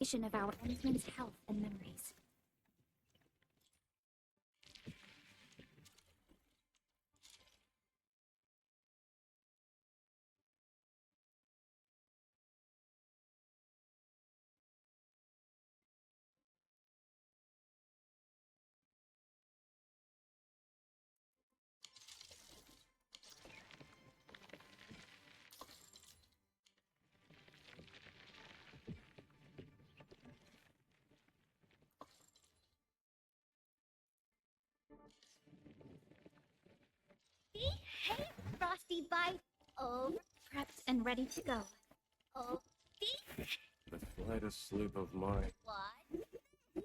Vision of our endman's health and memories. Hey, Frosty Bite! Oh, prepped and ready to go. Oh, The flight asleep of mine. what?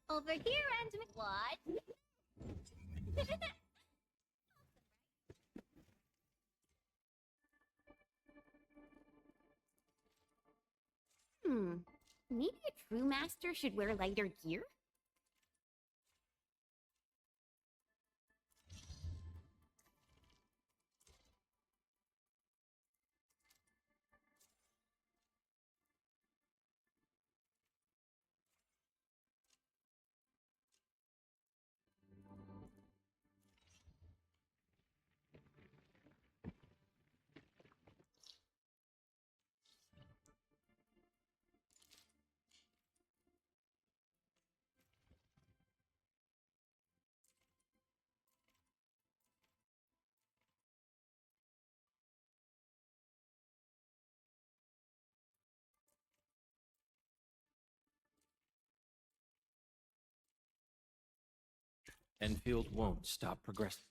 Over here, and what? Maybe a true master should wear lighter gear? Enfield won't stop progressing.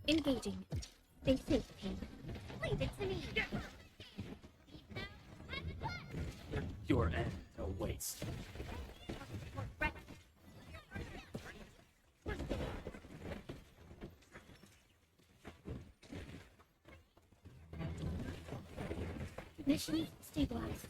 Engaging. Stay safe, team. Leave it to me. Your end awaits. Mission stabilized.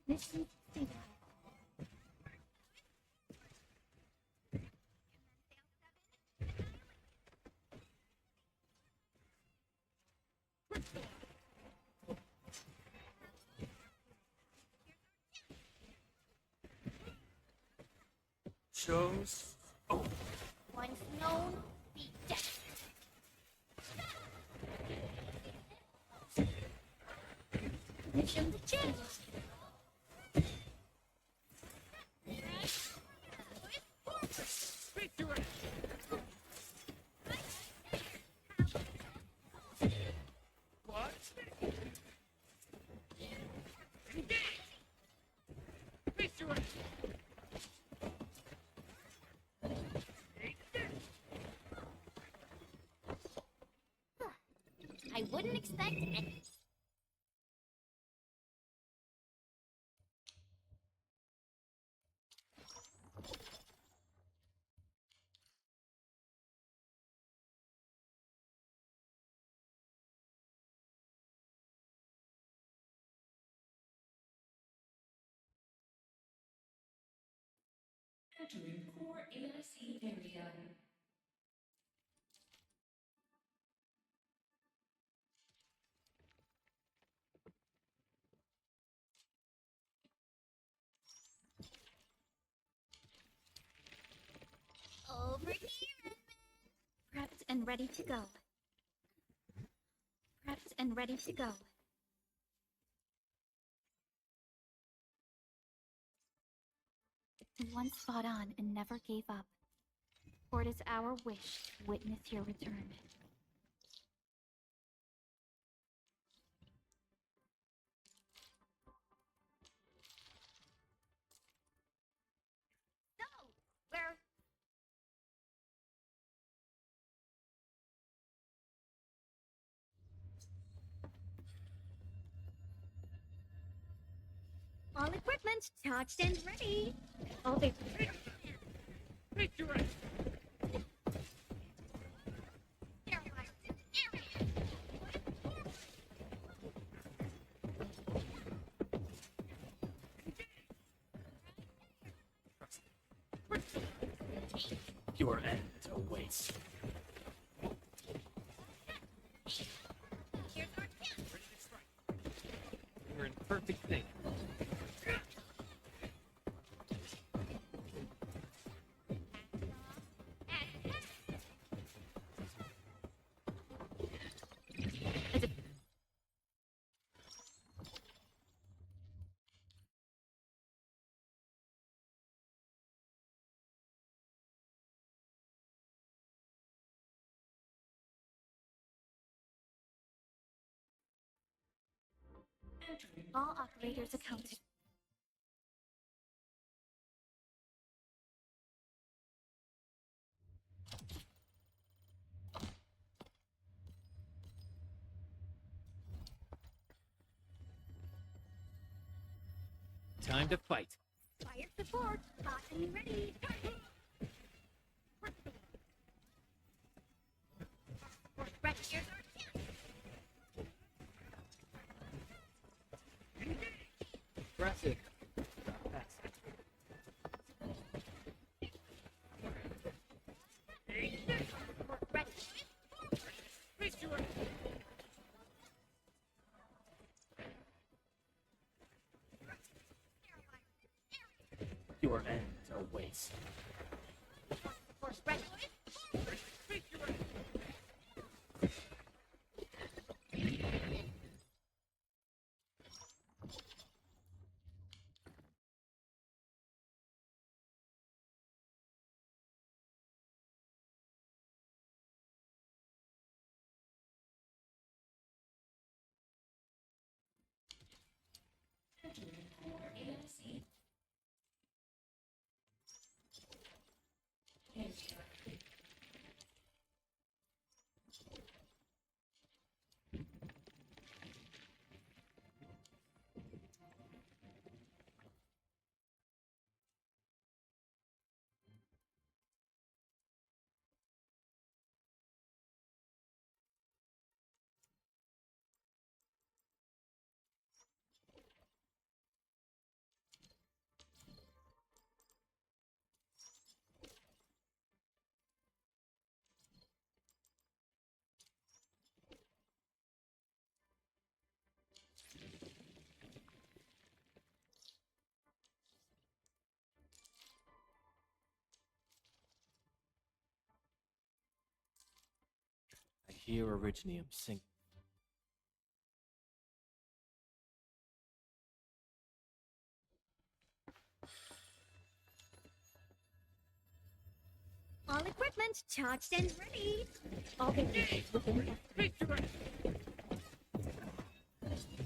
Mission stabilized. Shows. Oh, Once known, be dead. Mission to change. What? I wouldn't expect any. Entering core AIC area. Over here. Prepped and ready to go. Prepped and ready to go. We once fought on and never gave up. For it is our wish to witness your return. So, where... All equipment charged and ready. All the... Your end awaits. You're in perfect thing. All operators accounted. Time to fight. Fire support, hot and ready. Ready, here's our Aggressive. ready. Your end awaits. Force ready. I hear Originium sing. All equipment charged and ready. All the... Let us in.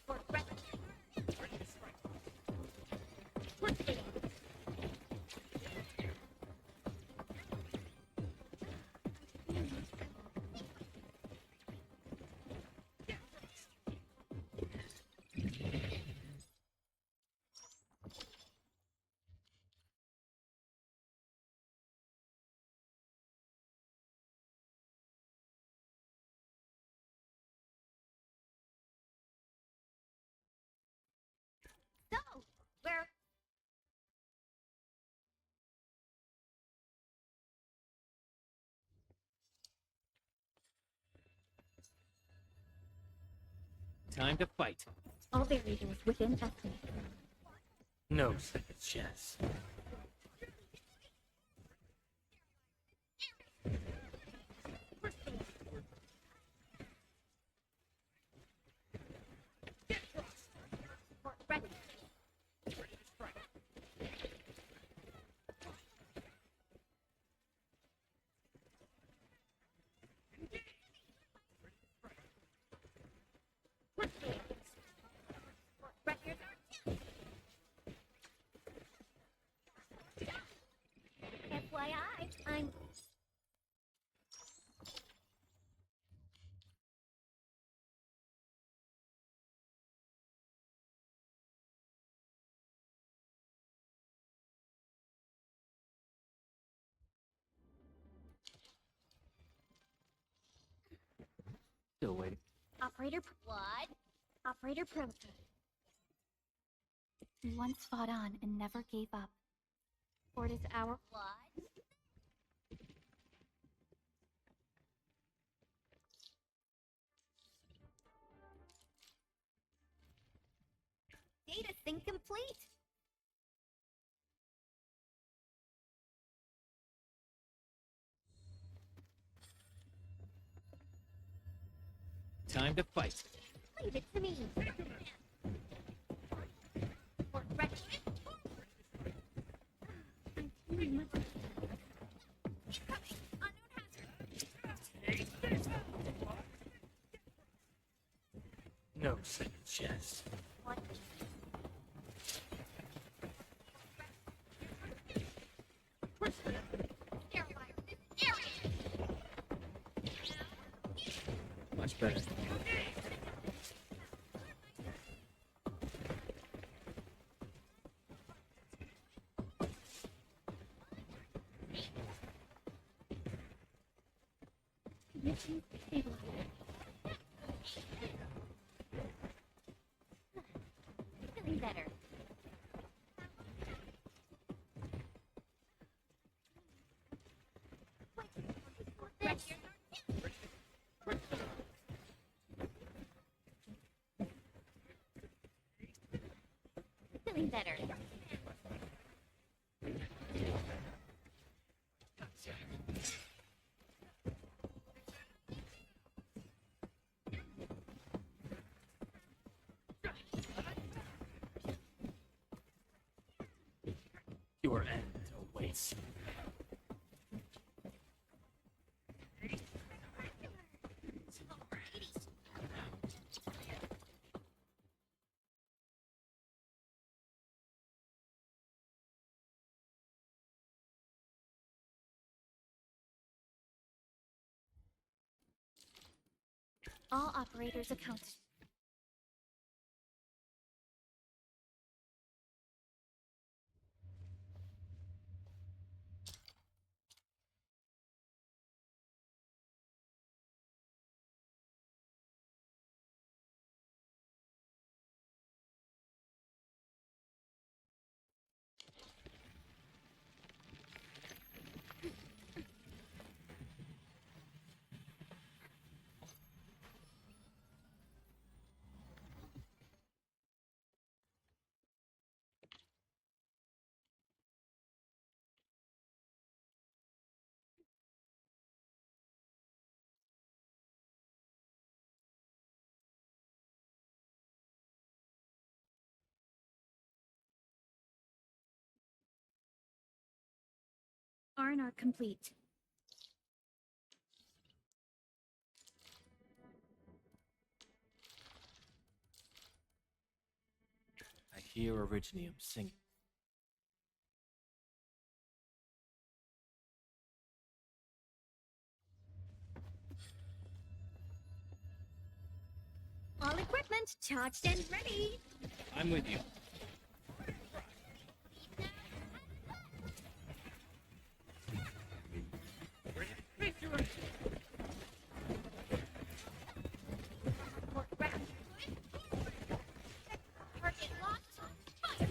Force ready. Time to fight. All barriers within estimate. No second chance. FYI, I'm... Still waiting. Operator... What? Operator Proto. We once fought on and never gave up. For it is our... What? Data sync complete. Time to fight. Leave it to me. Or wreck it. I'm feeling much... Coming. Unknown hazard. No second chance. What? Much better. Mission stabilized. Feeling better. Feeling better. Your end awaits. All operators accounted. R&R complete. I hear Originium singing. All equipment charged and ready. I'm with you. Target locked. Fire.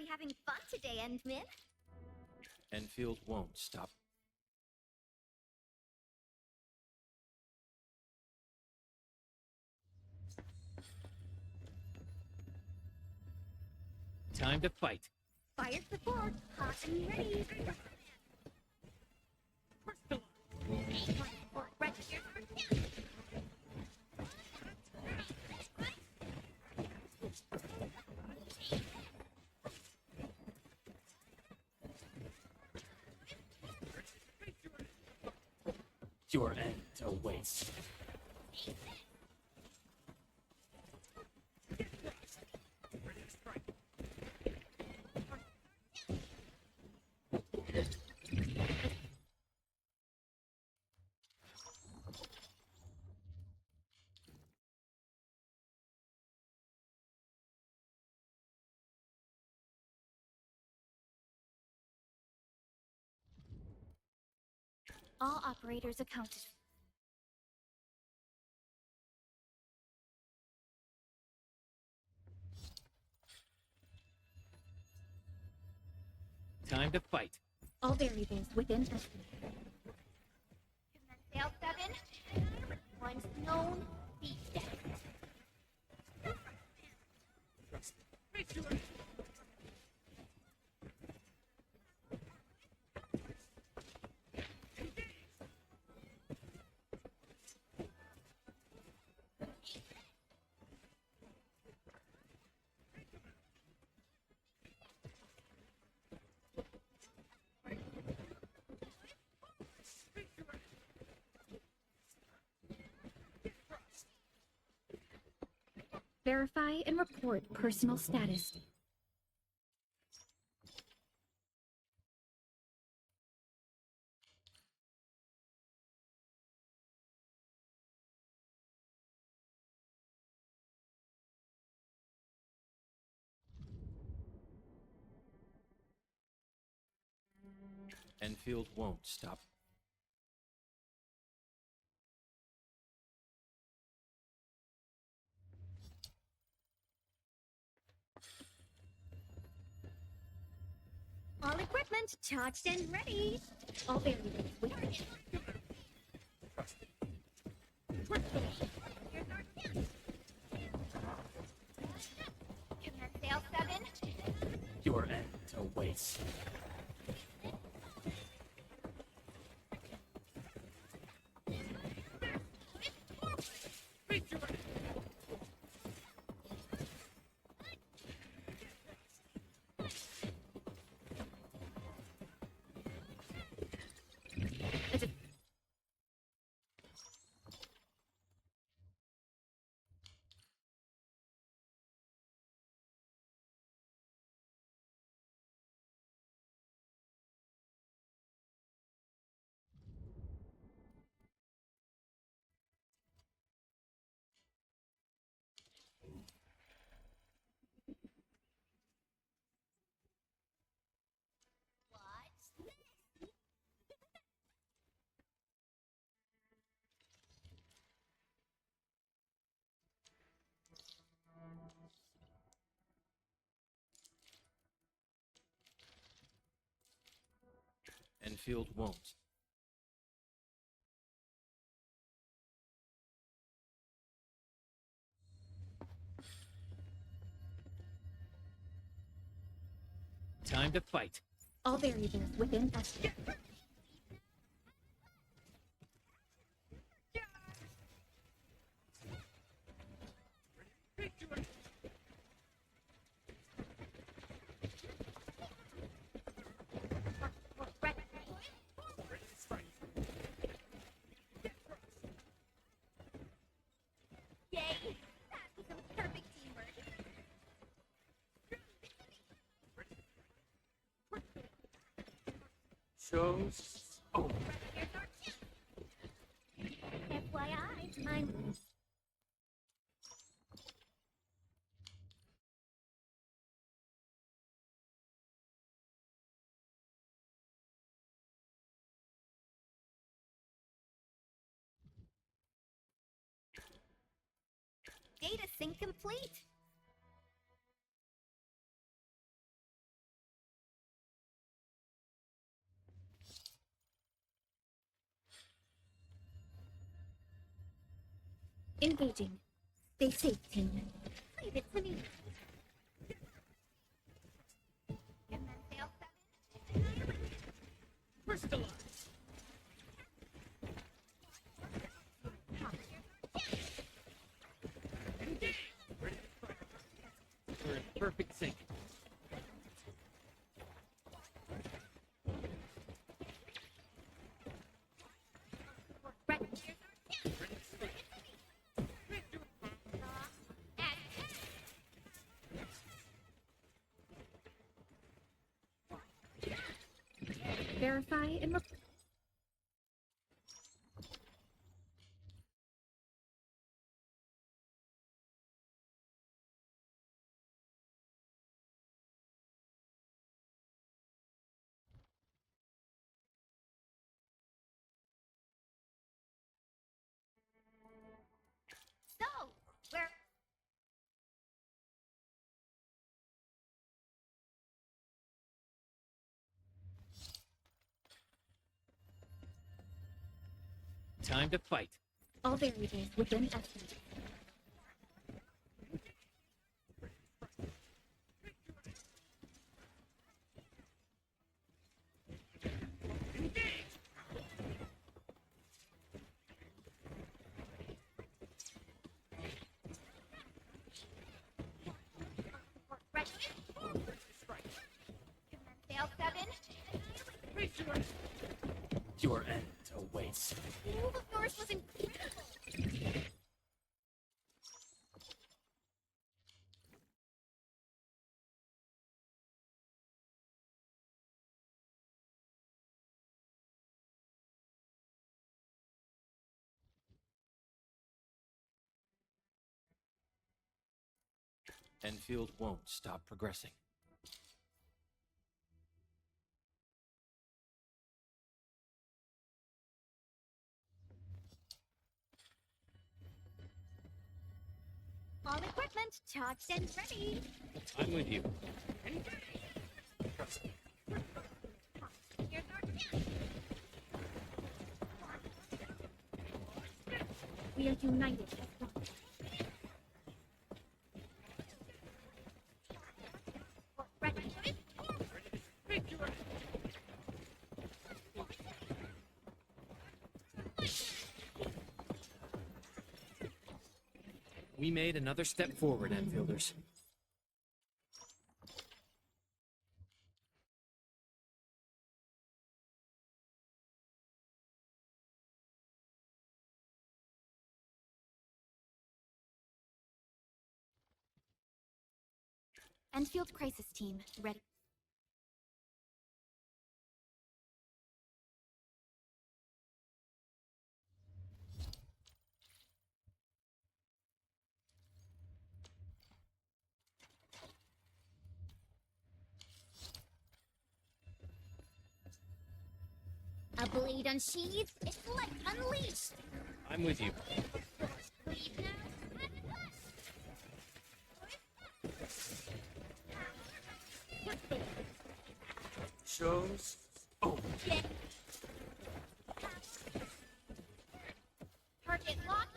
having fun today, Endmin? Enfield won't stop. Time to fight. Fire support, hot and ready. Your end awaits. All operators accounted. Time to fight. All variables within estimate. Fail 7. Once known, be dead. Verify and report personal status. Enfield won't stop. All equipment charged and ready. All variables within. Command fail 7. Your end awaits. Enfield won't. Time to fight. All variables within estimate. Yay! That was some perfect teamwork. Shows. Oh, FYI, I'm Data sync complete. Engaging. Stay safe, team. Leave it to me. Crystallize! We're in perfect sync. Right. Verify and look. So, where? Time to fight. All variables within estimate. Ready? Sail 7. Your end awaits. Move of yours was incredible. Enfield won't stop progressing. All equipment charged and ready. I'm with you. Here's our chance. We are united. Ready? We made another step forward, Enfielders. Enfield crisis team ready. A blade unsheathed, its light unleashed. I'm with you. Leave now, and Shows. Oh, let. Target locked.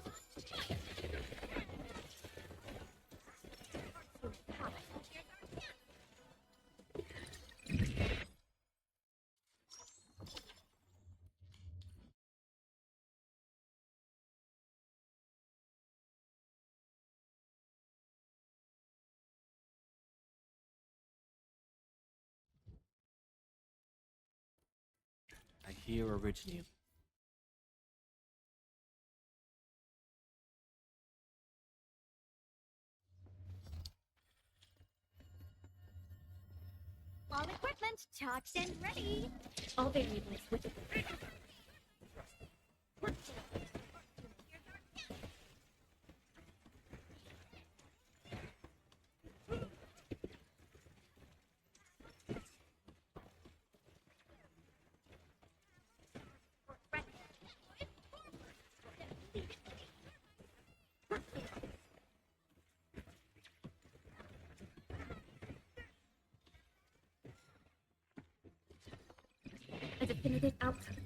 I hear Originium. All equipment charged and ready. All variables within. A definitive outcome.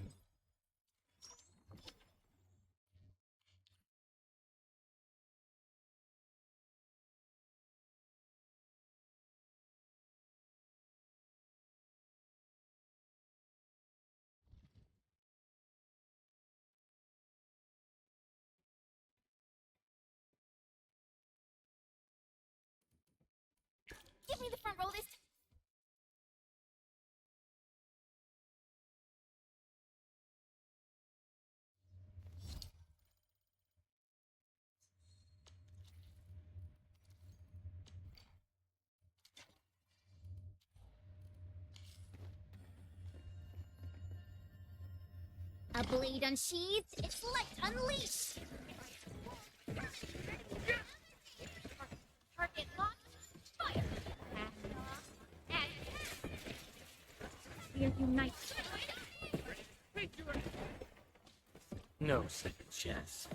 Give me the front row this. A blade unsheathed, its light unleashed. Target locked. Fire. We are united. No second chance.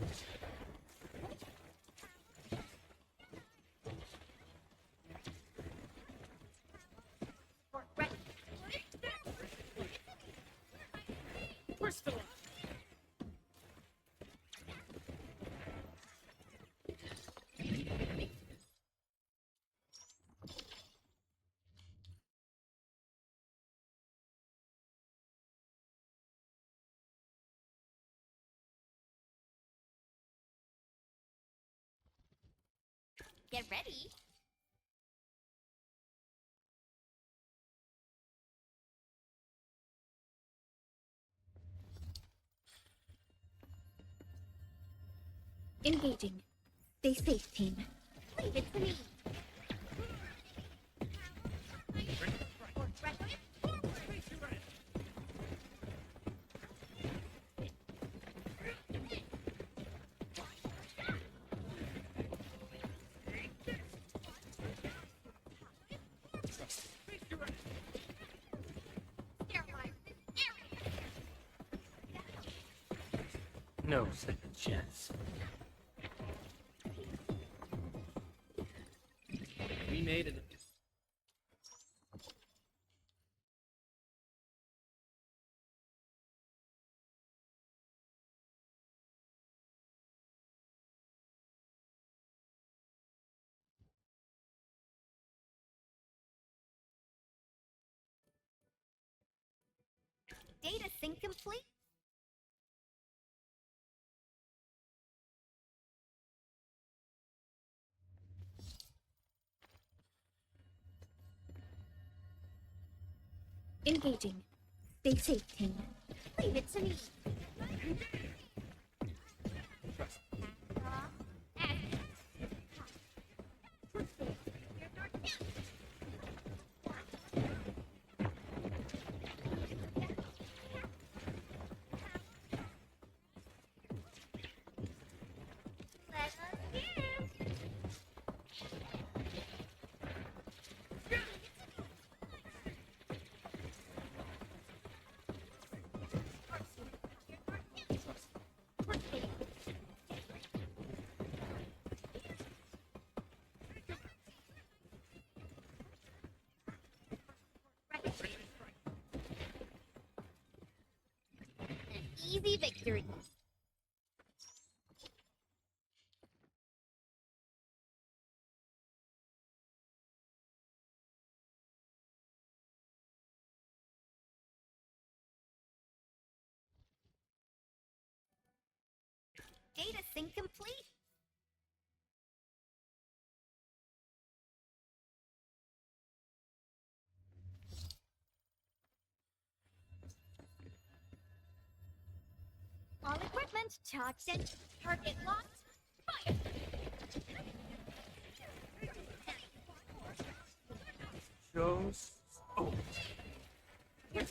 We're ready. Get ready. Engaging. Stay safe, team. Leave it to me. No second chance. We made it. Data sync complete. Engaging. Stay safe, team. Leave it to me. Let us in. An easy victory. Data sync complete. All equipment charged and target locked. Fire! Shows. Oh. We're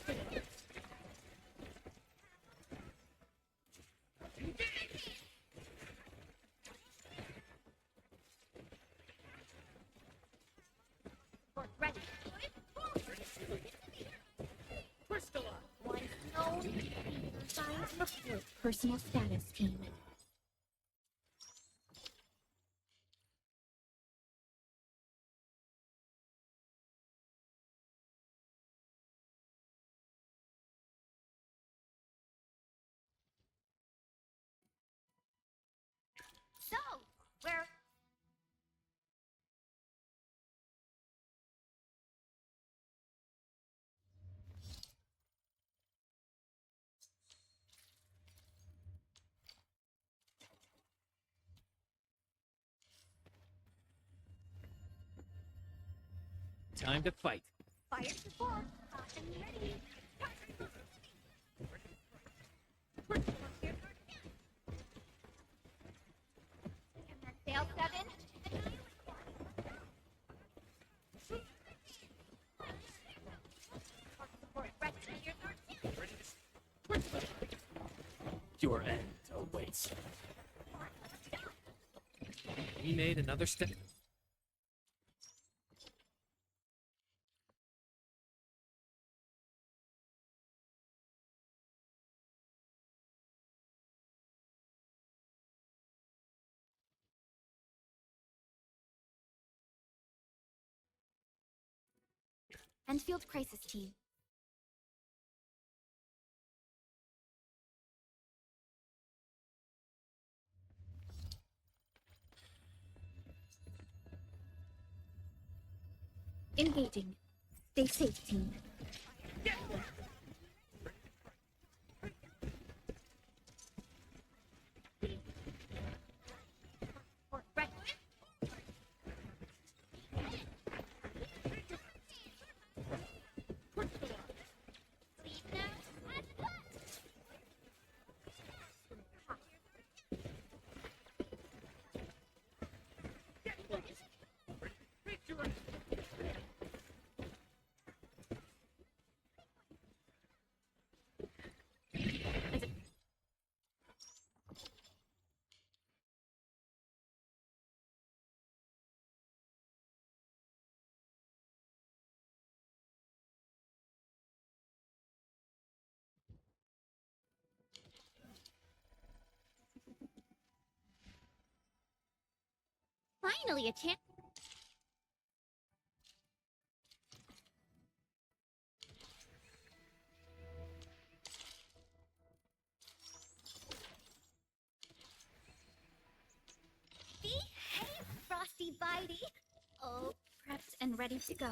ready. Once known, signs report personal status, team. So, we're time to fight. Fire support. Hot and ready. Fail 7. Your end awaits. We made another step. Endfield Crisis Team. Engaging. Stay safe, team. Finally, a chance. Behave, Frosty Bitey. Oh, prepped and ready to go.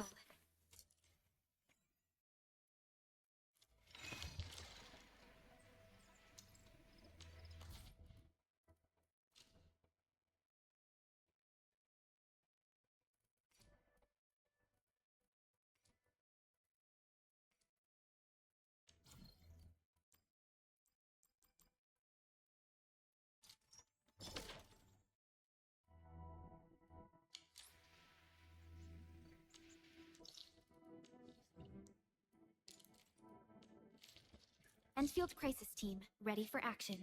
Endfield Crisis Team, ready for action.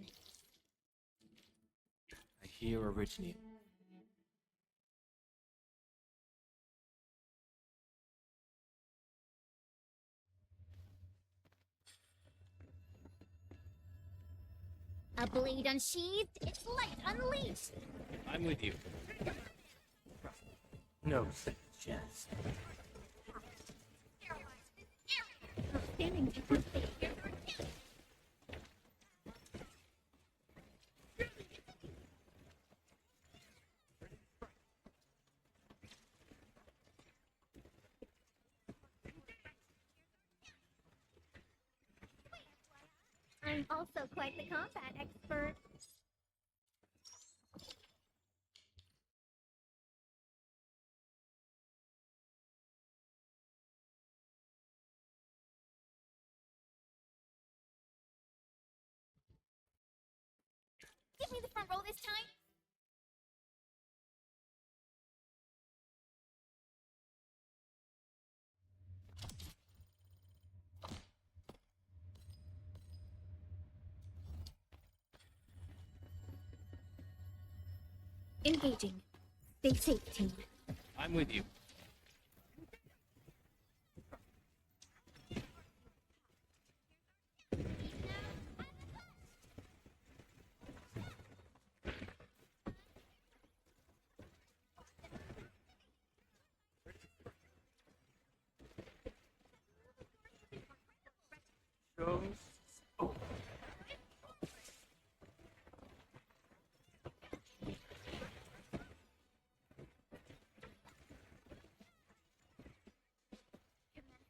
I hear originate. A blade unsheathed, its light unleashed. I'm with you. No second chance. Standing to first base. I'm also quite the combat expert. Give me the front row this time. Engaging. Stay safe, team. I'm with you. Shows. Oh.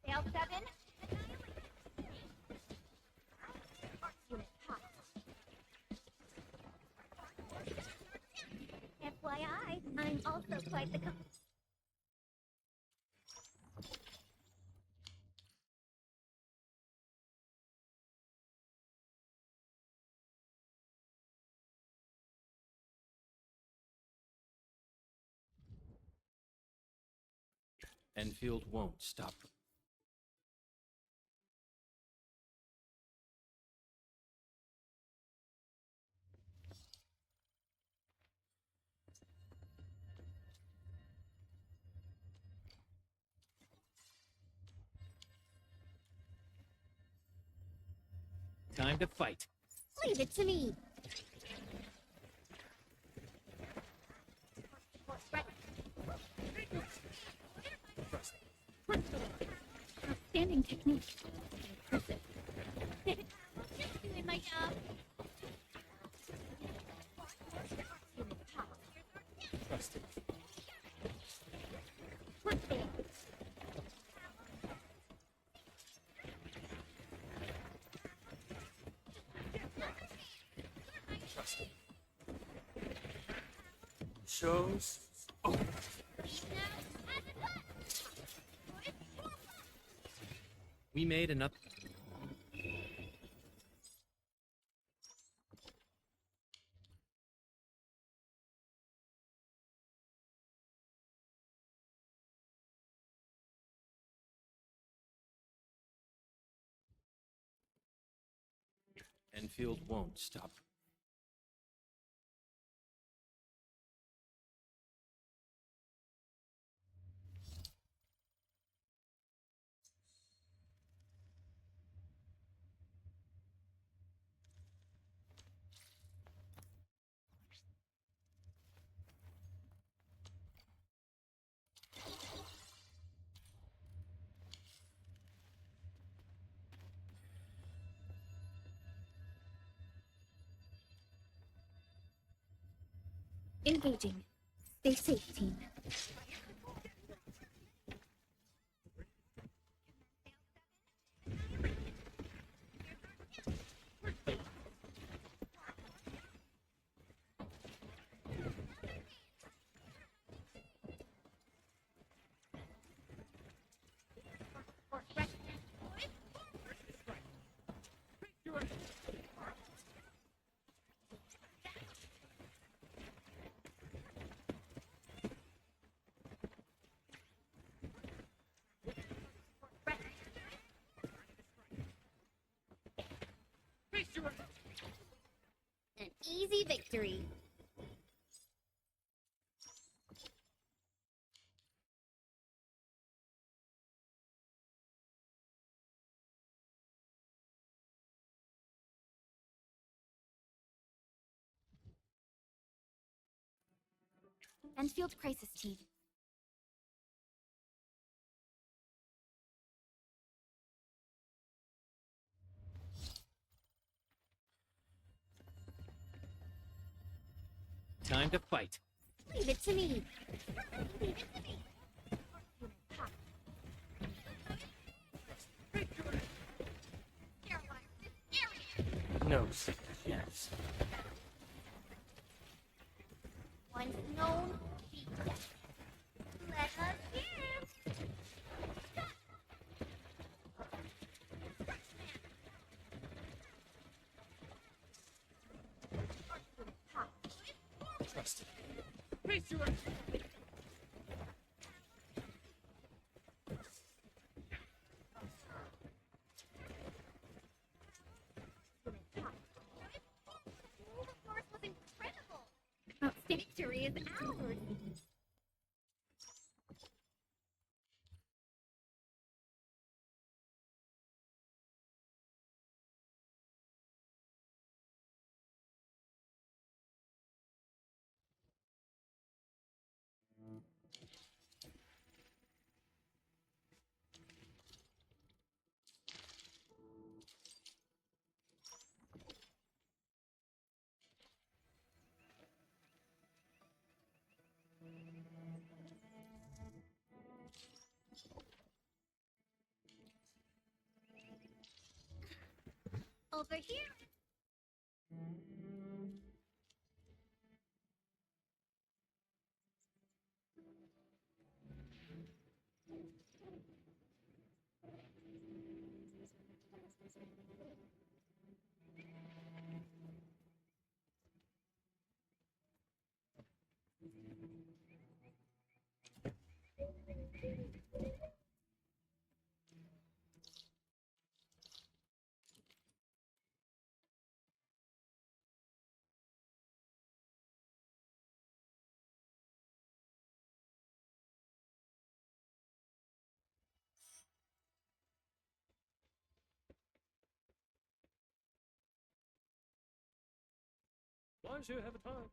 Fail 7. FYI, I'm also quite the Enfield won't stop. Time to fight. Leave it to me. Outstanding technique. Impressive. Doing my job. Trusted. Trusted. Shows. Oh, We made enough. Enfield won't stop. Engaging. Stay safe, team. An easy victory. Endfield crisis team. Time to fight. Leave it to me. no second chance. Once known, be death. Let us hear. Trusted. The force was incredible. Outstanding. Victory is ours. Over here. I sure have a time.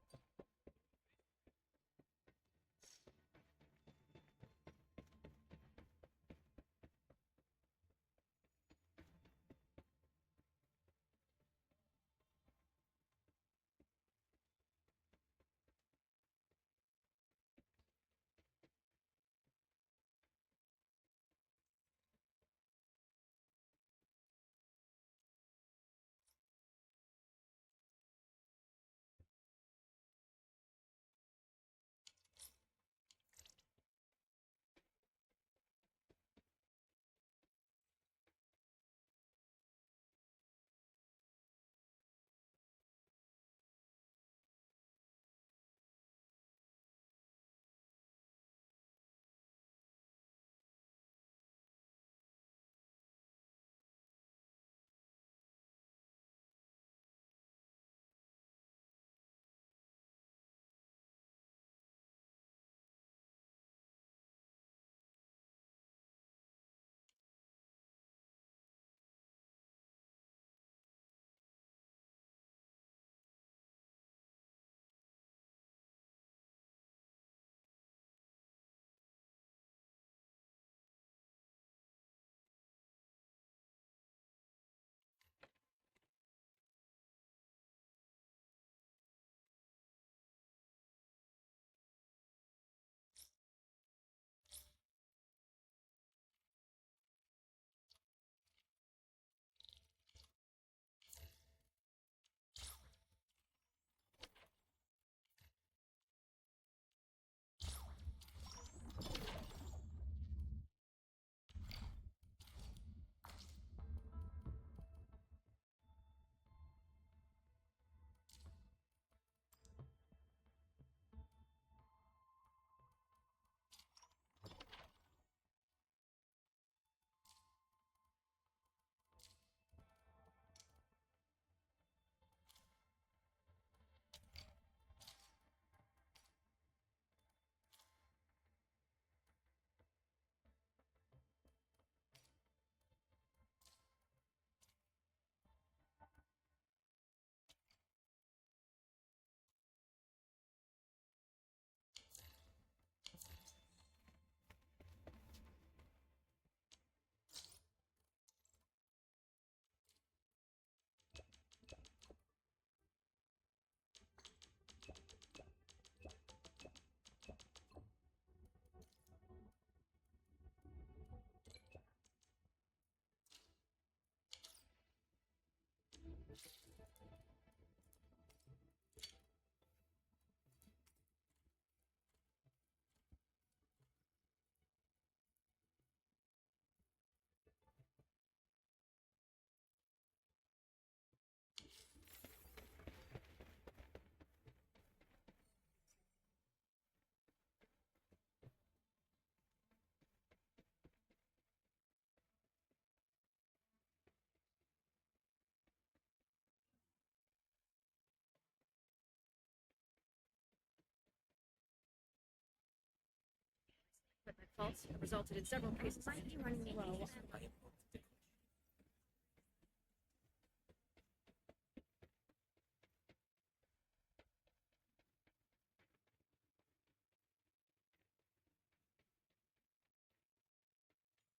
But my faults have resulted in several cases. Might be running low.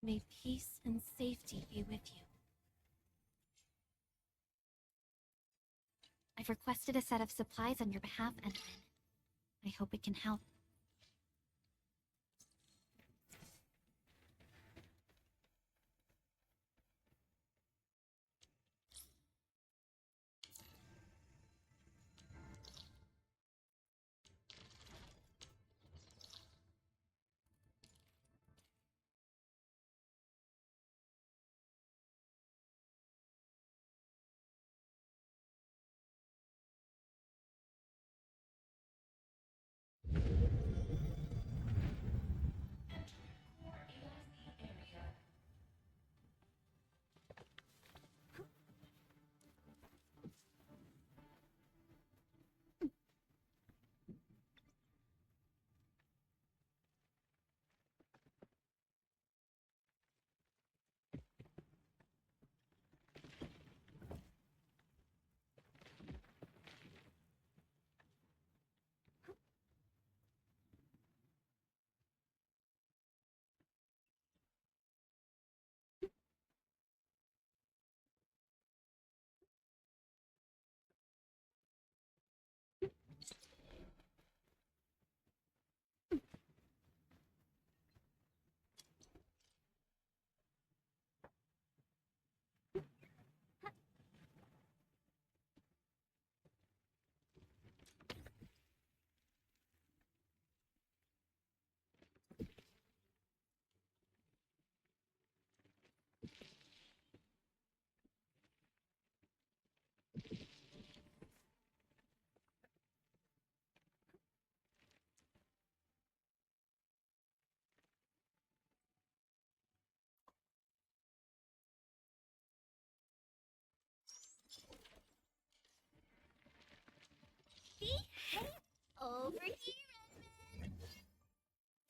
May peace and safety be with you. I've requested a set of supplies on your behalf, Enderman. I hope it can help.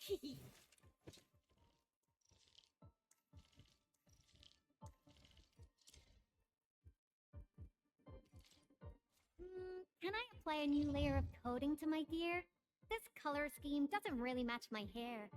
Can I apply a new layer of coating to my gear? This color scheme doesn't really match my hair.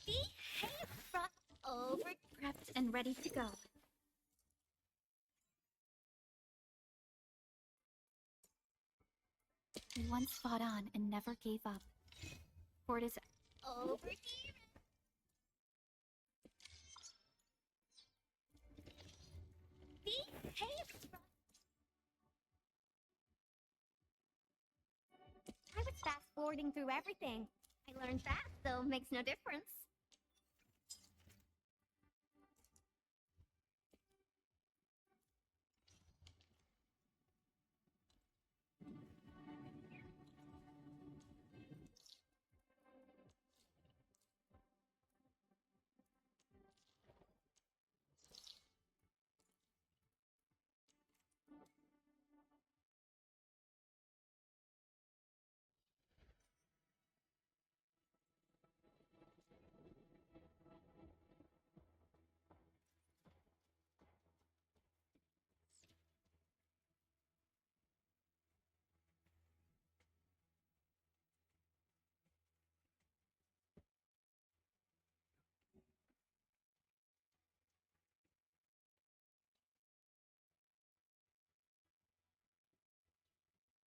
Behave, over prepped and ready to go. We once fought on and never gave up. For it is over here. Behave, I was fast forwarding through everything. I learned fast, though makes no difference.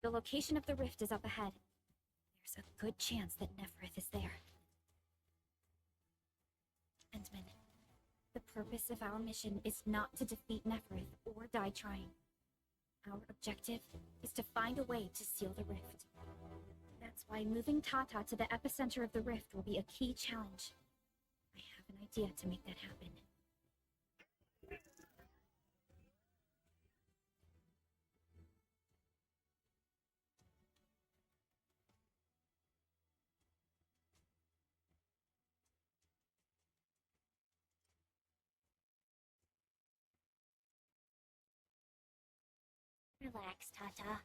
The location of the rift is up ahead. There's a good chance that Neferith is there. Endman, the purpose of our mission is not to defeat Neferith or die trying. Our objective is to find a way to seal the rift. That's why moving Tata to the epicenter of the rift will be a key challenge. I have an idea to make that happen. Relax, Tata.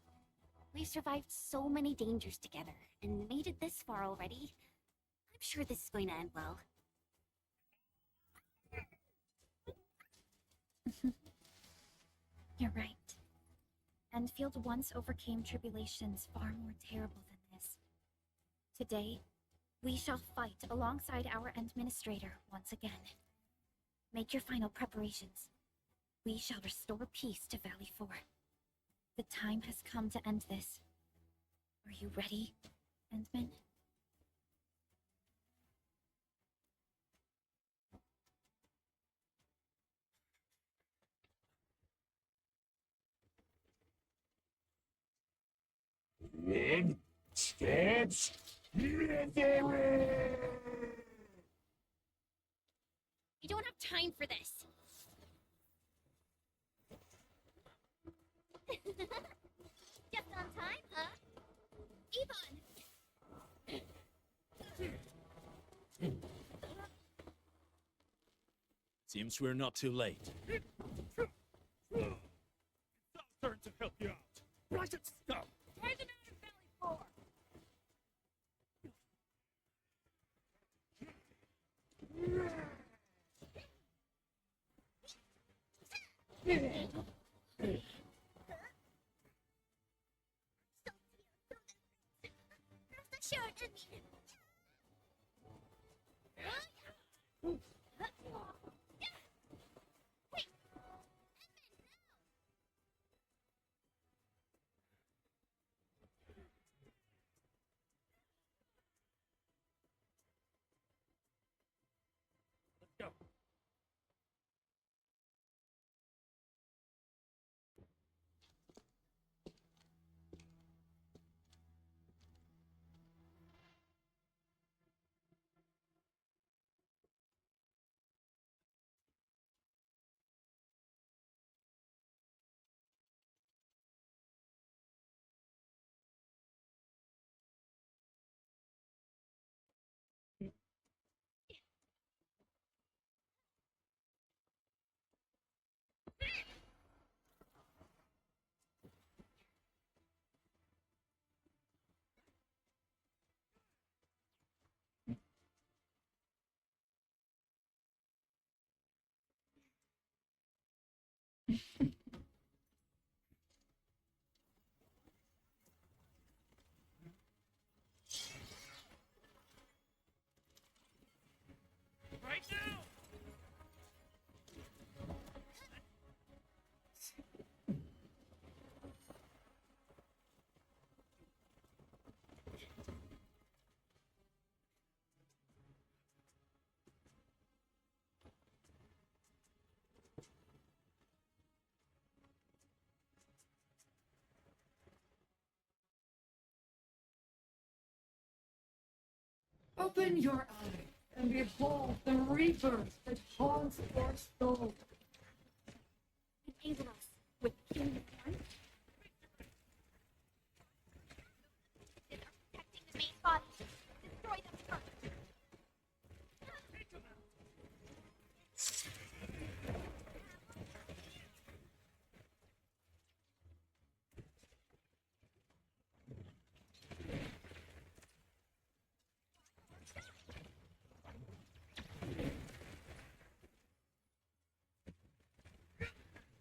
We've survived so many dangers together, and made it this far already. I'm sure this is going to end well. You're right. Endfield once overcame tribulations far more terrible than this. Today, we shall fight alongside our Administrator once again. Make your final preparations. We shall restore peace to Valley 4. The time has come to end this. Are you ready, Endman? Red steps never. We don't have time for this. Just on time, huh? Yvonne! Seems we're not too late. Turn to help you out. Right at stop. Where's the man in Valley 4? Open your eyes and behold the reapers that haunts your soul. Enable us with human form. They are protecting the main body. Destroy them first.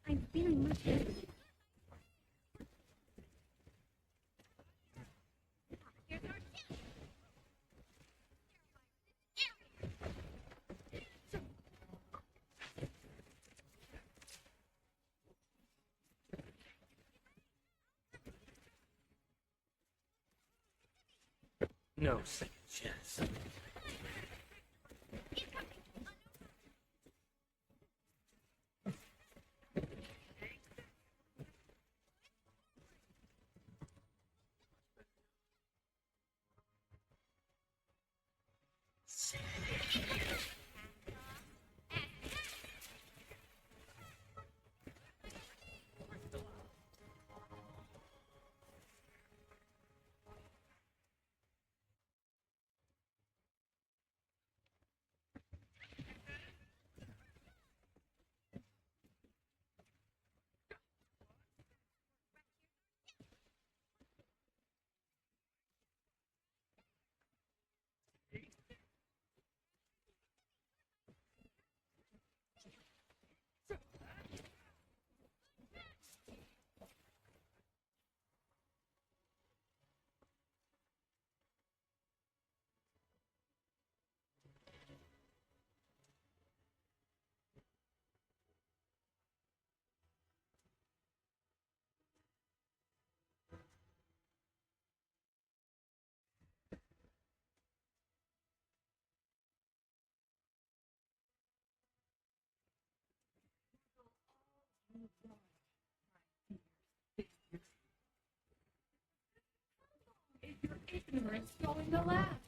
I'm feeling much better. Here's our chance. No second chance. Is your ignorance going to last?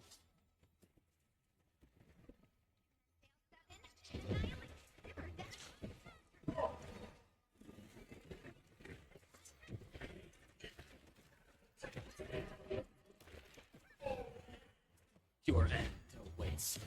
Your end awaits.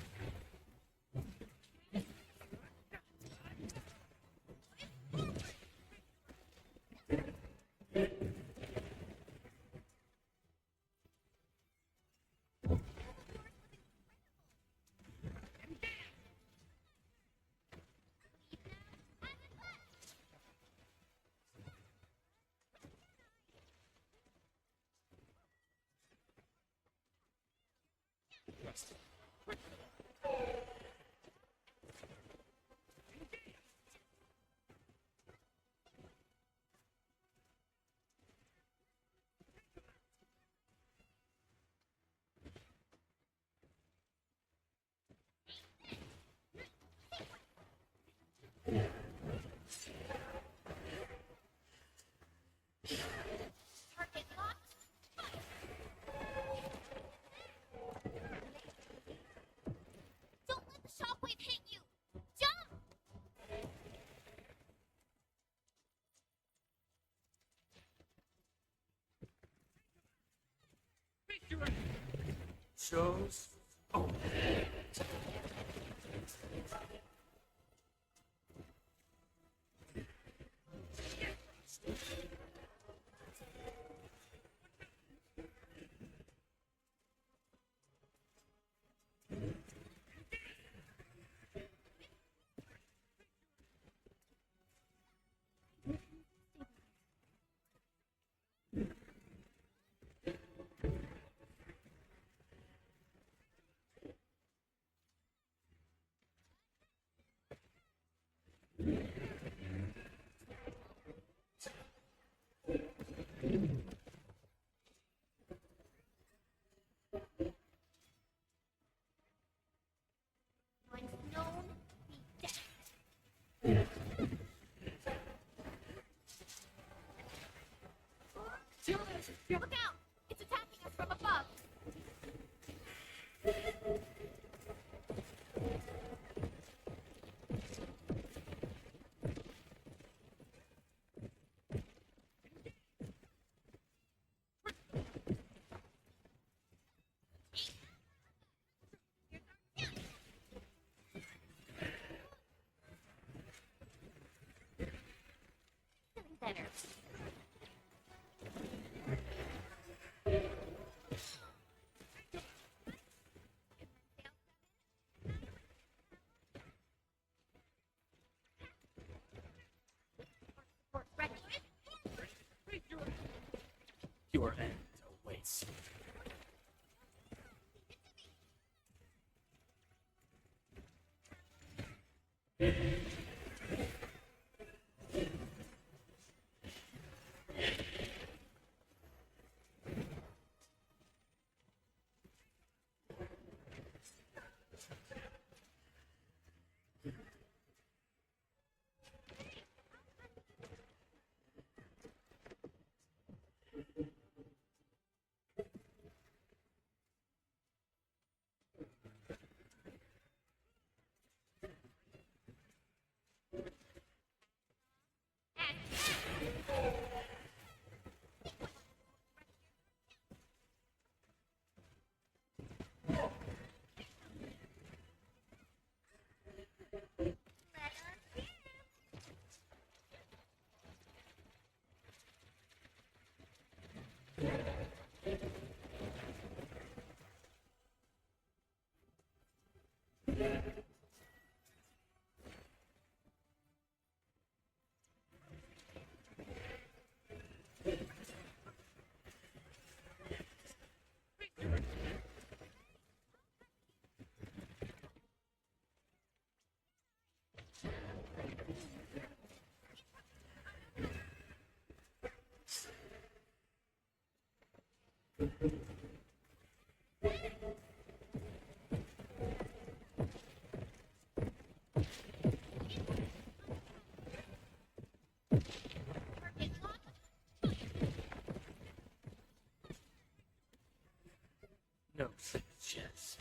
Target locked. Don't let the shockwave hit you. Jump! Shows. Oh. Once known, be dead. Look out! It's attacking us from above. No second chance.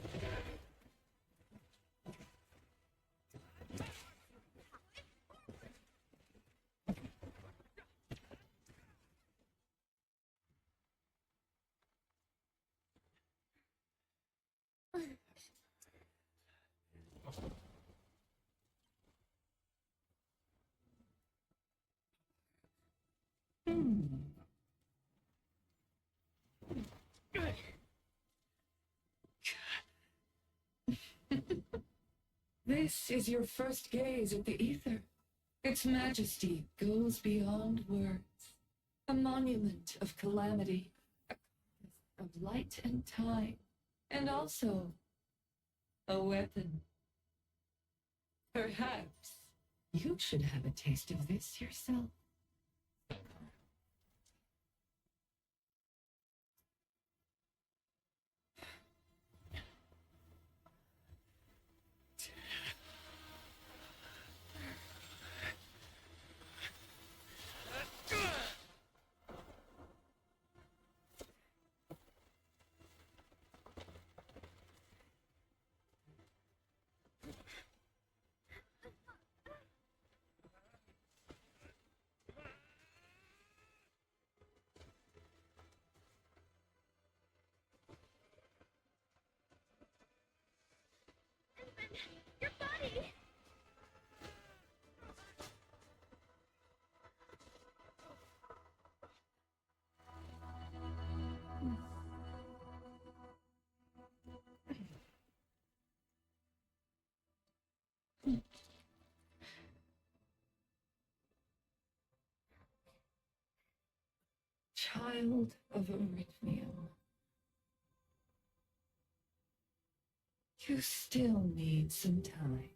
This is your first gaze at the ether. Its majesty goes beyond words. A monument of calamity, a compass of light and time, and also a weapon. Perhaps you should have a taste of this yourself. Your body! Child of Erythmium. You still need some time.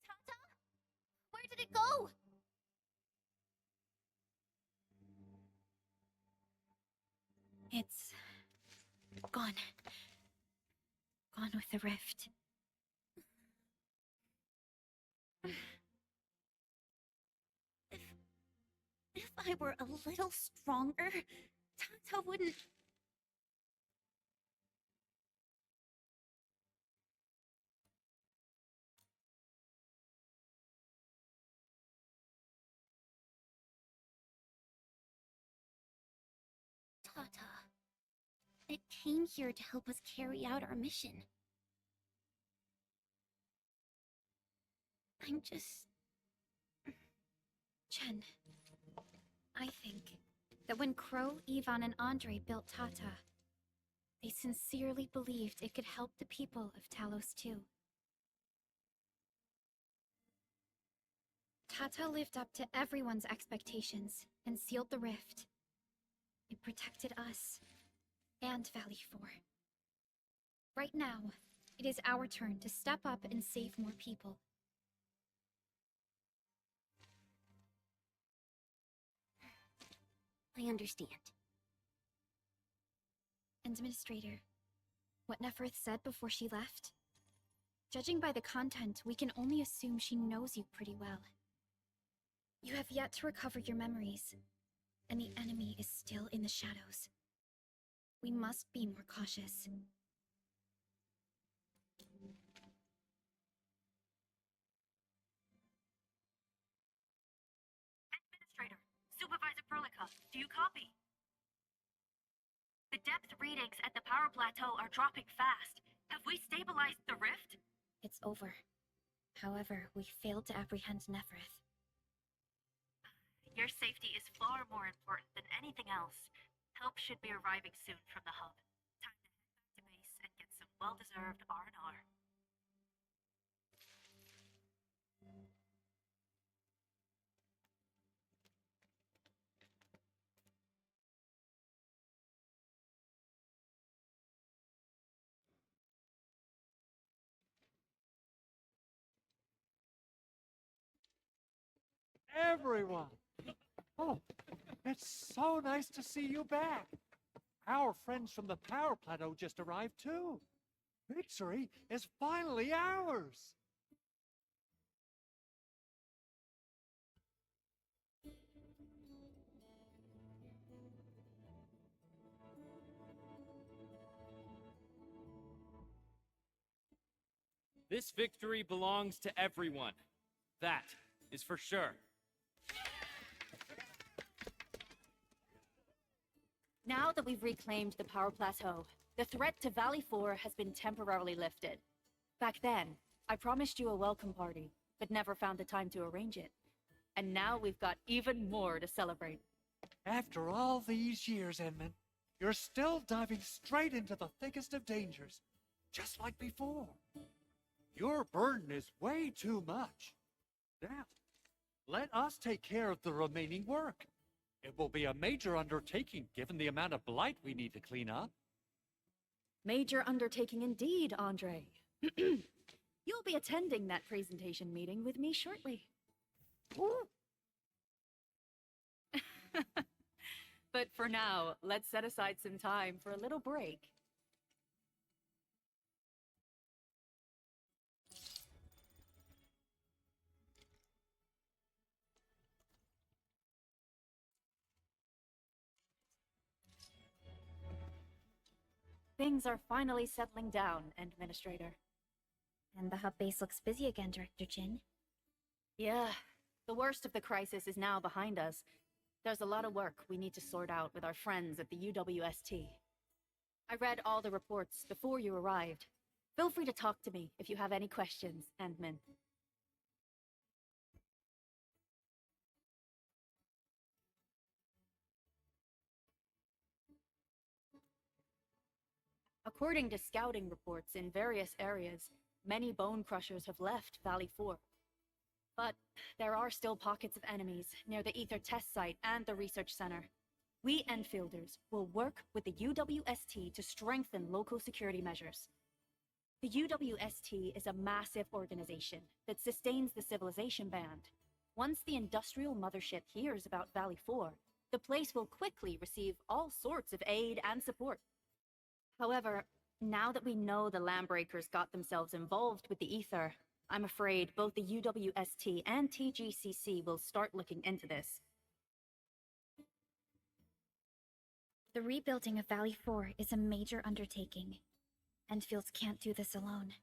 Tata? Where did it go? It's gone. Gone with the rift. If I were a little stronger, Tata wouldn't. came here to help us carry out our mission. I'm just... Chen, I think that when Crow, Ivan, and Andre built Tata, they sincerely believed it could help the people of Talos too. Tata lived up to everyone's expectations and sealed the rift. It protected us and Valley 4. Right now, it is our turn to step up and save more people. I understand. Administrator, what Neferth said before she left? Judging by the content, we can only assume she knows you pretty well. You have yet to recover your memories, and the enemy is still in the shadows. We must be more cautious. Administrator, Supervisor Perlica, do you copy? The depth readings at the power plateau are dropping fast. Have we stabilized the rift? It's over. However, we failed to apprehend Neferth. Your safety is far more important than anything else. Help should be arriving soon from the hub. Time to head back to base and get some well-deserved R&R. Everyone! Oh, it's so nice to see you back. Our friends from the power plateau just arrived too. Victory is finally ours! This victory belongs to everyone. That is for sure. Now that we've reclaimed the power plateau, the threat to Valley 4 has been temporarily lifted. Back then, I promised you a welcome party, but never found the time to arrange it. And now we've got even more to celebrate. After all these years, Edmund, you're still diving straight into the thickest of dangers, just like before. Your burden is way too much. Now, let us take care of the remaining work. It will be a major undertaking given the amount of blight we need to clean up. Major undertaking indeed, Andre. You'll be attending that presentation meeting with me shortly. But for now, let's set aside some time for a little break. Things are finally settling down, Administrator. And the hub base looks busy again, Director Jin. Yeah, the worst of the crisis is now behind us. There's a lot of work we need to sort out with our friends at the UWST. I read all the reports before you arrived. Feel free to talk to me if you have any questions, Endman. According to scouting reports in various areas, many bone crushers have left Valley 4. But there are still pockets of enemies near the Ether test site and the research center. We Enfielders will work with the UWST to strengthen local security measures. The UWST is a massive organization that sustains the Civilization Band. Once the industrial mothership hears about Valley 4, the place will quickly receive all sorts of aid and support. However, now that we know the Landbreakers got themselves involved with the Ether, I'm afraid both the UWST and TGCC will start looking into this. The rebuilding of Valley 4 is a major undertaking. Endfields can't do this alone.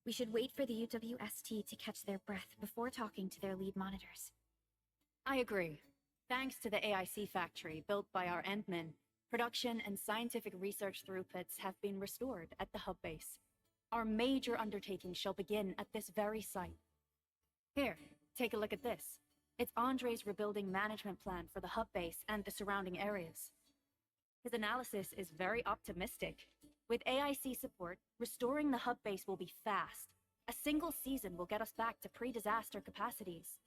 We should wait for the UWST to catch their breath before talking to their lead monitors. I agree. Thanks to the AIC factory built by our Endmen, Production and scientific research throughputs have been restored at the hub base. Our major undertaking shall begin at this very site. Here, take a look at this. It's Andre's rebuilding management plan for the hub base and the surrounding areas. His analysis is very optimistic. With AIC support, restoring the hub base will be fast. A single season will get us back to pre-disaster capacities.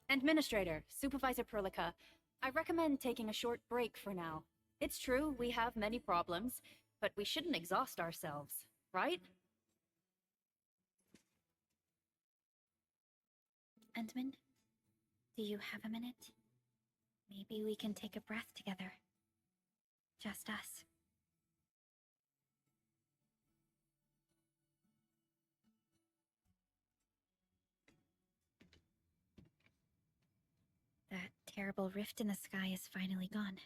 Administrator, Supervisor Perlica, I recommend taking a short break for now. It's true, we have many problems, but we shouldn't exhaust ourselves, right? Entman, do you have a minute? Maybe we can take a breath together. Just us. That terrible rift in the sky is finally gone.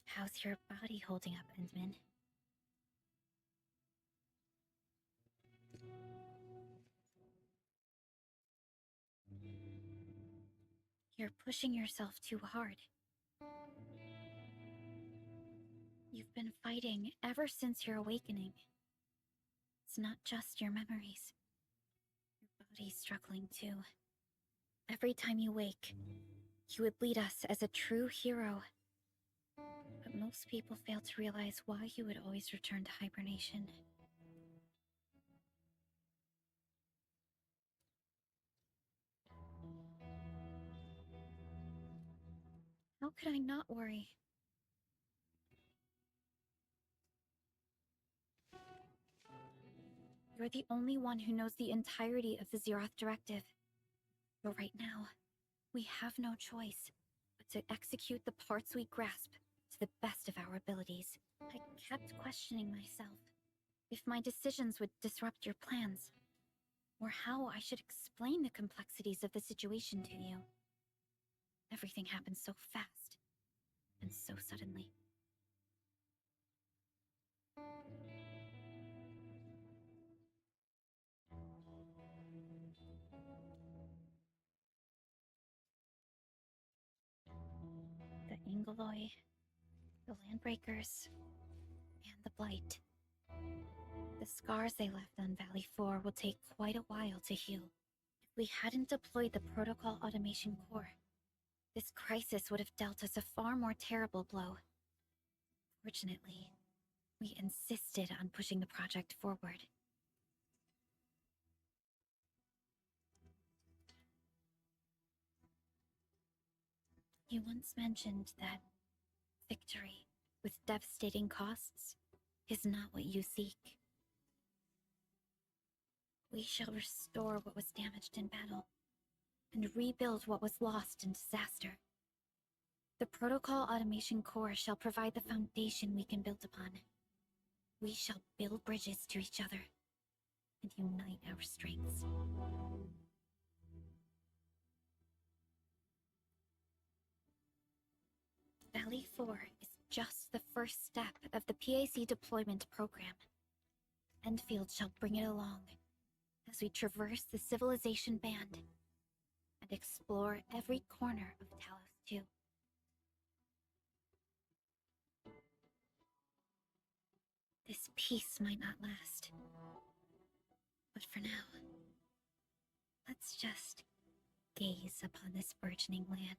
How's your body holding up, Entman? You're pushing yourself too hard. You've been fighting ever since your awakening. It's not just your memories. Your body's struggling too. Every time you wake, you would lead us as a true hero. But most people fail to realize why you would always return to hibernation. How could I not worry? You're the only one who knows the entirety of the Zeroth Directive. But right now, we have no choice but to execute the parts we grasp to the best of our abilities. I kept questioning myself if my decisions would disrupt your plans, or how I should explain the complexities of the situation to you. Everything happened so fast, and so suddenly. The Ingoloi, the Landbreakers, and the Blight. The scars they left on Valley 4 will take quite a while to heal. If we hadn't deployed the Protocol Automation Core, this crisis would have dealt us a far more terrible blow. Fortunately, we insisted on pushing the project forward. You once mentioned that victory, with devastating costs, is not what you seek. We shall restore what was damaged in battle, and rebuild what was lost in disaster. The Protocol Automation Core shall provide the foundation we can build upon. We shall build bridges to each other, and unite our strengths. Valley 4 is just the first step of the PAC deployment program. Endfield shall bring it along as we traverse the Civilization Band and explore every corner of Talos 2. This peace might not last, but for now, let's just gaze upon this burgeoning land.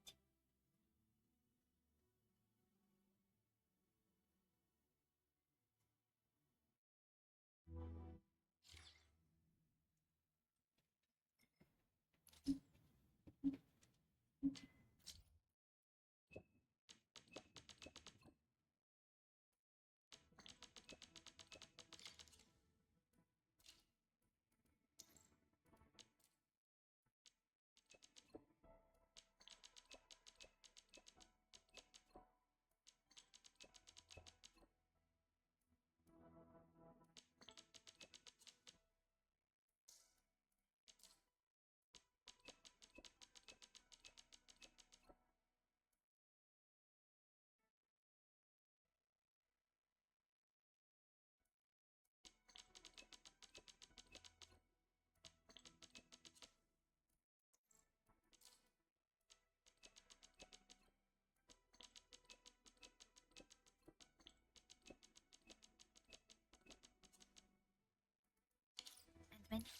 Captain.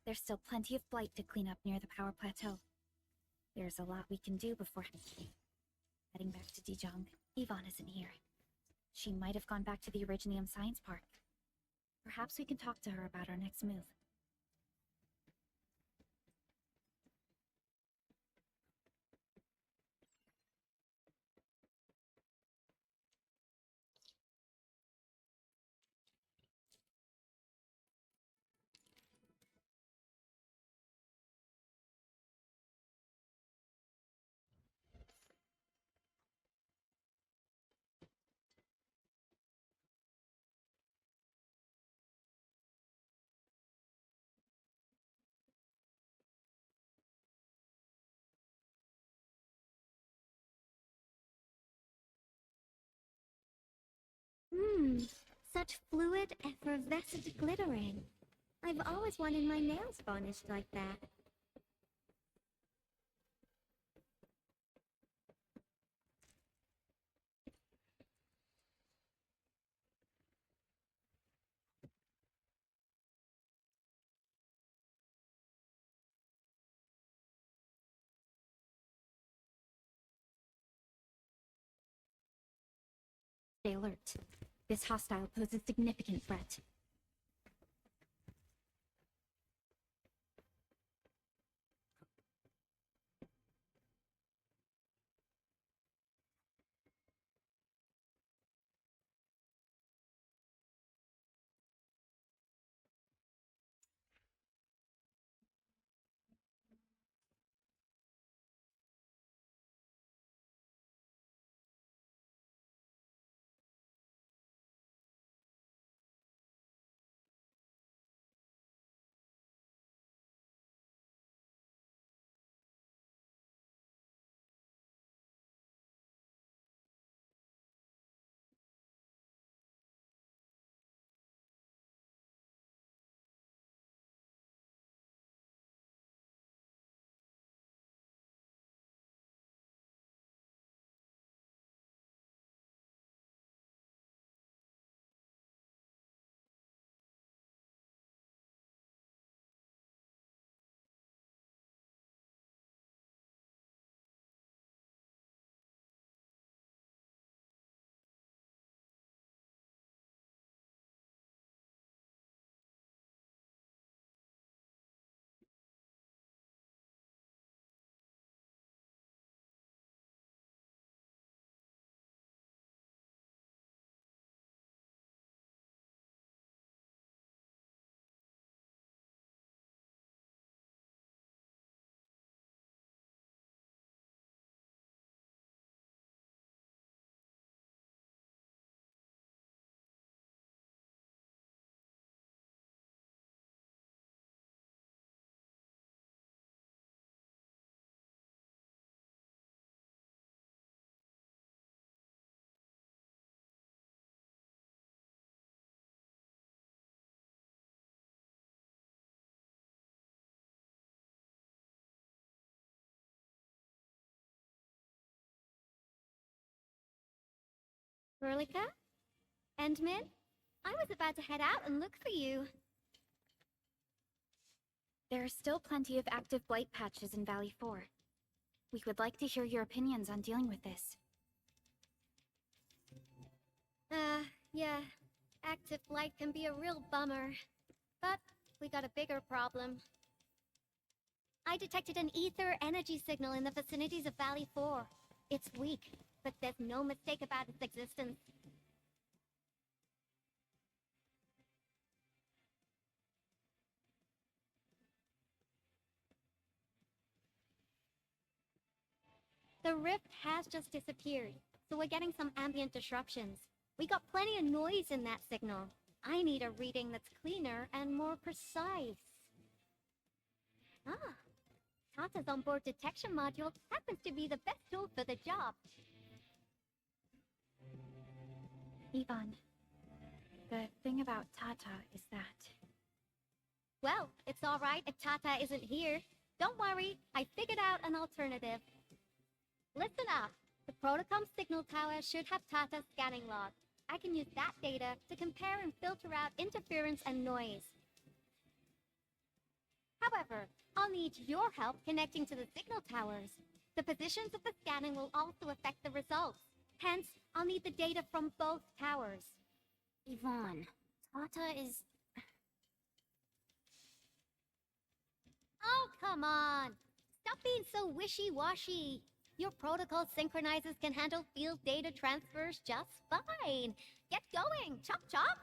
There's still plenty of blight to clean up near the power plateau. There's a lot we can do before heading back to Dijon. Yvonne isn't here. She might have gone back to the Originium Science Park. Perhaps we can talk to her about our next move. Such fluid, effervescent glittering. I've always wanted my nails varnished like that. Stay alert. This hostile poses significant threat. Verlica? Endman? I was about to head out and look for you. There are still plenty of active blight patches in Valley 4. We would like to hear your opinions on dealing with this. Yeah. Active blight can be a real bummer. But we got a bigger problem. I detected an ether energy signal in the vicinities of Valley 4. It's weak, but there's no mistake about its existence. The rift has just disappeared, so we're getting some ambient disruptions. We got plenty of noise in that signal. I need a reading that's cleaner and more precise. Ah, Tata's onboard detection module happens to be the best tool for the job. Yvonne, the thing about Tata is that... Well, it's alright if Tata isn't here. Don't worry, I figured out an alternative. Listen up. The Protocom signal tower should have Tata's scanning log. I can use that data to compare and filter out interference and noise. However, I'll need your help connecting to the signal towers. The positions of the scanning will also affect the results. Hence, I'll need the data from both towers. Yvonne, Tata is... Oh, come on! Stop being so wishy-washy. Your protocol synchronizers can handle field data transfers just fine. Get going! Chop chop!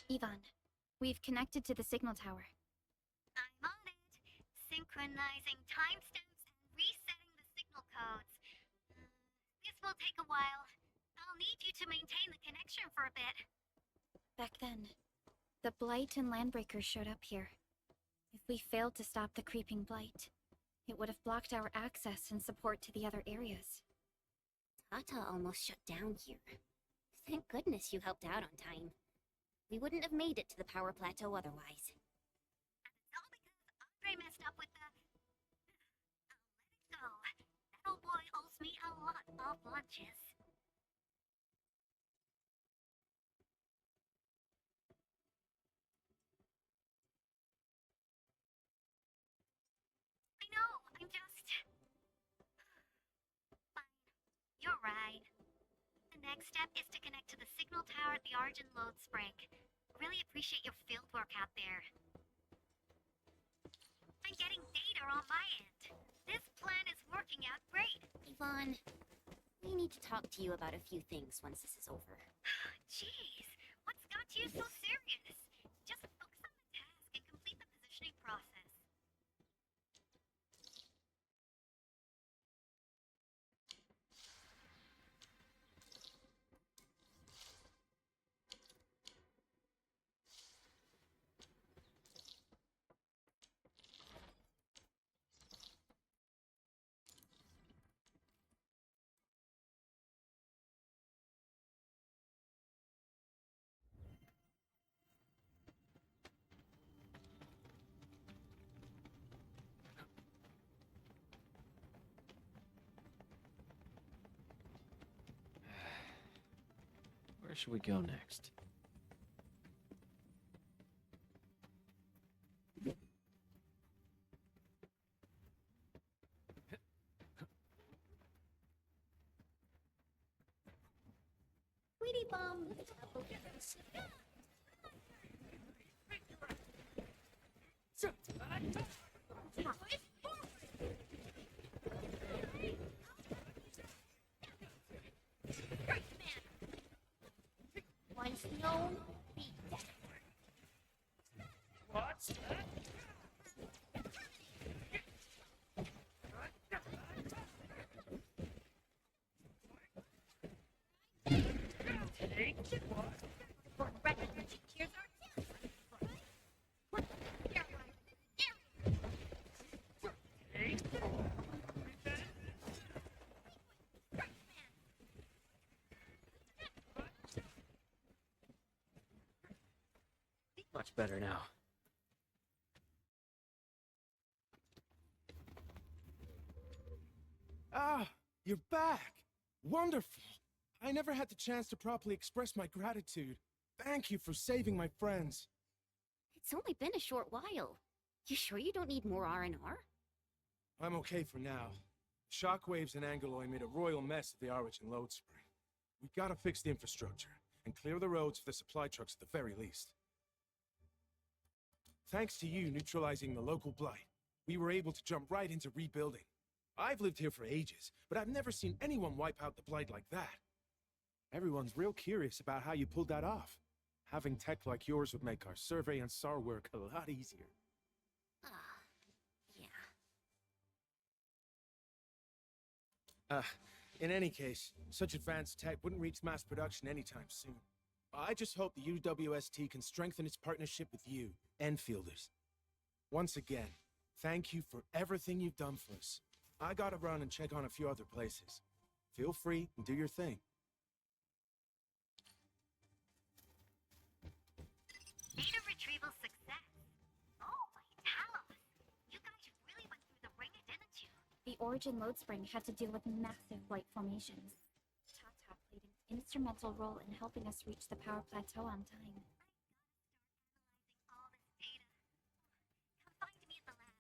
Yvonne, we've connected to the signal tower. I'm on it. Synchronizing timestamps and resetting the signal codes. This will take a while. I'll need you to maintain the connection for a bit. Back then, the Blight and Landbreakers showed up here. If we failed to stop the creeping Blight, it would have blocked our access and support to the other areas. Tata almost shut down here. Thank goodness you helped out on time. We wouldn't have made it to the power plateau otherwise. And it's all because Andre messed up with the... I'll let it go. That old boy owes me a lot of lunches. I know, I'm just... Fine. You're right. The next step is to connect to the signal tower at the Argent Load Spring. Really appreciate your field work out there. I'm getting data on my end. This plan is working out great. Yvonne, we need to talk to you about a few things once this is over. Jeez, what's got you so serious? Just focus on the task and complete the positioning process. Where should we go next? Sweetie Bum! Once known, be dead. What's that? Much better now. Ah, you're back! Wonderful! I never had the chance to properly express my gratitude. Thank you for saving my friends. It's only been a short while. You sure you don't need more R&R? I'm okay for now. Shockwaves and Angeloy made a royal mess of the Origin load spring. We gotta fix the infrastructure, and clear the roads for the supply trucks at the very least. Thanks to you neutralizing the local blight, we were able to jump right into rebuilding. I've lived here for ages, but I've never seen anyone wipe out the blight like that. Everyone's real curious about how you pulled that off. Having tech like yours would make our survey and SAR work a lot easier. Yeah. In any case, such advanced tech wouldn't reach mass production anytime soon. I just hope the UWST can strengthen its partnership with you, Enfielders. Once again, thank you for everything you've done for us. I gotta run and check on a few other places. Feel free and do your thing. Data retrieval success. Holy Talos! You guys really went through the ringer, didn't you? The Origin load spring had to deal with massive blight formations. Tata played an instrumental role in helping us reach the power plateau on time. All this data. Come find me in the lab.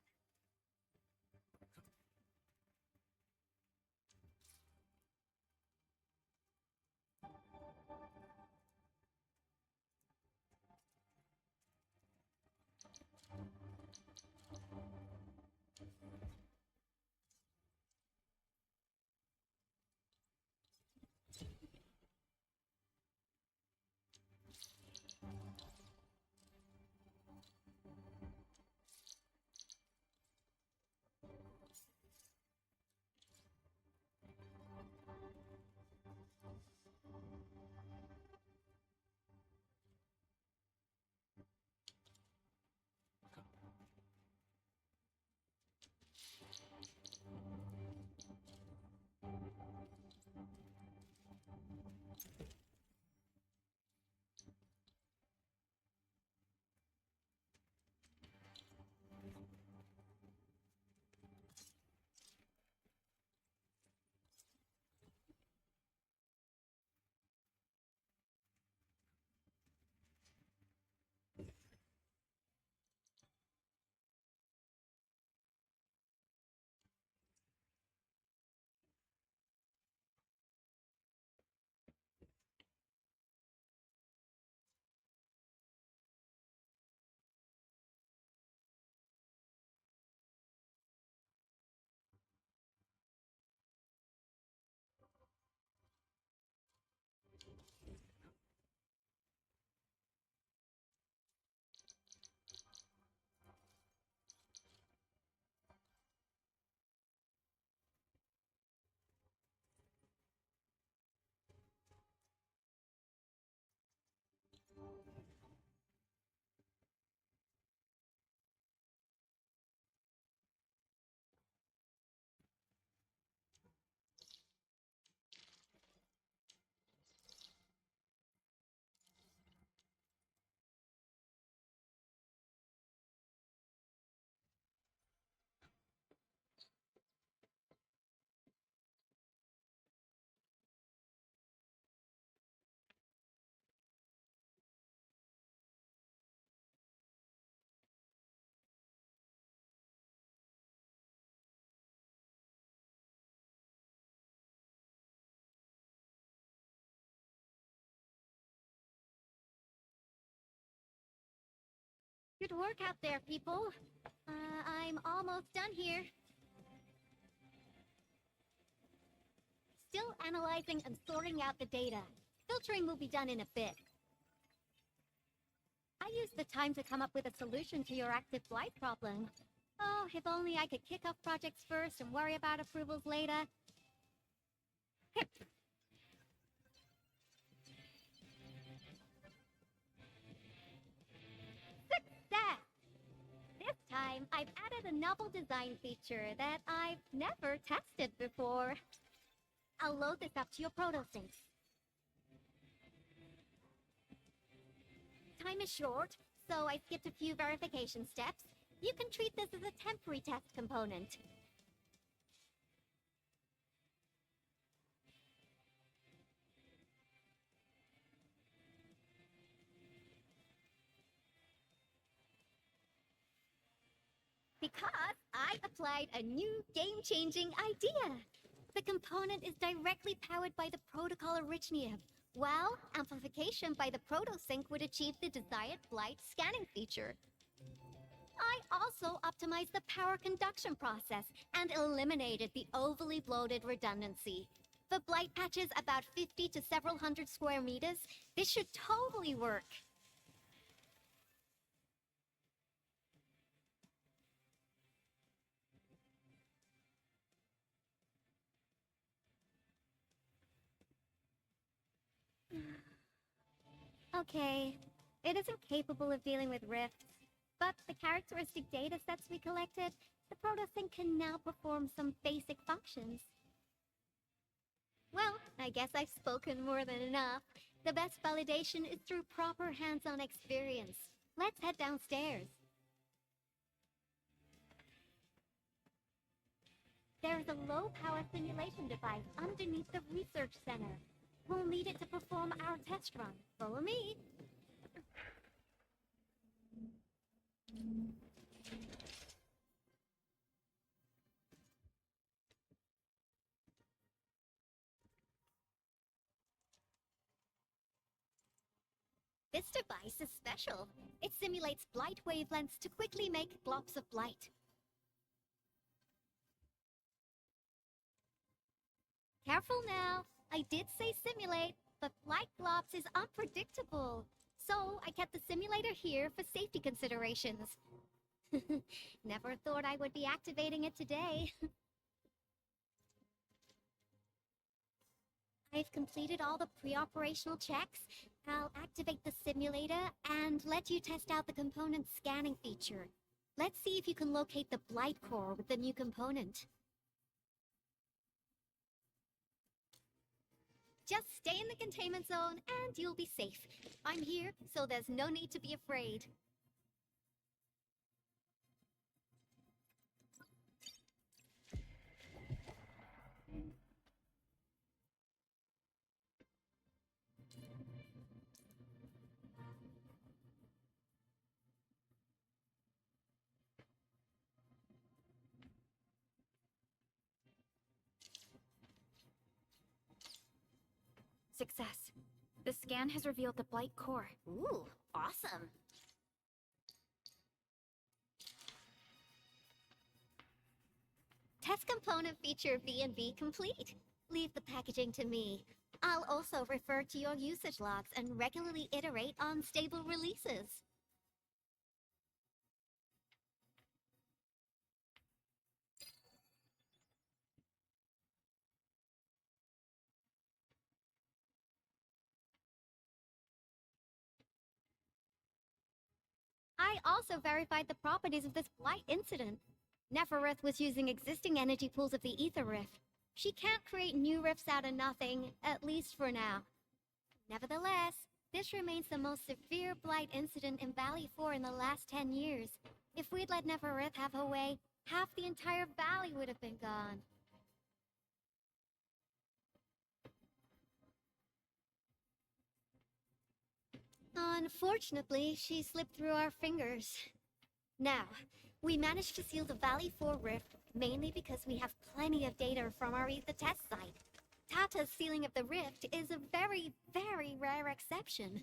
Good work out there, people. I'm almost done here. Still analyzing and sorting out the data. Filtering will be done in a bit. I used the time to come up with a solution to your active blight problem. Oh, if only I could kick off projects first and worry about approvals later. Hip. Success! This time, I've added a novel design feature that I've never tested before. I'll load this up to your protosync. Time is short, so I skipped a few verification steps. You can treat this as a temporary test component. Because I applied a new game-changing idea. The component is directly powered by the protocol Orichnium, while amplification by the protosync would achieve the desired blight scanning feature. I also optimized the power conduction process and eliminated the overly bloated redundancy. For blight patches about 50 to several hundred square meters, this should totally work. Okay, it isn't capable of dealing with rifts, But the characteristic data sets we collected, the protosync can now perform some basic functions. Well, I guess I've spoken more than enough. The best validation is through proper hands-on experience. Let's head downstairs. There's a low-power simulation device underneath the research center. We'll need it to perform our test run. Follow me. This device is special. It simulates blight wavelengths to quickly make glops of blight. Careful now. I did say simulate, but blight glops is unpredictable. So I kept the simulator here for safety considerations. Never thought I would be activating it today. I've completed all the pre-operational checks. I'll activate the simulator and let you test out the component scanning feature. Let's see if you can locate the blight core with the new component. Just stay in the containment zone and you'll be safe. I'm here, so there's no need to be afraid. Success. The scan has revealed the blight core. Ooh, awesome. Test component feature V&V complete. Leave the packaging to me. I'll also refer to your usage logs and regularly iterate on stable releases. I also verified the properties of this blight incident. Neferith was using existing energy pools of the Ether Rift. She can't create new rifts out of nothing, at least for now. Nevertheless, this remains the most severe blight incident in Valley 4 in the last 10 years. If we'd let Neferith have her way, half the entire valley would have been gone. Unfortunately, she slipped through our fingers. Now, we managed to seal the Valley 4 rift mainly because we have plenty of data from our Ether test site. Tata's sealing of the rift is a very, very rare exception.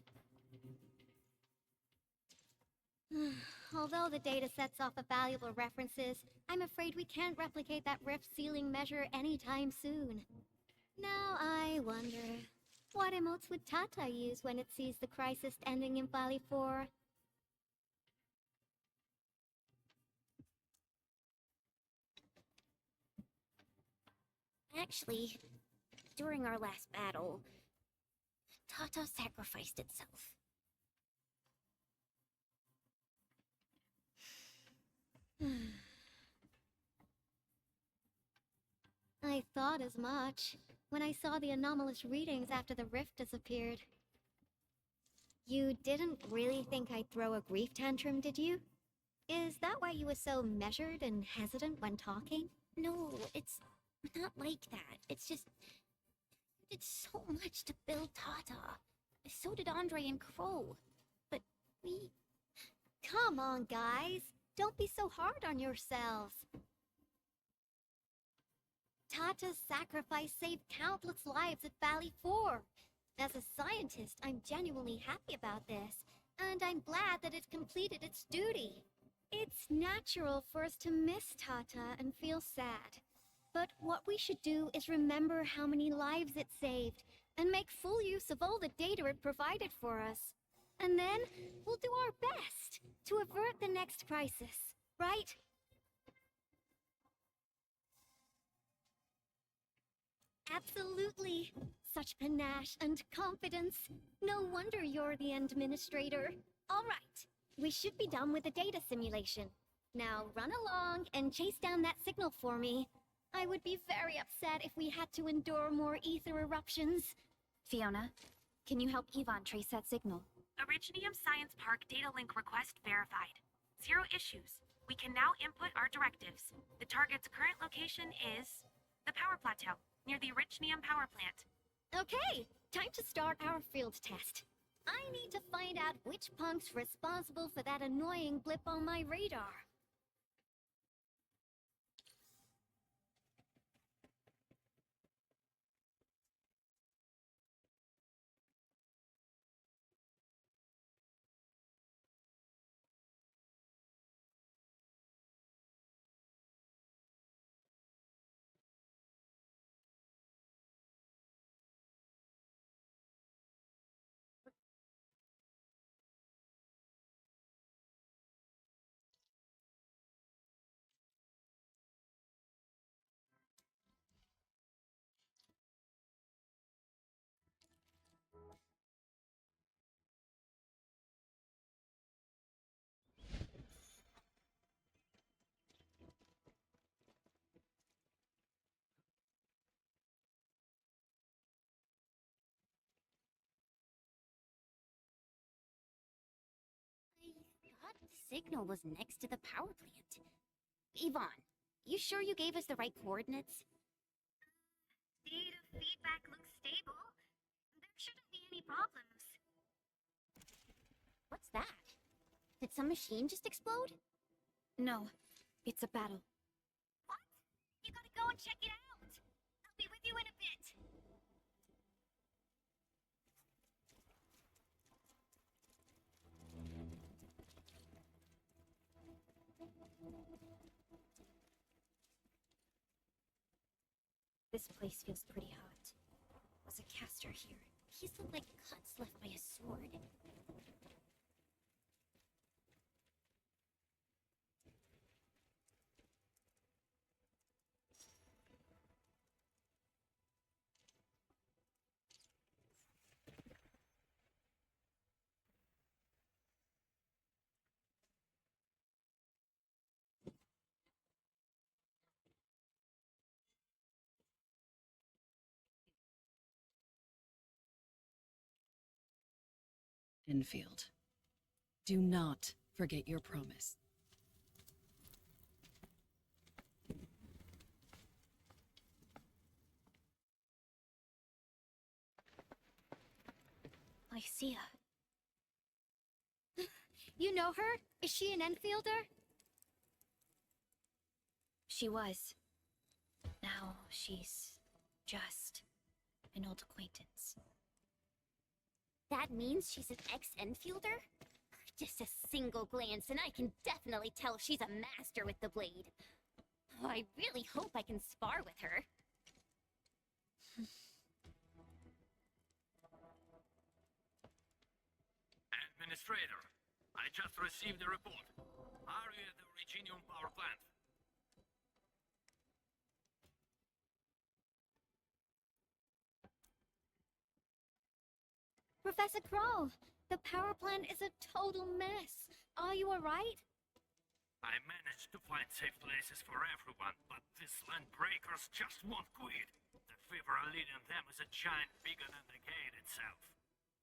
Although the data sets offer valuable references, I'm afraid we can't replicate that rift sealing measure anytime soon. Now I wonder, what emotes would Tata use when it sees the crisis ending in Valley 4? Actually, during our last battle, Tata sacrificed itself. I thought as much when I saw the anomalous readings after the rift disappeared. You didn't really think I'd throw a grief tantrum, did you? Is that why you were so measured and hesitant when talking? No, it's not like that. It's just... you did so much to build Tata. So did Andre and Crow. But we... Come on, guys. Don't be so hard on yourselves. Tata's sacrifice saved countless lives at Valley 4. As a scientist, I'm genuinely happy about this, and I'm glad that it completed its duty. It's natural for us to miss Tata and feel sad. But what we should do is remember how many lives it saved, and make full use of all the data it provided for us. And then, we'll do our best to avert the next crisis, right? Absolutely. Such panache and confidence. No wonder you're the administrator. All right. We should be done with the data simulation. Now run along and chase down that signal for me. I would be very upset if we had to endure more ether eruptions. Fiona, can you help Yvonne trace that signal? Originium Science Park data link request verified. 0 issues. We can now input our directives. The target's current location is the power plateau, near the Originium power plant. Okay, time to start our field test. I need to find out which punk's responsible for that annoying blip on my radar. I thought the signal was next to the power plant. Yvonne, you sure you gave us the right coordinates? Data feedback looks stable. There shouldn't be any problems. What's that? Did some machine just explode? No, it's a battle. What? You gotta go and check it out. I'll be with you in a bit. This place feels pretty hot. Was a caster here? These look like cuts left by a sword. Enfield, do not forget your promise. Lycia. You know her? Is she an Enfielder? She was. Now she's just an old acquaintance. That means she's an ex-Enfielder? Just a single glance and I can definitely tell she's a master with the blade. Oh, I really hope I can spar with her. Administrator, I just received a report. Are you at the Originium power plant? Professor Crow, the power plant is a total mess. Are you alright? I managed to find safe places for everyone, but these land breakers just won't quit. The fever leading them is a giant bigger than the gate itself.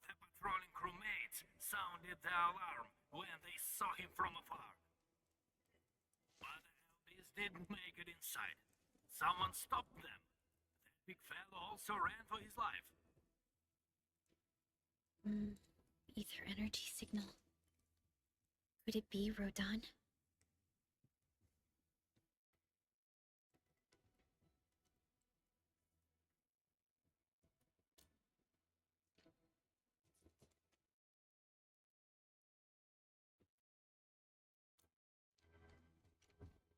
The patrolling crewmates sounded the alarm when they saw him from afar. But the Eldies didn't make it inside. Someone stopped them. That big fellow also ran for his life. Ether energy signal. Could it be Rodan?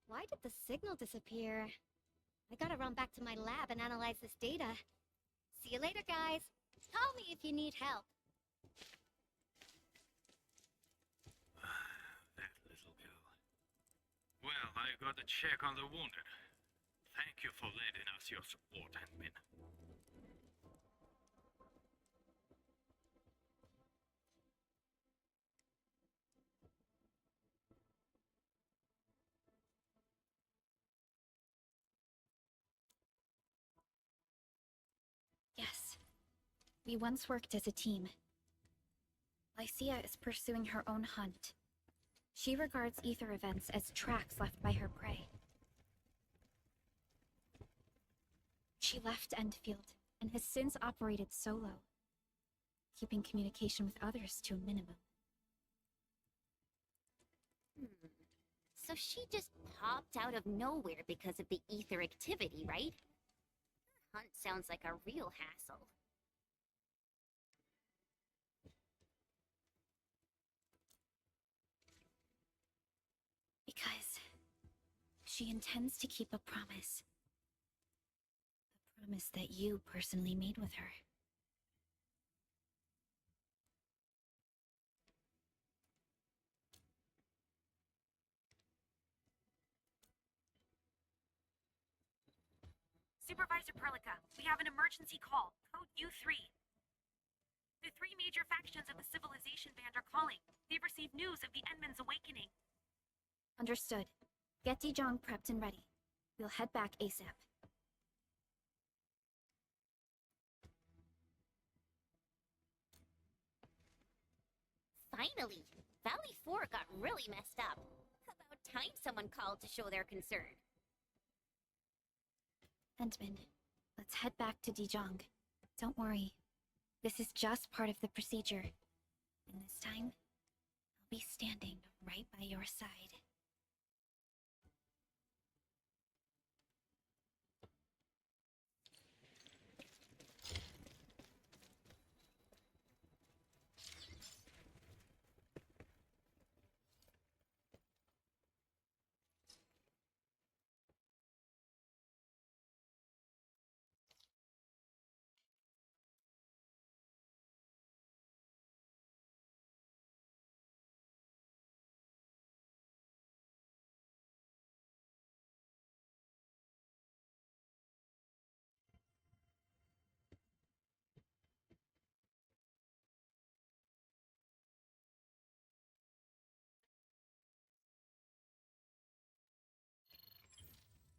Why did the signal disappear? I gotta run back to my lab and analyze this data. See you later, guys. Call me if you need help. That little girl. Well, I got a check on the wounded. Thank you for lending us your support, Handmin. We once worked as a team. Lycia is pursuing her own hunt. She regards ether events as tracks left by her prey. She left Endfield and has since operated solo, keeping communication with others to a minimum. So she just popped out of nowhere because of the ether activity, right? Her hunt sounds like a real hassle. Because she intends to keep a promise. A promise that you personally made with her. Supervisor Perlica, we have an emergency call. Code U3. The three major factions of the Civilization Band are calling. They've received news of the Endman's awakening. Understood. Get Dijong prepped and ready. We'll head back ASAP. Finally! Valley 4 got really messed up. About time someone called to show their concern. Endman, let's head back to Dijong. Don't worry. This is just part of the procedure. And this time, I'll be standing right by your side.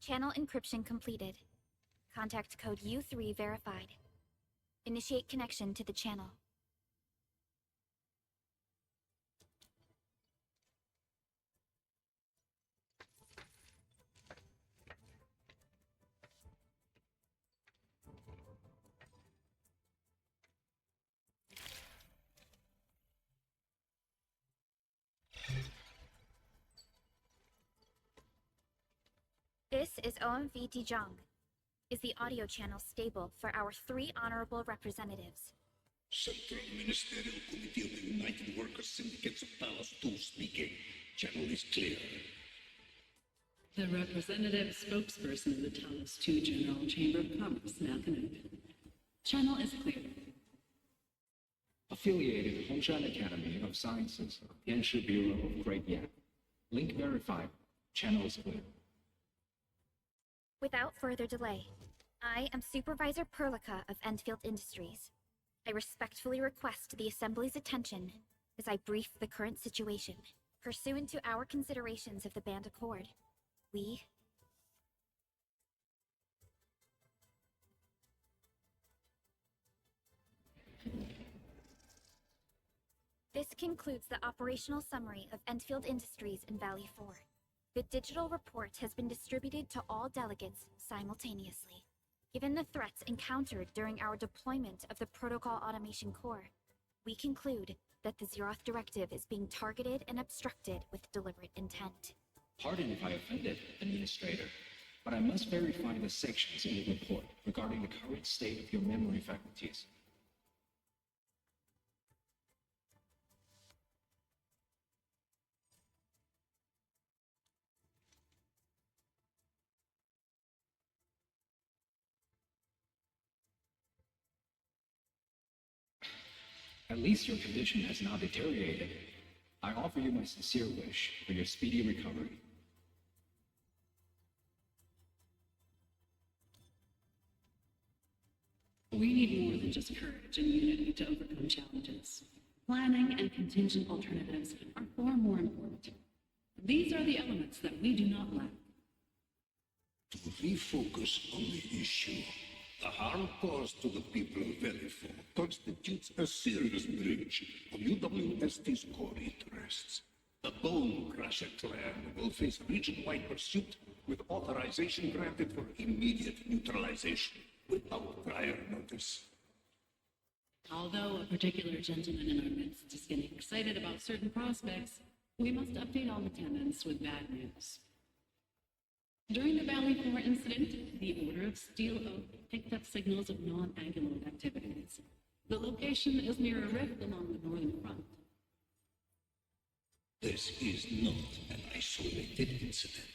Channel encryption completed. Contact code U3 verified. Initiate connection to the channel. This is OMV Dijong. Is the audio channel stable for our 3 honorable representatives? Central Ministerial Committee of the United Workers Syndicates of Talos 2 speaking. Channel is clear. The representative spokesperson of the Talos 2 General Chamber of Commerce now connected. Channel is clear. Affiliated Hongshan Academy of Sciences, Yanshi Bureau of Great Yan. Link verified. Channel is clear. Without further delay, I am Supervisor Perlica of Endfield Industries. I respectfully request the Assembly's attention as I brief the current situation. Pursuant to our considerations of the Band Accord, we... This concludes the operational summary of Endfield Industries in Valley 4. The digital report has been distributed to all delegates simultaneously. Given the threats encountered during our deployment of the Protocol Automation Core, we conclude that the Zeroth Directive is being targeted and obstructed with deliberate intent. Pardon if I offended, Administrator, but I must verify the sections in the report regarding the current state of your memory faculties. At least your condition has not deteriorated. I offer you my sincere wish for your speedy recovery. We need more than just courage and unity to overcome challenges. Planning and contingent alternatives are far more important. These are the elements that we do not lack. To refocus on the issue, The harm caused to the people of Valley constitutes a serious breach of UWST's core interests. The Bone Crusher clan will face region-wide pursuit with authorization granted for immediate neutralization without prior notice. Although a particular gentleman in our midst is getting excited about certain prospects, we must update all attendants with bad news. During the Valley 4 incident, the Order of Steel Oak picked up signals of non-Anguloid activities. The location is near a rift along the northern front. This is not an isolated incident.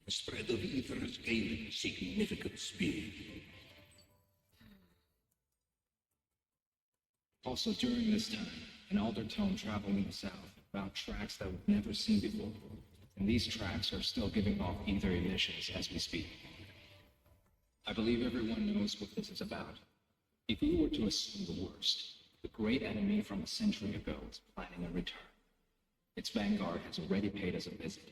The spread of ether has gained significant speed. Also during this time, an Aldertone traveling south found tracks that we've never seen before. And these tracks are still giving off ether emissions as we speak. I believe everyone knows what this is about. If you were to assume the worst, the great enemy from a century ago is planning a return. Its vanguard has already paid us a visit.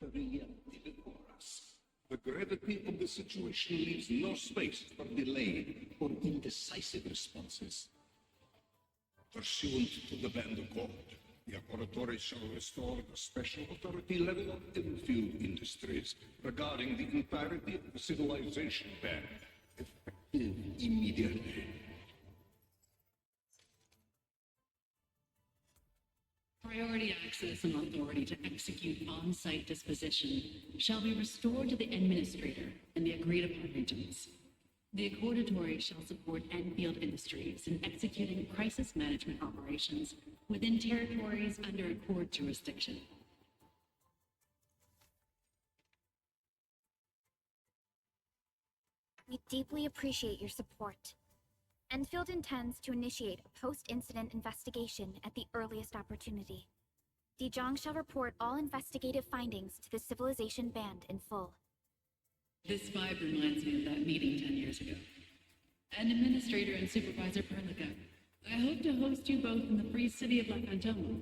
The reality before us. The gravity of the situation leaves no space for delayed or indecisive responses. Pursuant to the Band Code, the Laboratory shall restore the special authority level of endfield industries regarding the entirety of the civilization band, effective immediately. Priority access and authority to execute on-site disposition shall be restored to the Administrator and the agreed-upon regions. The Accordatory shall support Enfield Industries in executing crisis management operations within territories under Accord jurisdiction. We deeply appreciate your support. Enfield intends to initiate a post-incident investigation at the earliest opportunity. Dijong shall report all investigative findings to the Civilization Band in full. This vibe reminds me of that meeting 10 years ago. Administrator and Supervisor Perlica, I hope to host you both in the free city of La Cantoma.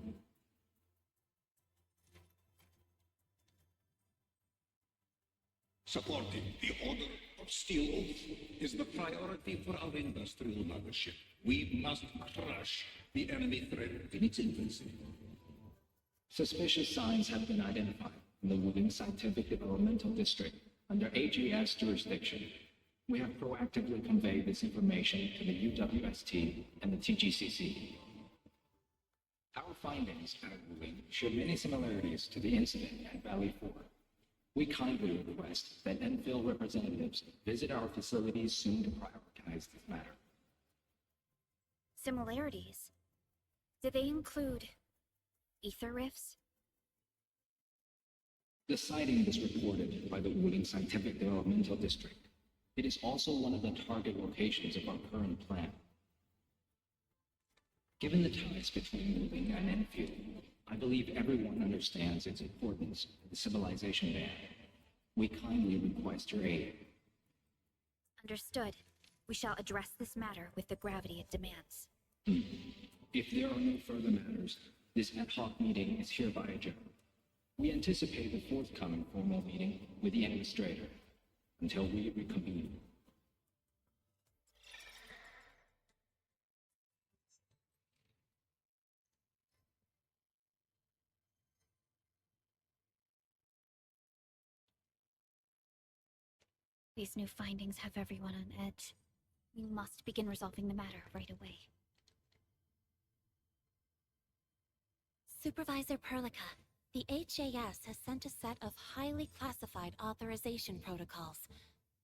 Supporting the Order of Steel Oath is the priority for our industrial mothership. We must crush the enemy threat in its infancy. Suspicious signs have been identified in the Wooden Scientific Developmental District under AGS jurisdiction. We have proactively conveyed this information to the UWST and the TGCC. Our findings at Wooden show many similarities to the incident at Valley 4. We kindly request that Enfield representatives visit our facilities soon to prioritize this matter. Similarities? Do they include ether rifts? The sighting was reported by the Wooden Scientific Developmental District. It is also one of the target locations of our current plan. Given the ties between Wooden and Enfield, I believe everyone understands its importance to the Civilization Band. We kindly request your aid. Understood. We shall address this matter with the gravity it demands. If there are no further matters, this ad hoc meeting is hereby adjourned. We anticipate a forthcoming formal meeting with the Administrator until we reconvene. These new findings have everyone on edge. We must begin resolving the matter right away. Supervisor Perlica, the HAS has sent a set of highly classified authorization protocols.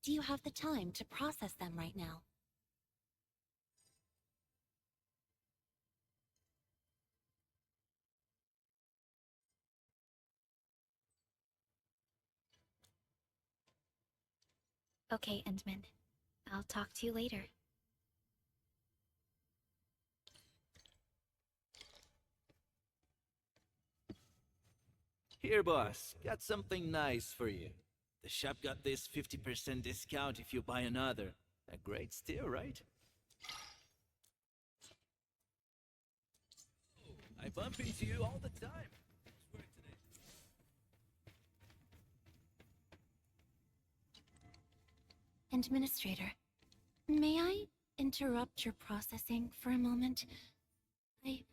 Do you have the time to process them right now? Okay, Endman. I'll talk to you later. Here, boss, got something nice for you. The shop got this 50% discount if you buy another. A great steal, right? I bump into you all the time. Administrator, may I interrupt your processing for a moment? I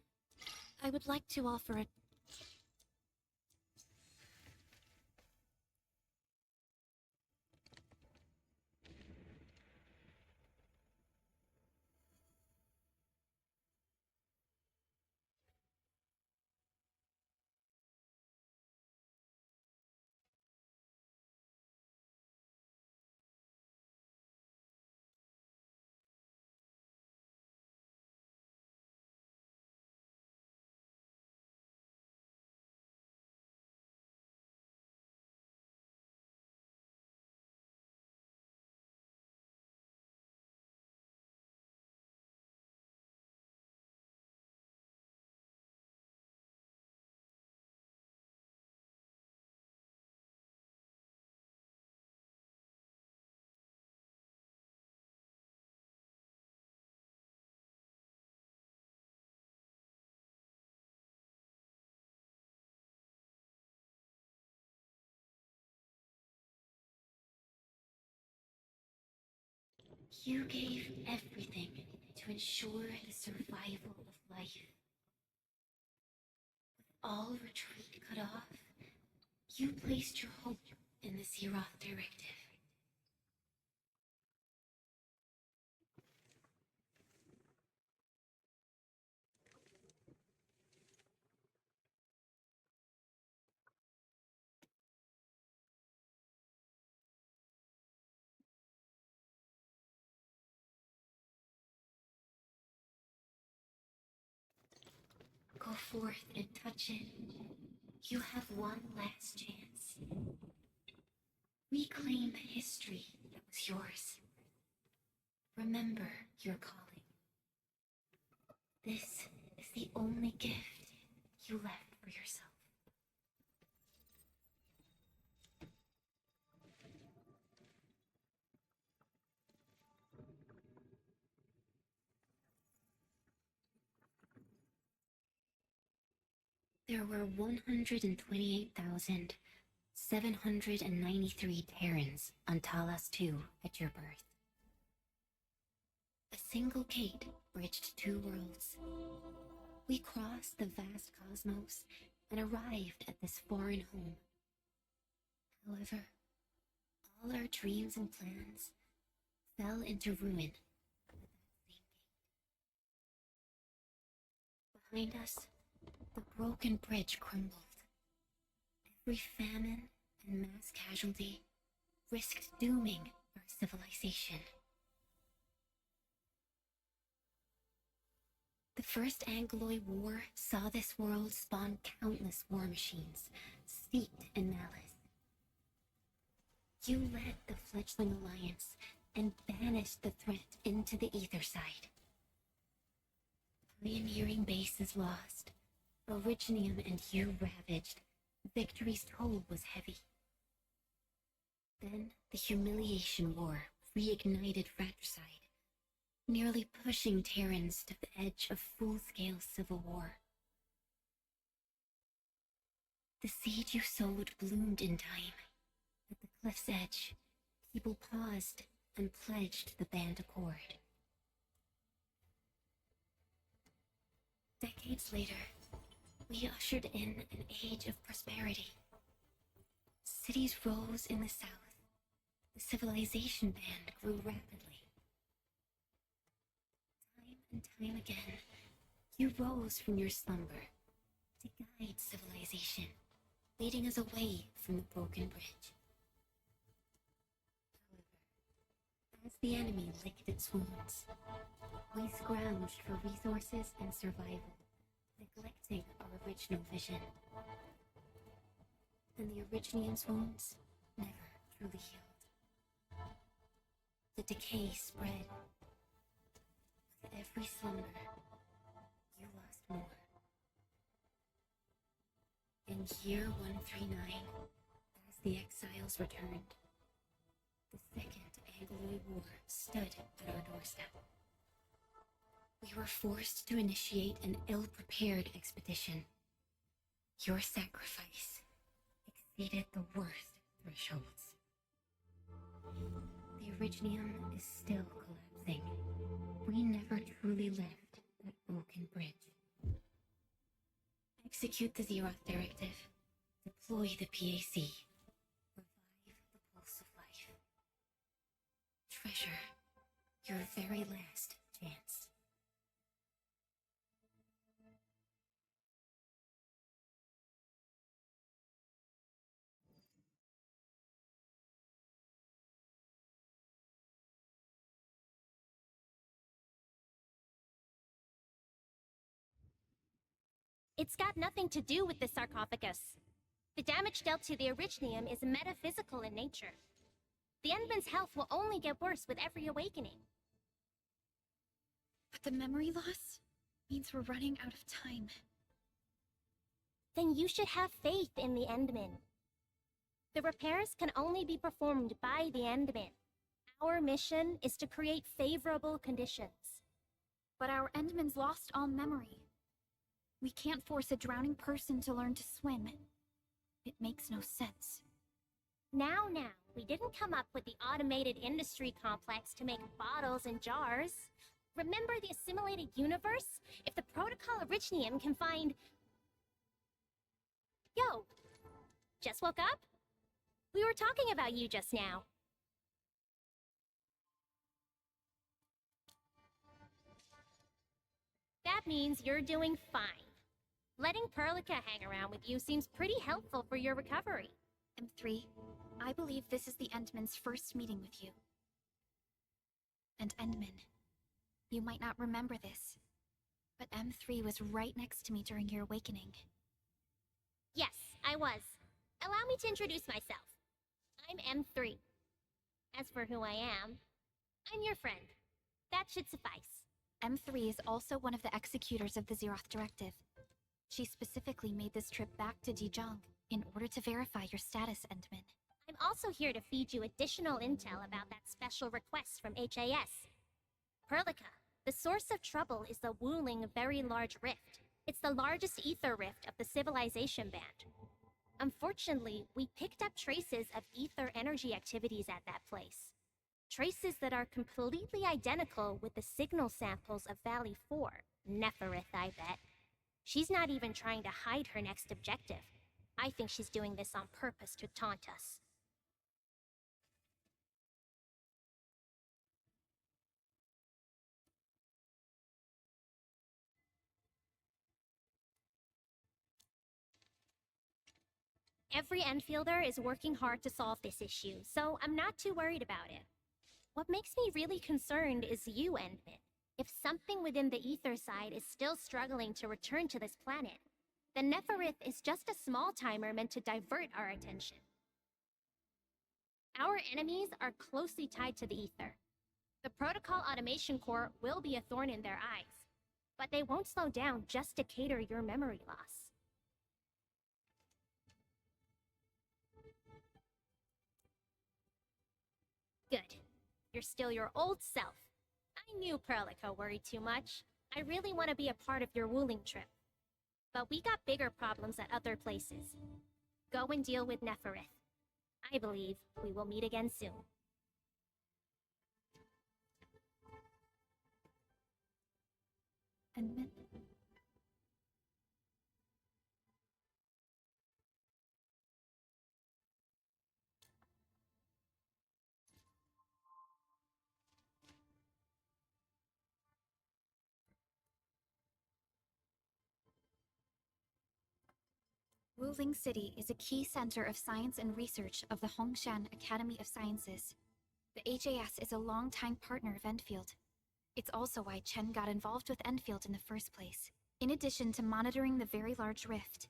would like to offer a... You gave everything to ensure the survival of life. With all retreat cut off, you placed your hope in the Zeroth Directive. Go forth and touch it. You have one last chance. Reclaim the history that was yours. Remember your calling. This is the only gift you left for yourself. There were 128,793 Terrans on Talos II at your birth. A single gate bridged two worlds. We crossed the vast cosmos and arrived at this foreign home. However, all our dreams and plans fell into ruin with that same gate. Behind us, the broken bridge crumbled. Every famine and mass casualty risked dooming our civilization. The First Angloid War saw this world spawn countless war machines, steeped in malice. You led the fledgling alliance and banished the threat into the ether side. Pioneering bases lost, Originium and you ravaged. Victory's toll was heavy. Then the Humiliation War reignited fratricide, nearly pushing Terrans to the edge of full-scale civil war. The seed you sowed bloomed in time. At the cliff's edge, people paused and pledged the band accord. Decades later, we ushered in an age of prosperity. Cities rose in the south. The civilization band grew rapidly. Time and time again, you rose from your slumber to guide civilization, leading us away from the broken bridge. However, as the enemy licked its wounds, we scrounged for resources and survival, neglecting our original vision. And the Originium's wounds never truly healed. The decay spread. With every slumber, you lost more. In year 139, as the exiles returned, the Second Anglo War stood at our doorstep. We were forced to initiate an ill-prepared expedition. Your sacrifice exceeded the worst thresholds. The Originium is still collapsing. We never truly left that broken bridge. Execute the Zeroth Directive. Deploy the PAC. Revive the pulse of life. Treasure your very last chance. It's got nothing to do with the sarcophagus. The damage dealt to the Originium is metaphysical in nature. The Endman's health will only get worse with every awakening. But the memory loss means we're running out of time. Then you should have faith in the Endman. The repairs can only be performed by the Endman. Our mission is to create favorable conditions. But our Endman's lost all memory. We can't force a drowning person to learn to swim. It makes no sense. Now, we didn't come up with the automated industry complex to make bottles and jars. Remember the assimilated universe? If the Protocol Originium can find... Yo! Just woke up? We were talking about you just now. That means you're doing fine. Letting Perlica hang around with you seems pretty helpful for your recovery. M3, I believe this is the Endman's first meeting with you. And Endman, you might not remember this, but M3 was right next to me during your awakening. Yes, I was. Allow me to introduce myself. I'm M3. As for who I am, I'm your friend. That should suffice. M3 is also one of the executors of the Zeroth Directive. She specifically made this trip back to Dijon in order to verify your status, Endman. I'm also here to feed you additional intel about that special request from HAS. Perlica, the source of trouble is the Wuling Very Large Rift. It's the largest ether rift of the Civilization Band. Unfortunately, we picked up traces of ether energy activities at that place. Traces that are completely identical with the signal samples of Valley 4. Neferith, I bet. She's not even trying to hide her next objective. I think she's doing this on purpose to taunt us. Every Enfielder is working hard to solve this issue, so I'm not too worried about it. What makes me really concerned is you, Endman. If something within the ether side is still struggling to return to this planet, then Neferith is just a small timer meant to divert our attention. Our enemies are closely tied to the ether. The Protocol Automation Core will be a thorn in their eyes, but they won't slow down just to cater your memory loss. Good. You're still your old self. I knew Perlica worried too much. I really want to be a part of your Wuling trip. But we got bigger problems at other places. Go and deal with Neferith. I believe we will meet again soon. Endman? Wuling City is a key center of science and research of the Hongshan Academy of Sciences. The HAS is a longtime partner of Endfield. It's also why Chen got involved with Endfield in the first place. In addition to monitoring the Very Large Rift,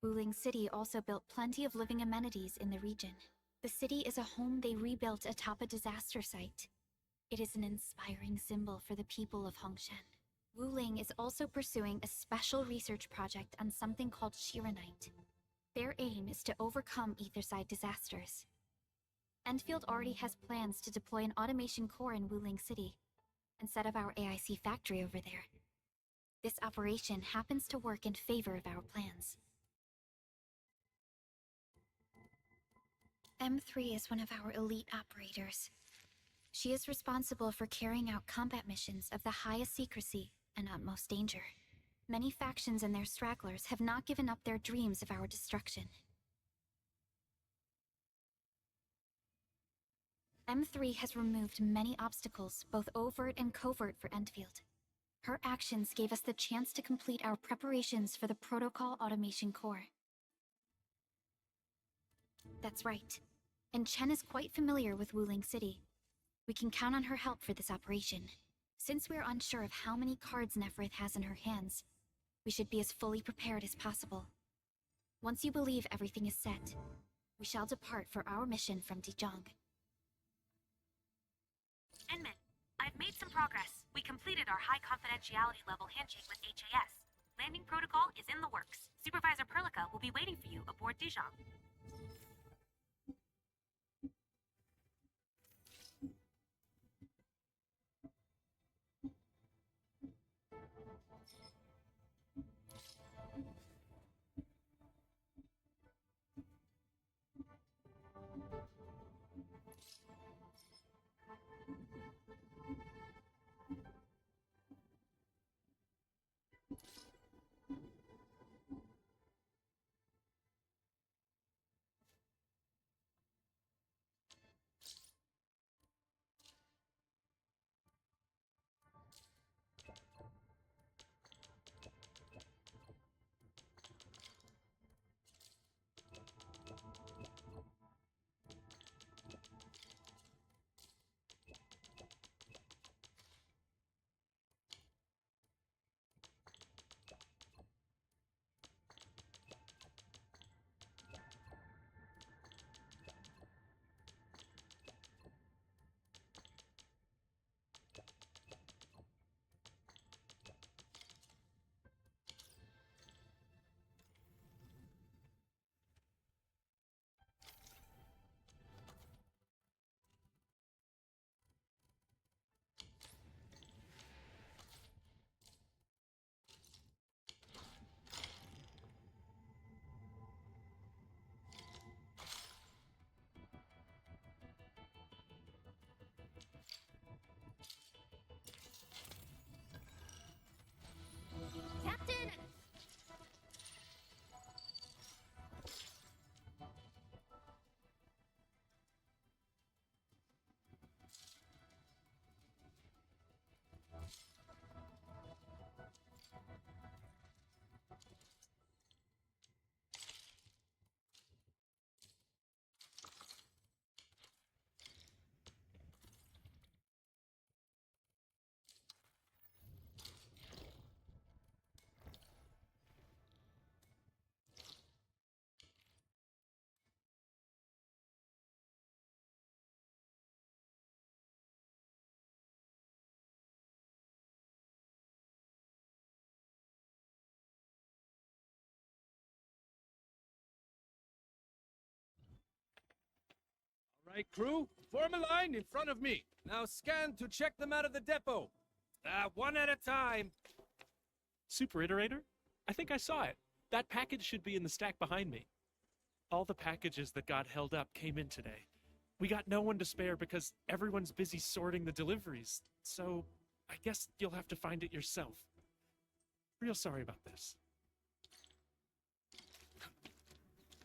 Wuling City also built plenty of living amenities in the region. The city is a home they rebuilt atop a disaster site. It is an inspiring symbol for the people of Hongshan. Wuling is also pursuing a special research project on something called Shiranite. Their aim is to overcome Etherside disasters. Endfield already has plans to deploy an automation core in Wuling City and set up our AIC factory over there. This operation happens to work in favor of our plans. M3 is one of our elite operators. She is responsible for carrying out combat missions of the highest secrecy and utmost danger. Many factions and their stragglers have not given up their dreams of our destruction. M3 has removed many obstacles, both overt and covert, for Endfield. Her actions gave us the chance to complete our preparations for the Protocol Automation Core. That's right. And Chen is quite familiar with Wuling City. We can count on her help for this operation. Since we're unsure of how many cards Neferith has in her hands, we should be as fully prepared as possible. Once you believe everything is set, we shall depart for our mission from Dijiang. Enman, I've made some progress. We completed our high confidentiality level handshake with HAS. Landing protocol is in the works. Supervisor Perlica will be waiting for you aboard Dijon. Captain! All right, crew, form a line in front of me. Now scan to check them out of the depot. One at a time. Super Iterator? I think I saw it. That package should be in the stack behind me. All the packages that got held up came in today. We got no one to spare because everyone's busy sorting the deliveries, so I guess you'll have to find it yourself. Real sorry about this.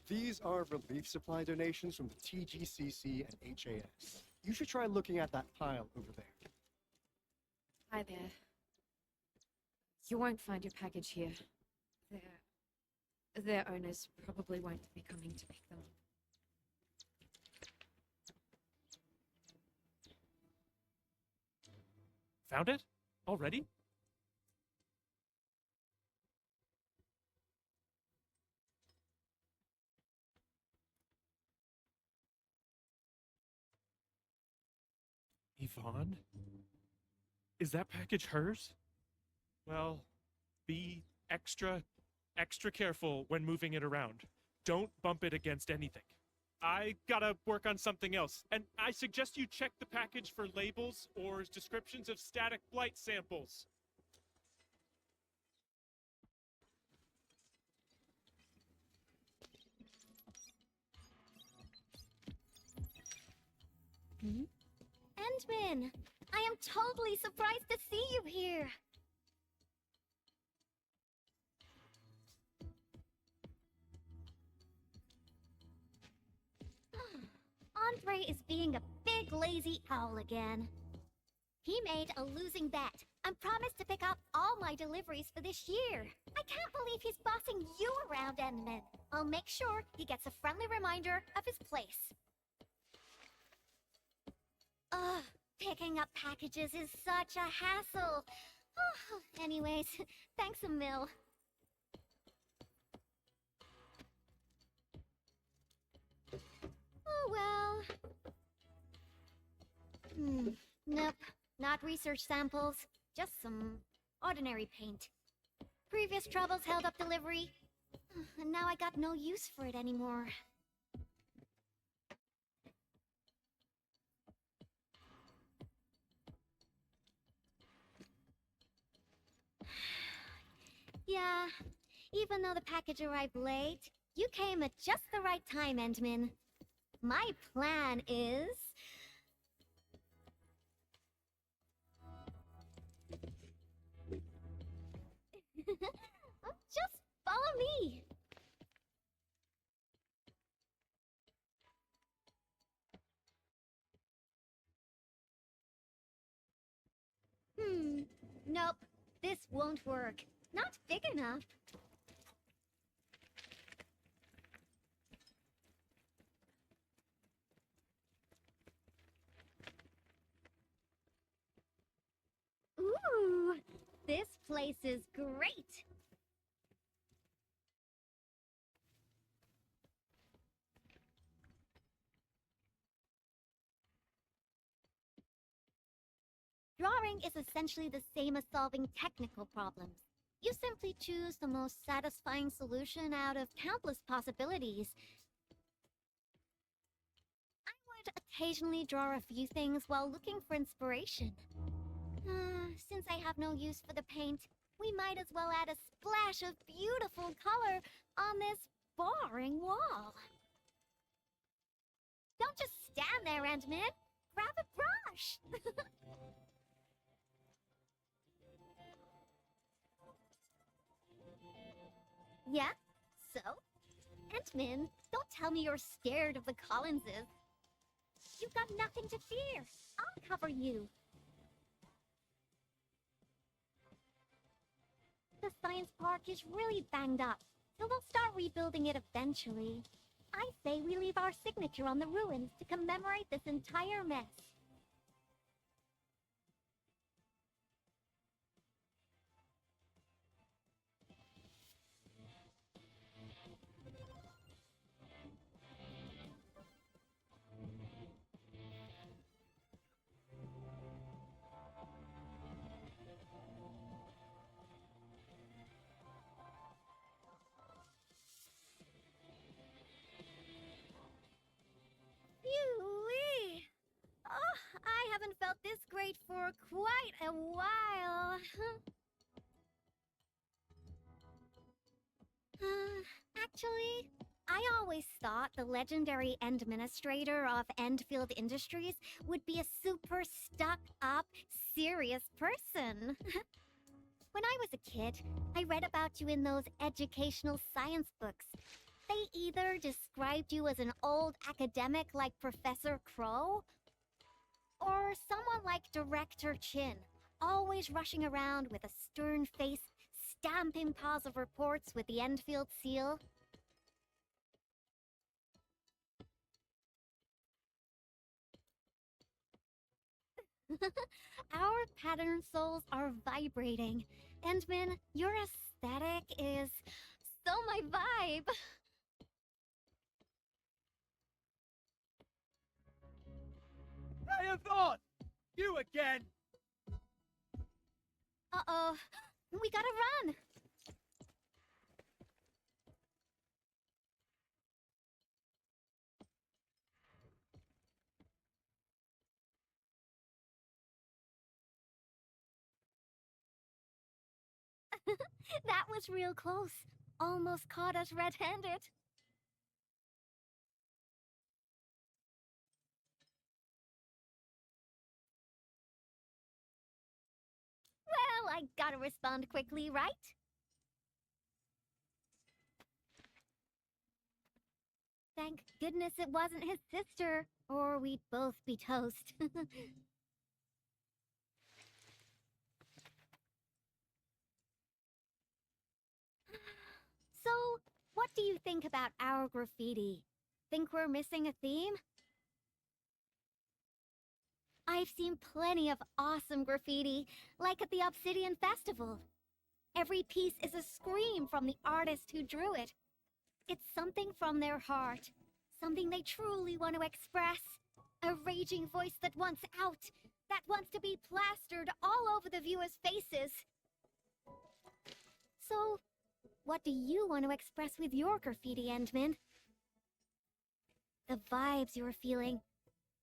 These are relief supply donations from the TGCC and HAS. You should try looking at that pile over there. Hi there. You won't find your package here. Their owners probably won't be coming to pick them up. Found it? Already? Yvonne? Is that package hers? Well, be extra careful when moving it around. Don't bump it against anything. I gotta work on something else, and I suggest you check the package for labels or descriptions of static blight samples. Endman! I am totally surprised to see you here! Andre is being a big lazy owl again. He made a losing bet and promised to pick up all my deliveries for this year. I can't believe he's bossing you around, Endman. I'll make sure he gets a friendly reminder of his place. Ugh, picking up packages is such a hassle. Anyways, thanks a mil. Oh well. Nope, not research samples. Just some ordinary paint. Previous troubles held up delivery, and now I got no use for it anymore. Yeah, even though the package arrived late, you came at just the right time, Endman. My plan is... just follow me. Nope, this won't work. Not big enough. Ooh, this place is great. Drawing is essentially the same as solving technical problems. You simply choose the most satisfying solution out of countless possibilities. I would occasionally draw a few things while looking for inspiration. Since I have no use for the paint, we might as well add a splash of beautiful color on this boring wall. Don't just stand there, Endman. Grab a brush. Yeah? So? Endman, don't tell me you're scared of the Collinses. You've got nothing to fear. I'll cover you. The science park is really banged up, so we'll start rebuilding it eventually. I say we leave our signature on the ruins to commemorate this entire mess. Phew-wee! Oh, I haven't felt this great for quite a while. Actually, I always thought the legendary administrator of Endfield Industries would be a super stuck-up, serious person. When I was a kid, I read about you in those educational science books. They either described you as an old academic like Professor Crow, or someone like Director Chin, always rushing around with a stern face, stamping piles of reports with the Endfield seal. Our pattern souls are vibrating. Endman, your aesthetic is so my vibe. I have thought! You again! Uh-oh. We gotta run! That was real close. Almost caught us red-handed. Well, I gotta respond quickly, right? Thank goodness it wasn't his sister, or we'd both be toast. So, what do you think about our graffiti? Think we're missing a theme? I've seen plenty of awesome graffiti, like at the Obsidian Festival. Every piece is a scream from the artist who drew it. It's something from their heart, something they truly want to express. A raging voice that wants out, that wants to be plastered all over the viewers' faces. So, what do you want to express with your graffiti, Endman? The vibes you're feeling,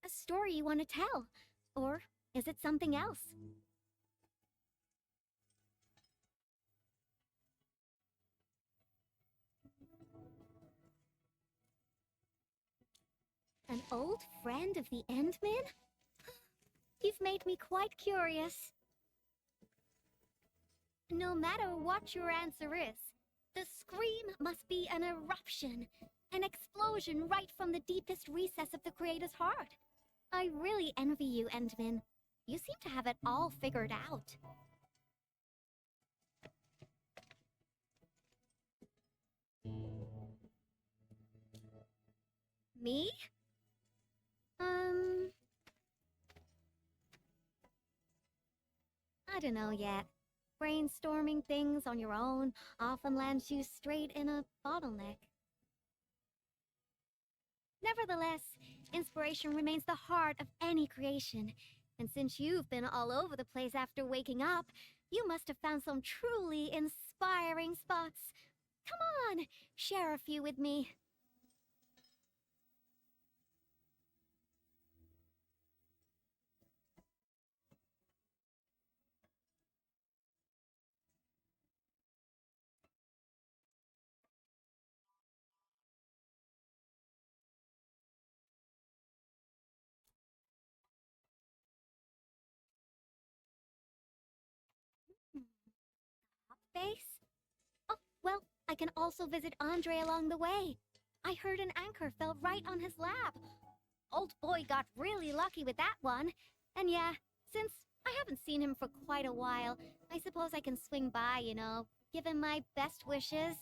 a story you want to tell, or is it something else? An old friend of the Endman? You've made me quite curious. No matter what your answer is, the scream must be an eruption, an explosion right from the deepest recess of the creator's heart. I really envy you, Endman. You seem to have it all figured out. Me? I don't know yet. Brainstorming things on your own often lands you straight in a bottleneck. Nevertheless, inspiration remains the heart of any creation. And since you've been all over the place after waking up, you must have found some truly inspiring spots. Come on, share a few with me. Base? Oh, well, I can also visit Andre along the way. I heard an anchor fell right on his lap. Old boy got really lucky with that one. And yeah, since I haven't seen him for quite a while, I suppose I can swing by, give him my best wishes.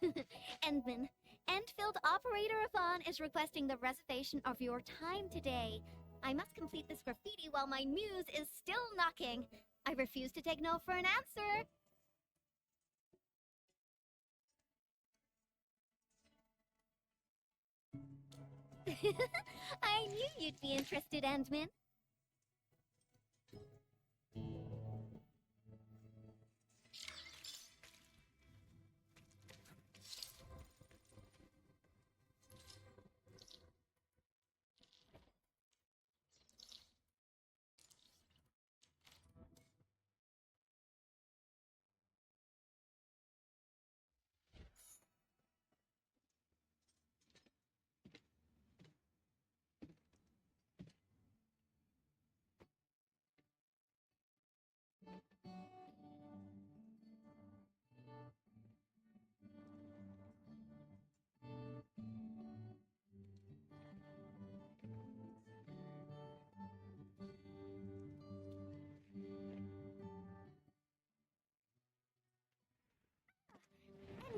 Endman, Endfield Operator Avon is requesting the reservation of your time today. I must complete this graffiti while my muse is still knocking. I refuse to take no for an answer. I knew you'd be interested, Endman.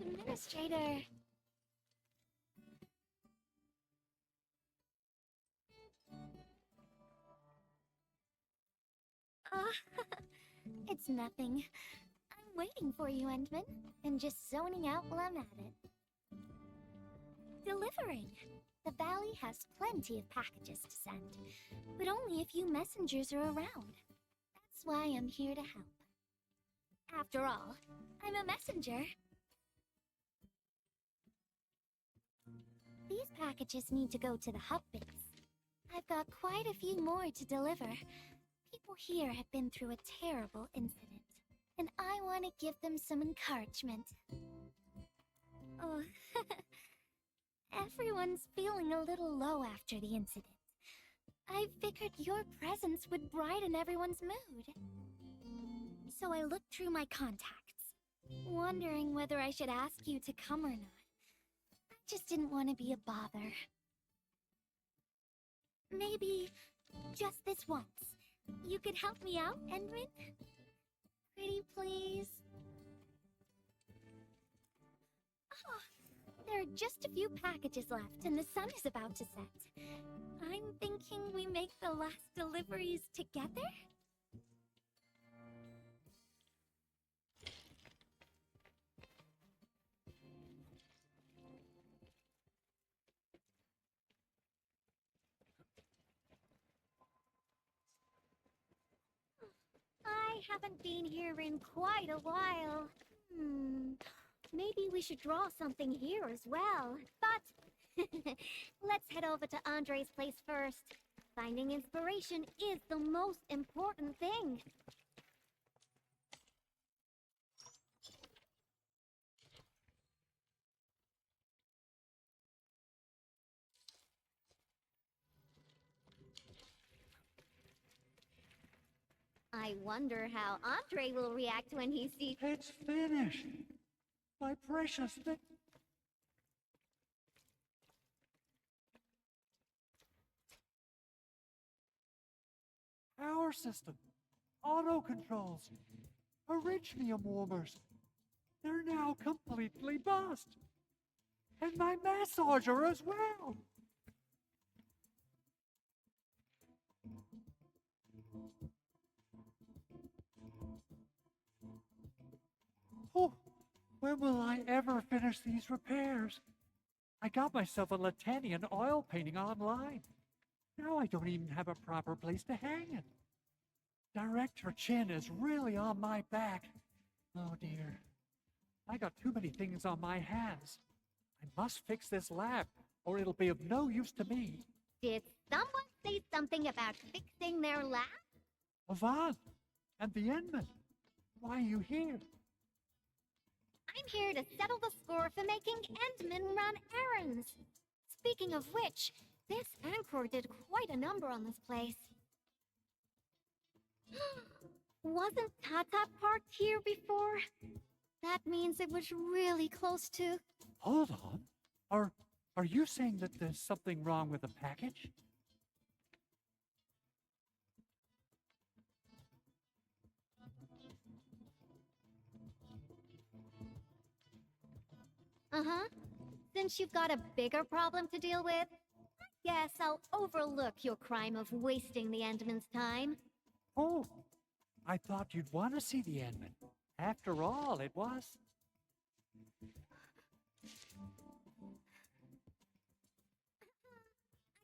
Administrator. It's nothing. I'm waiting for you, Endman, and just zoning out while I'm at it. Delivering. The valley has plenty of packages to send, but only a few messengers are around. That's why I'm here to help. After all, I'm a messenger. These packages need to go to the hub base. I've got quite a few more to deliver. People here have been through a terrible incident, and I want to give them some encouragement. Oh, everyone's feeling a little low after the incident. I figured your presence would brighten everyone's mood. So I looked through my contacts, wondering whether I should ask you to come or not. I just didn't want to be a bother. Maybe just this once. You could help me out, Endman? Pretty please? Oh, there are just a few packages left and the sun is about to set. I'm thinking we make the last deliveries together? I haven't been here in quite a while. Maybe we should draw something here as well. But let's head over to Andre's place first. Finding inspiration is the most important thing. I wonder how Andre will react when he sees— It's finished! My precious thing! Power system, auto controls, Orignium warmers. They're now completely bust. And my massager as well. Oh, when will I ever finish these repairs? I got myself a Latanian oil painting online. Now I don't even have a proper place to hang it. Director Chin is really on my back. Oh dear. I got too many things on my hands. I must fix this lab, or it'll be of no use to me. Did someone say something about fixing their lab? Yvonne, and the Endman. Why are you here? I'm here to settle the score for making Endman run errands. Speaking of which, this Anchor did quite a number on this place. Wasn't Tata parked here before? That means it was really close to— Hold on. Are you saying that there's something wrong with the package? Uh-huh. Since you've got a bigger problem to deal with, I guess I'll overlook your crime of wasting the Endman's time. Oh, I thought you'd want to see the Endman. After all, it was.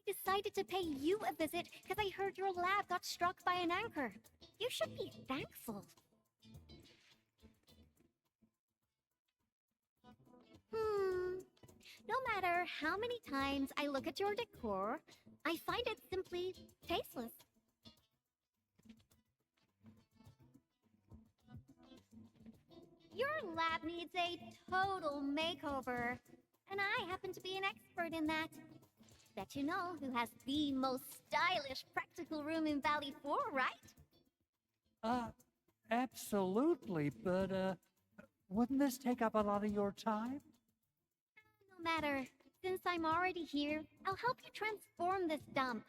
I decided to pay you a visit because I heard your lab got struck by an anchor. You should be thankful. No matter how many times I look at your decor, I find it simply tasteless. Your lab needs a total makeover, and I happen to be an expert in that. Bet you know who has the most stylish practical room in Valley 4, right? Absolutely, but, wouldn't this take up a lot of your time? No matter. Since I'm already here, I'll help you transform this dump.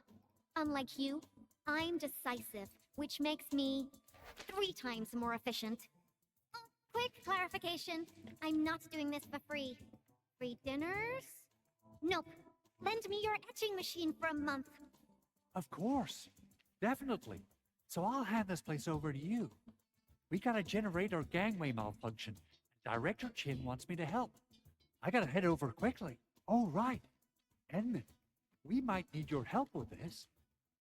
Unlike you, I'm decisive, which makes me 3 times more efficient. Oh, quick clarification. I'm not doing this for free. Free dinners? Nope. Lend me your etching machine for a month. Of course. Definitely. So I'll hand this place over to you. We got a generator gangway malfunction. Director Chin wants me to help. I gotta head over quickly. Oh, right. Endman, we might need your help with this.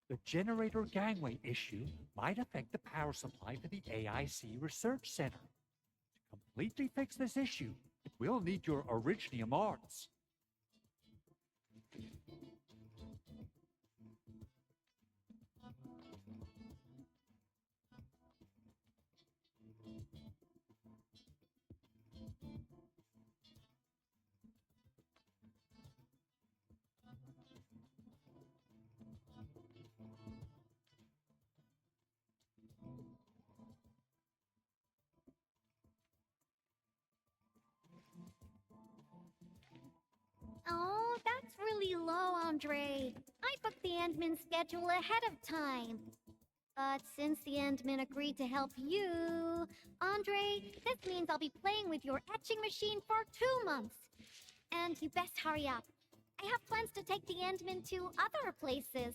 The generator gangway issue might affect the power supply for the AIC Research Center. To completely fix this issue, we'll need your Orignium arts. That's really low, Andre. I booked the Endman schedule ahead of time. But since the Endman agreed to help you, Andre, this means I'll be playing with your etching machine for 2 months. And you best hurry up. I have plans to take the Endman to other places.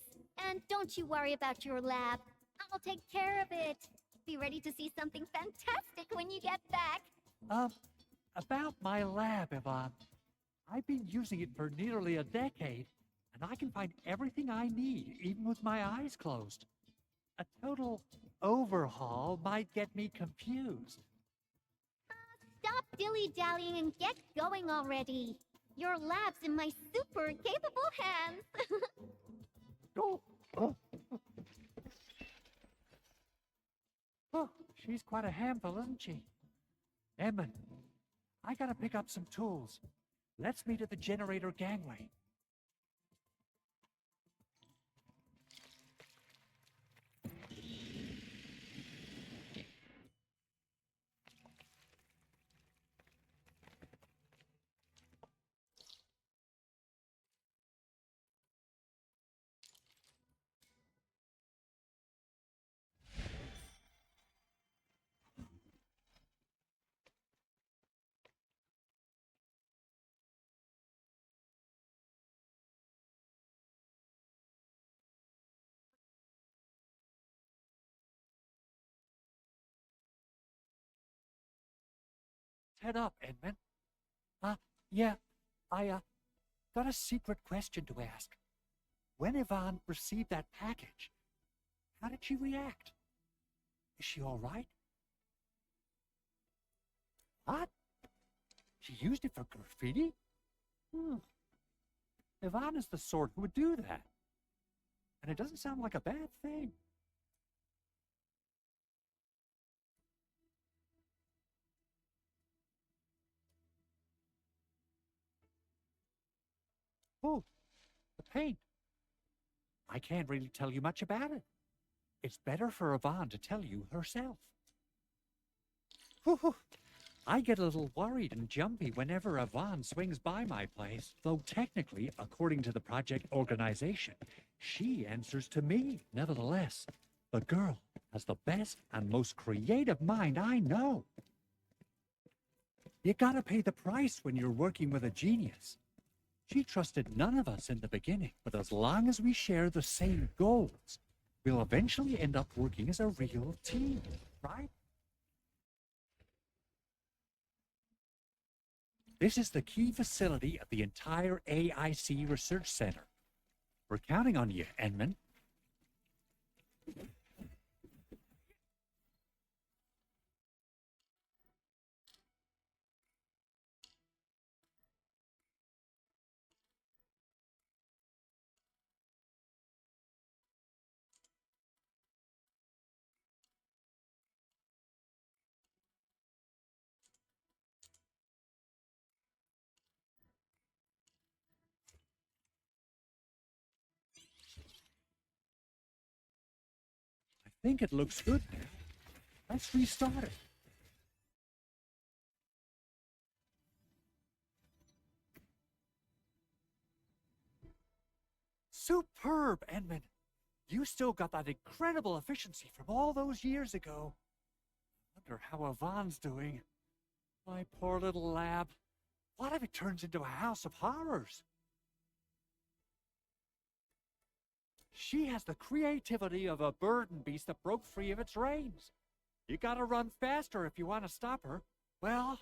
And don't you worry about your lab. I'll take care of it. Be ready to see something fantastic when you get back. About my lab, Yvonne. I've been using it for nearly a decade, and I can find everything I need, even with my eyes closed. A total overhaul might get me confused. Stop dilly-dallying and get going already. Your lab's in my super capable hands. Oh, she's quite a handful, isn't she? Edmund, I gotta pick up some tools. Let's meet at the generator gangway. Head up, Edmund. Yeah, I got a secret question to ask. When Yvonne received that package, how did she react? Is she all right? What? She used it for graffiti? Yvonne is the sort who would do that. And it doesn't sound like a bad thing. Oh, the paint. I can't really tell you much about it. It's better for Yvonne to tell you herself. Whew. I get a little worried and jumpy whenever Yvonne swings by my place, though technically, according to the project organization, she answers to me. Nevertheless, the girl has the best and most creative mind I know. You gotta pay the price when you're working with a genius. She trusted none of us in the beginning, but as long as we share the same goals, we'll eventually end up working as a real team, right? This is the key facility of the entire AIC Research Center. We're counting on you, Edmund. I think it looks good now. Let's restart it. Superb, Edmund. You still got that incredible efficiency from all those years ago. Wonder how Yvonne's doing. My poor little lab. What if it turns into a house of horrors? She has the creativity of a burden beast that broke free of its reins. You gotta run faster if you want to stop her. Well,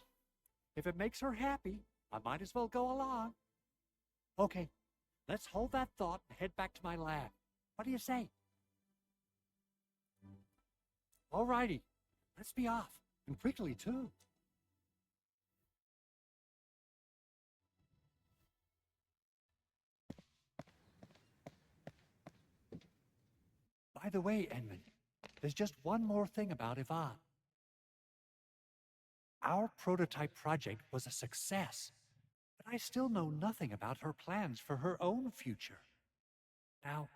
if it makes her happy, I might as well go along. Okay, let's hold that thought and head back to my lab. What do you say? Alrighty, let's be off. And quickly, too. By the way, Edmund, there's just one more thing about Yvonne. Our prototype project was a success, but I still know nothing about her plans for her own future. Now,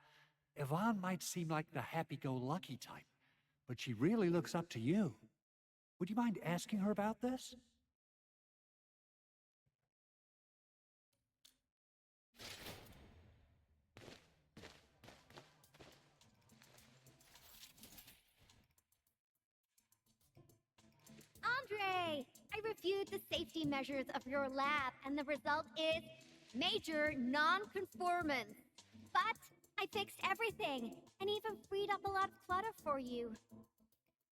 Yvonne might seem like the happy-go-lucky type, but she really looks up to you. Would you mind asking her about this? Andre! I reviewed the safety measures of your lab, and the result is major non-conformance. But I fixed everything, and even freed up a lot of clutter for you.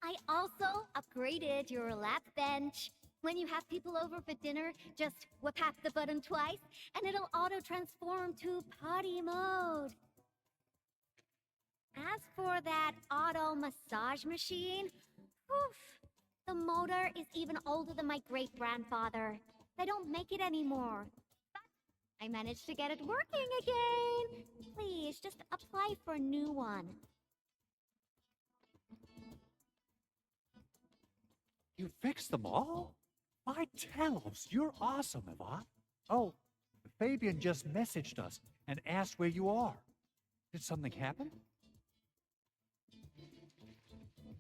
I also upgraded your lab bench. When you have people over for dinner, just tap the button twice, and it'll auto-transform to potty mode. As for that auto massage machine, oof, the motor is even older than my great-grandfather. They don't make it anymore. But I managed to get it working again. Please, just apply for a new one. You fixed them all? My Telos, you're awesome, Eva. Oh, Fabian just messaged us and asked where you are. Did something happen?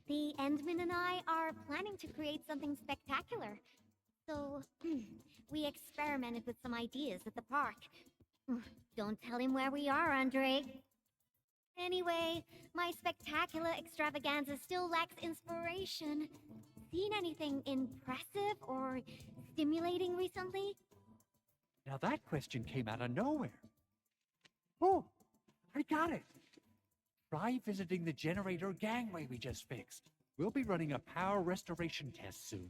The Endman and I are planning to create something spectacular. So, we experimented with some ideas at the park. Don't tell him where we are, Andre. Anyway, my spectacular extravaganza still lacks inspiration. Seen anything impressive or stimulating recently? Now that question came out of nowhere. Oh, I got it. Try visiting the generator gangway we just fixed. We'll be running a power restoration test soon.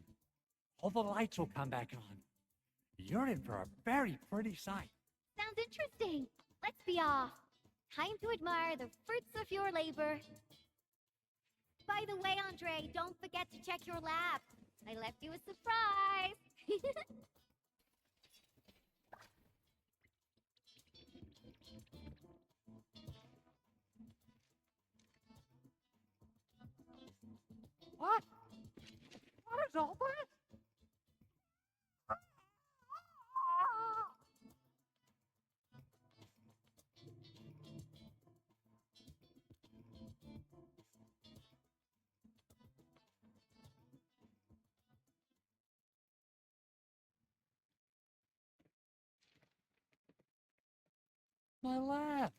All the lights will come back on. You're in for a very pretty sight. Sounds interesting. Let's be off. Time to admire the fruits of your labor. By the way, Andre, don't forget to check your lab. I left you a surprise. What? What is all that? My lab.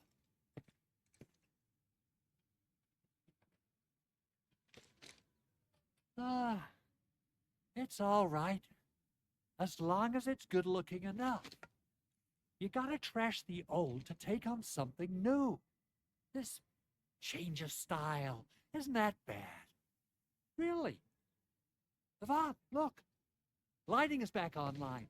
It's all right. As long as it's good looking enough. You gotta trash the old to take on something new. This change of style isn't that bad. Really. Yvonne, look. Lighting is back online.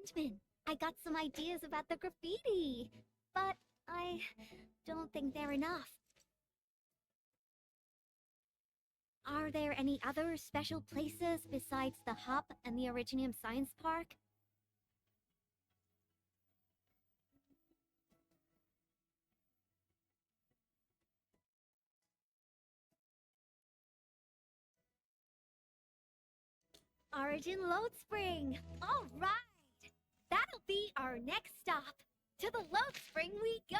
Endman, I got some ideas about the graffiti, but I don't think they're enough. Are there any other special places besides the Hub and the Originium Science Park? Origin Load Spring! All right! That'll be our next stop! To the Load Spring we go!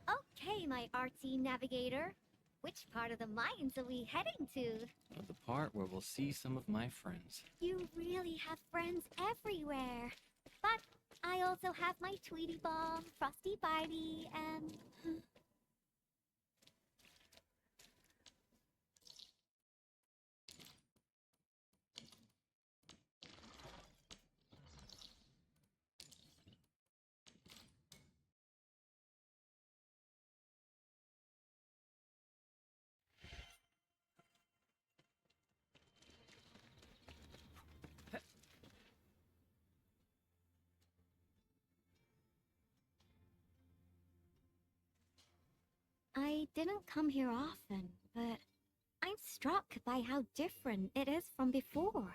Okay, my artsy navigator. Which part of the mines are we heading to? The part where we'll see some of my friends. You really have friends everywhere. But I also have my Tweety Bomb, Frosty Bitey, and... I didn't come here often, but I'm struck by how different it is from before.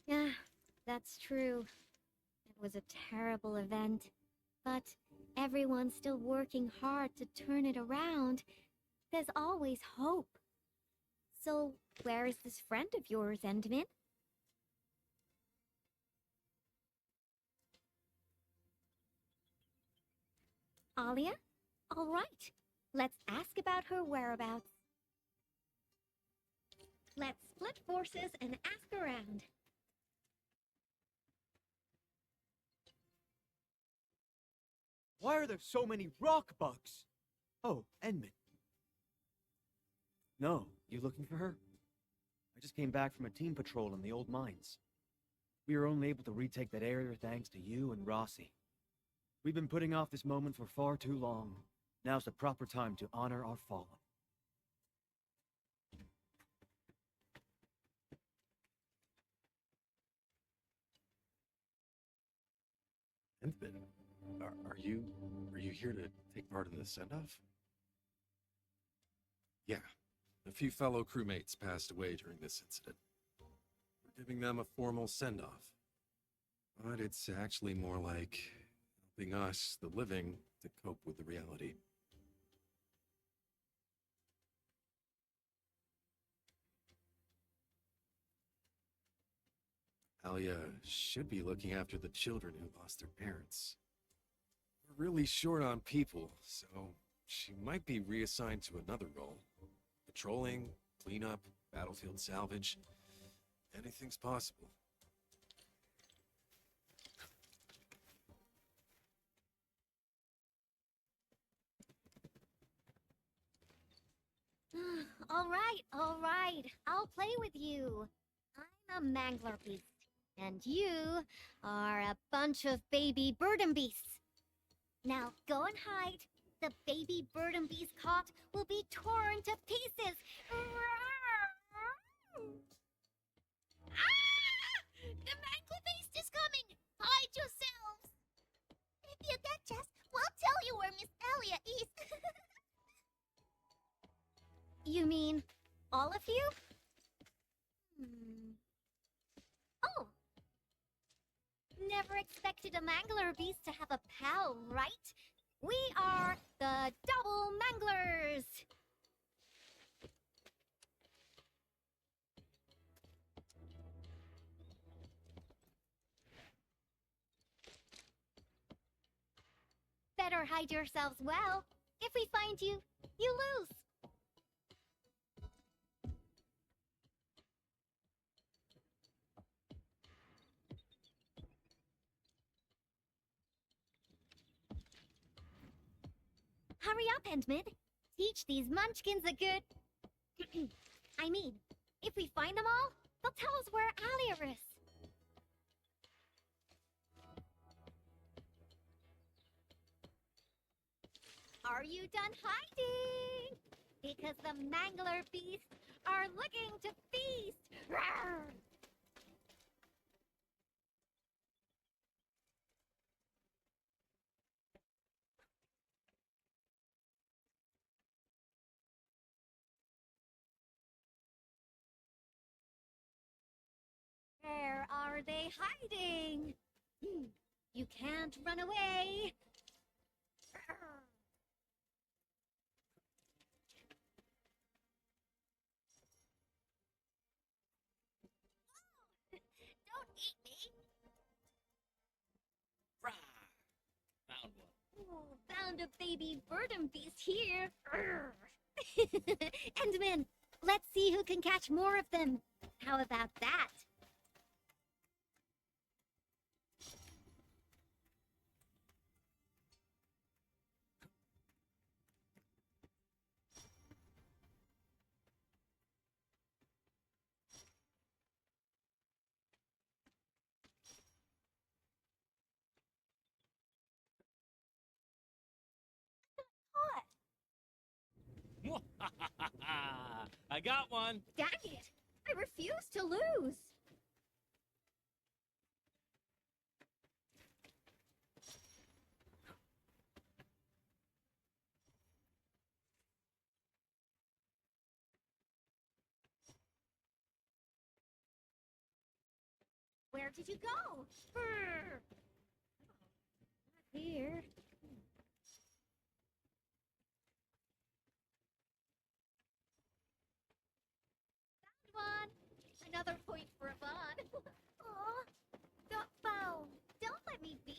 Yeah, that's true. It was a terrible event, but everyone's still working hard to turn it around, there's always hope. So, where is this friend of yours, Endman? Alia? All right. Let's ask about her whereabouts. Let's split forces and ask around. Why are there so many rock bugs? Oh, Enman. No, you looking for her? I just came back from a team patrol in the old mines. We were only able to retake that area thanks to you and Rossi. We've been putting off this moment for far too long. Now's the proper time to honor our fallen. Endman, are you here to take part in the send-off? Yeah, a few fellow crewmates passed away during this incident. We're giving them a formal send-off. But it's actually more like helping us, the living, to cope with the reality. Alia should be looking after the children who lost their parents. We're really short on people, so she might be reassigned to another role. Patrolling, cleanup, battlefield salvage. Anything's possible. All right. I'll play with you. I'm a mangler beast, and you are a bunch of baby burden beasts. Now go and hide. The baby burden beast caught will be torn to pieces. The mangler beast is coming! Hide yourselves! If you catch us, we'll tell you where Miss Alia is. You mean all of you? Oh. Never expected a mangler beast to have a pal, right? We are the Double Manglers! Better hide yourselves well. If we find you, you lose. Hurry up, Endman. Teach these munchkins a good... I mean, if we find them all, they'll tell us where Alia is. Are you done hiding? Because the mangler beasts are looking to feast. Rawr! Where are they hiding? You can't run away. Don't eat me! Found one. Ooh, found a baby burden beast here. Endman, let's see who can catch more of them. How about that? I got one. Dang it! I refuse to lose. Where did you go? Brr. Not here.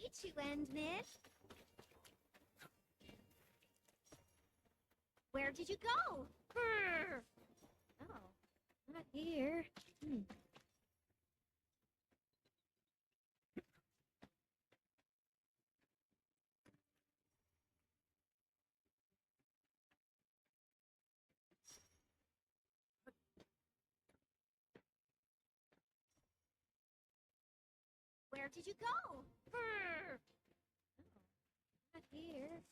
meet you, Endman. Where did you go? Brr. Oh, not here. Where did you go? Brr. Oh, not here.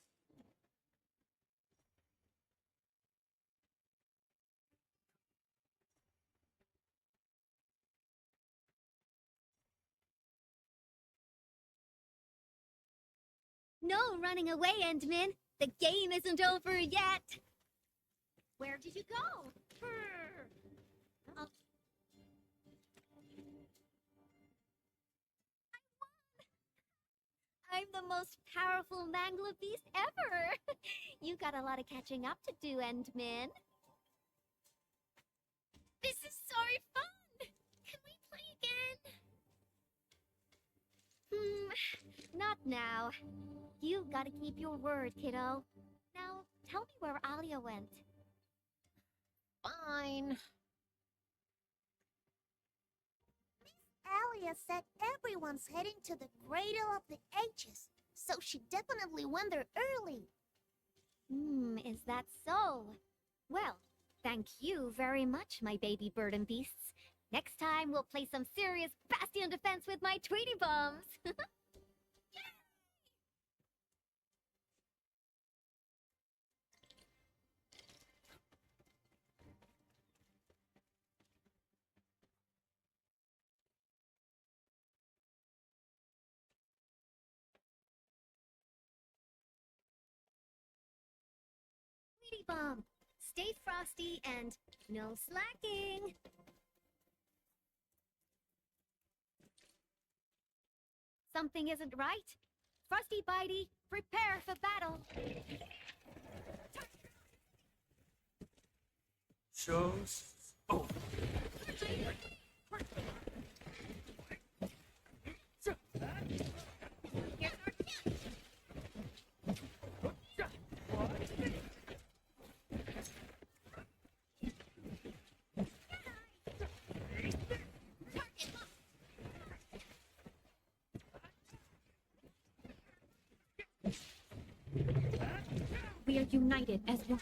No running away, Endman. The game isn't over yet. Where did you go? Brr. Oh. I'm the most powerful Mangler beast ever. You got a lot of catching up to do, Endman. This is so fun. Can we play again? Not now. You gotta keep your word, kiddo. Now, tell me where Alia went. Fine. Alia said everyone's heading to the Cradle of the Ages, so she definitely went there early. Is that so? Well, thank you very much, my baby bird and beasts. Next time, we'll play some serious bastion defense with my Tweety bombs. Tweety bomb, stay frosty and no slacking. Something isn't right. Frosty Bitey, prepare for battle. Show's over. We are united as one.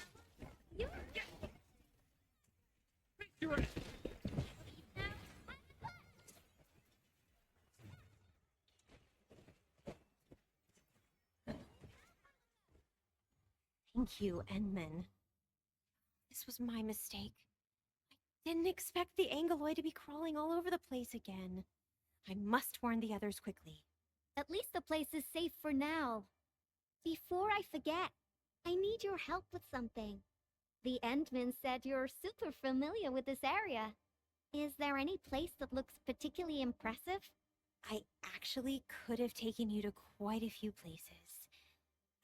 Thank you, Endman. This was my mistake. I didn't expect the Angeloid to be crawling all over the place again. I must warn the others quickly. At least the place is safe for now. Before I forget, I need your help with something. The Endman said you're super familiar with this area. Is there any place that looks particularly impressive? I actually could have taken you to quite a few places,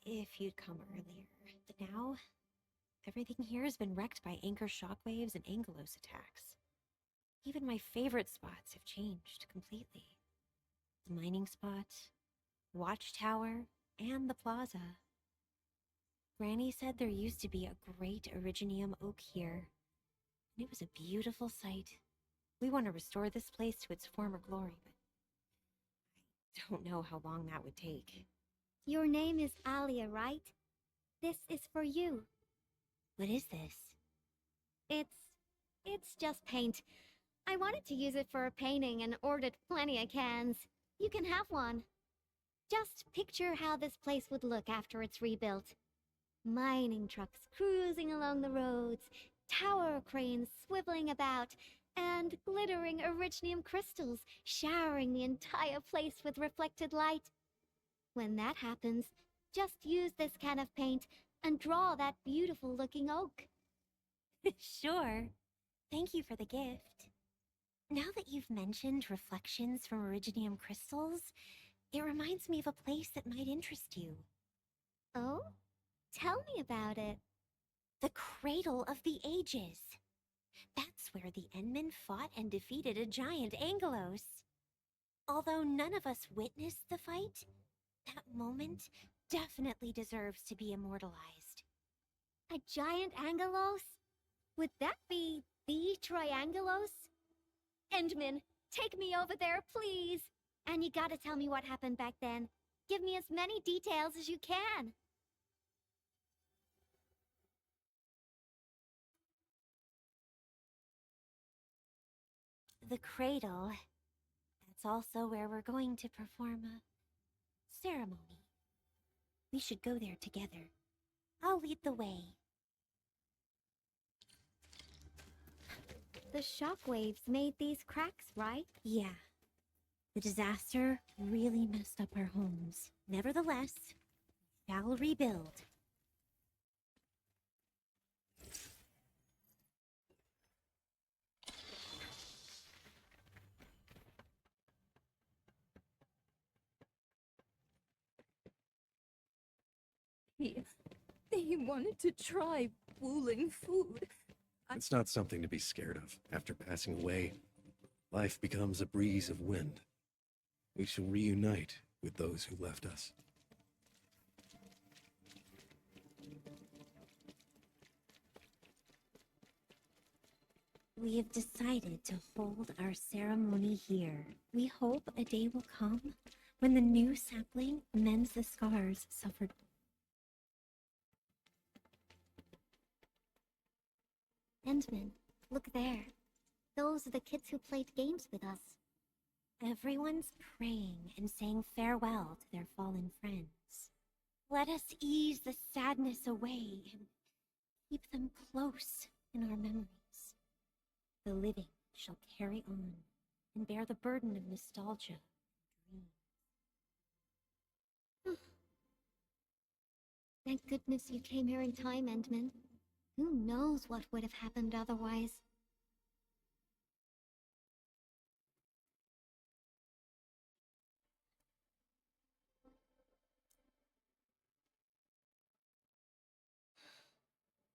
if you'd come earlier. But now, everything here has been wrecked by anchor shockwaves and Angelos attacks. Even my favorite spots have changed completely. The mining spot, watchtower, and the plaza. Granny said there used to be a great Originium oak here, and it was a beautiful sight. We want to restore this place to its former glory, but I don't know how long that would take. Your name is Alia, right? This is for you. What is this? It's just paint. I wanted to use it for a painting and ordered plenty of cans. You can have one. Just picture how this place would look after it's rebuilt. Mining trucks cruising along the roads, tower cranes swiveling about, and glittering Originium crystals showering the entire place with reflected light. When that happens, just use this can of paint and draw that beautiful looking oak. Sure. Thank you for the gift. Now that you've mentioned reflections from Originium crystals, it reminds me of a place that might interest you. Oh? Tell me about it. The Cradle of the Ages. That's where the Endmen fought and defeated a giant Angelos. Although none of us witnessed the fight, That moment definitely deserves to be immortalized. A giant angelos? Would that be the triangulos? Endman, take me over there, please! And you gotta tell me what happened back then. Give me as many details as you can. The cradle. That's also where we're going to perform a ceremony. We should go there together. I'll lead the way. The shockwaves made these cracks, right? Yeah. The disaster really messed up our homes. Nevertheless, we shall rebuild. They wanted to try fooling food. It's not something to be scared of. After passing away, life becomes a breeze of wind. We shall reunite with those who left us. We have decided to hold our ceremony here. We hope a day will come when the new sapling mends the scars suffered. Endman, look there. Those are the kids who played games with us. Everyone's praying and saying farewell to their fallen friends. Let us ease the sadness away and keep them close in our memories. The living shall carry on and bear the burden of nostalgia and dreams. Thank goodness you came here in time, Endman. Who knows what would have happened otherwise?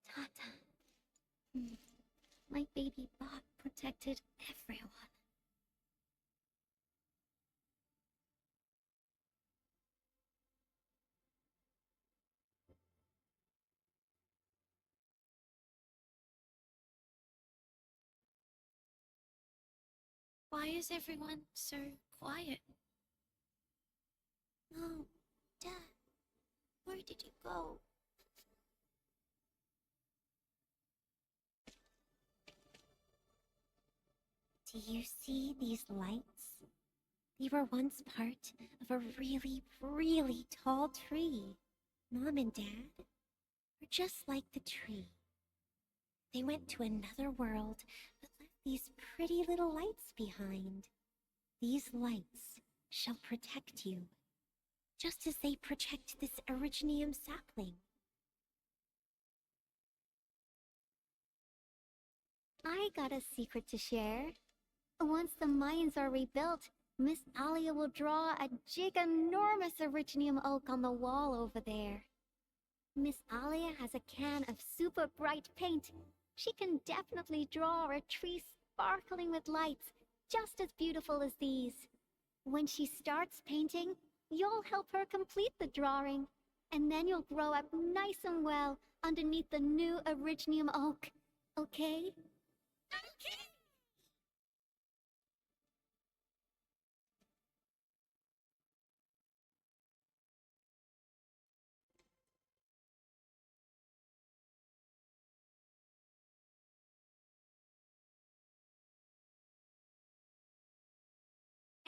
Tata. My baby bot protected everyone. Why is everyone so quiet? No, Dad, where did you go? Do you see these lights? They were once part of a really, really tall tree. Mom and Dad were just like the tree. They went to another world, but left these pretty little lights behind. These lights shall protect you, just as they protect this Originium sapling. I got a secret to share. Once the mines are rebuilt, Miss Alia will draw a giganormous Originium oak on the wall over there. Miss Alia has a can of super bright paint. She can definitely draw a tree sparkling with lights, just as beautiful as these. When she starts painting, you'll help her complete the drawing, and then you'll grow up nice and well underneath the new Originium oak. Okay? Okay!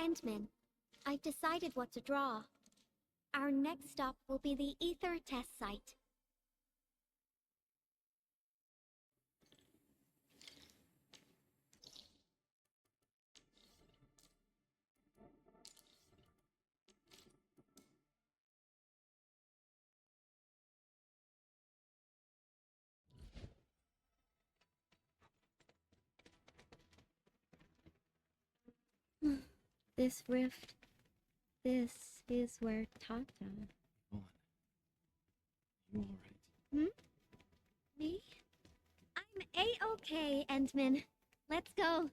Endman, I've decided what to draw. Our next stop will be the Ether test site. This rift, this is where Tata... Come on. You alright? Hmm? Me? I'm A-okay, Endman. Let's go.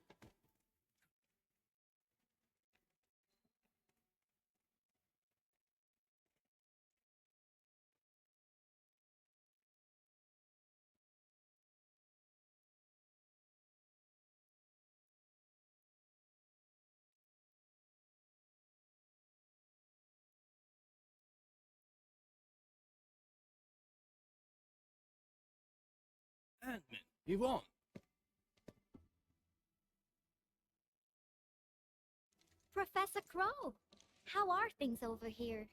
Ant-Man, Yvonne. Professor Crow, how are things over here?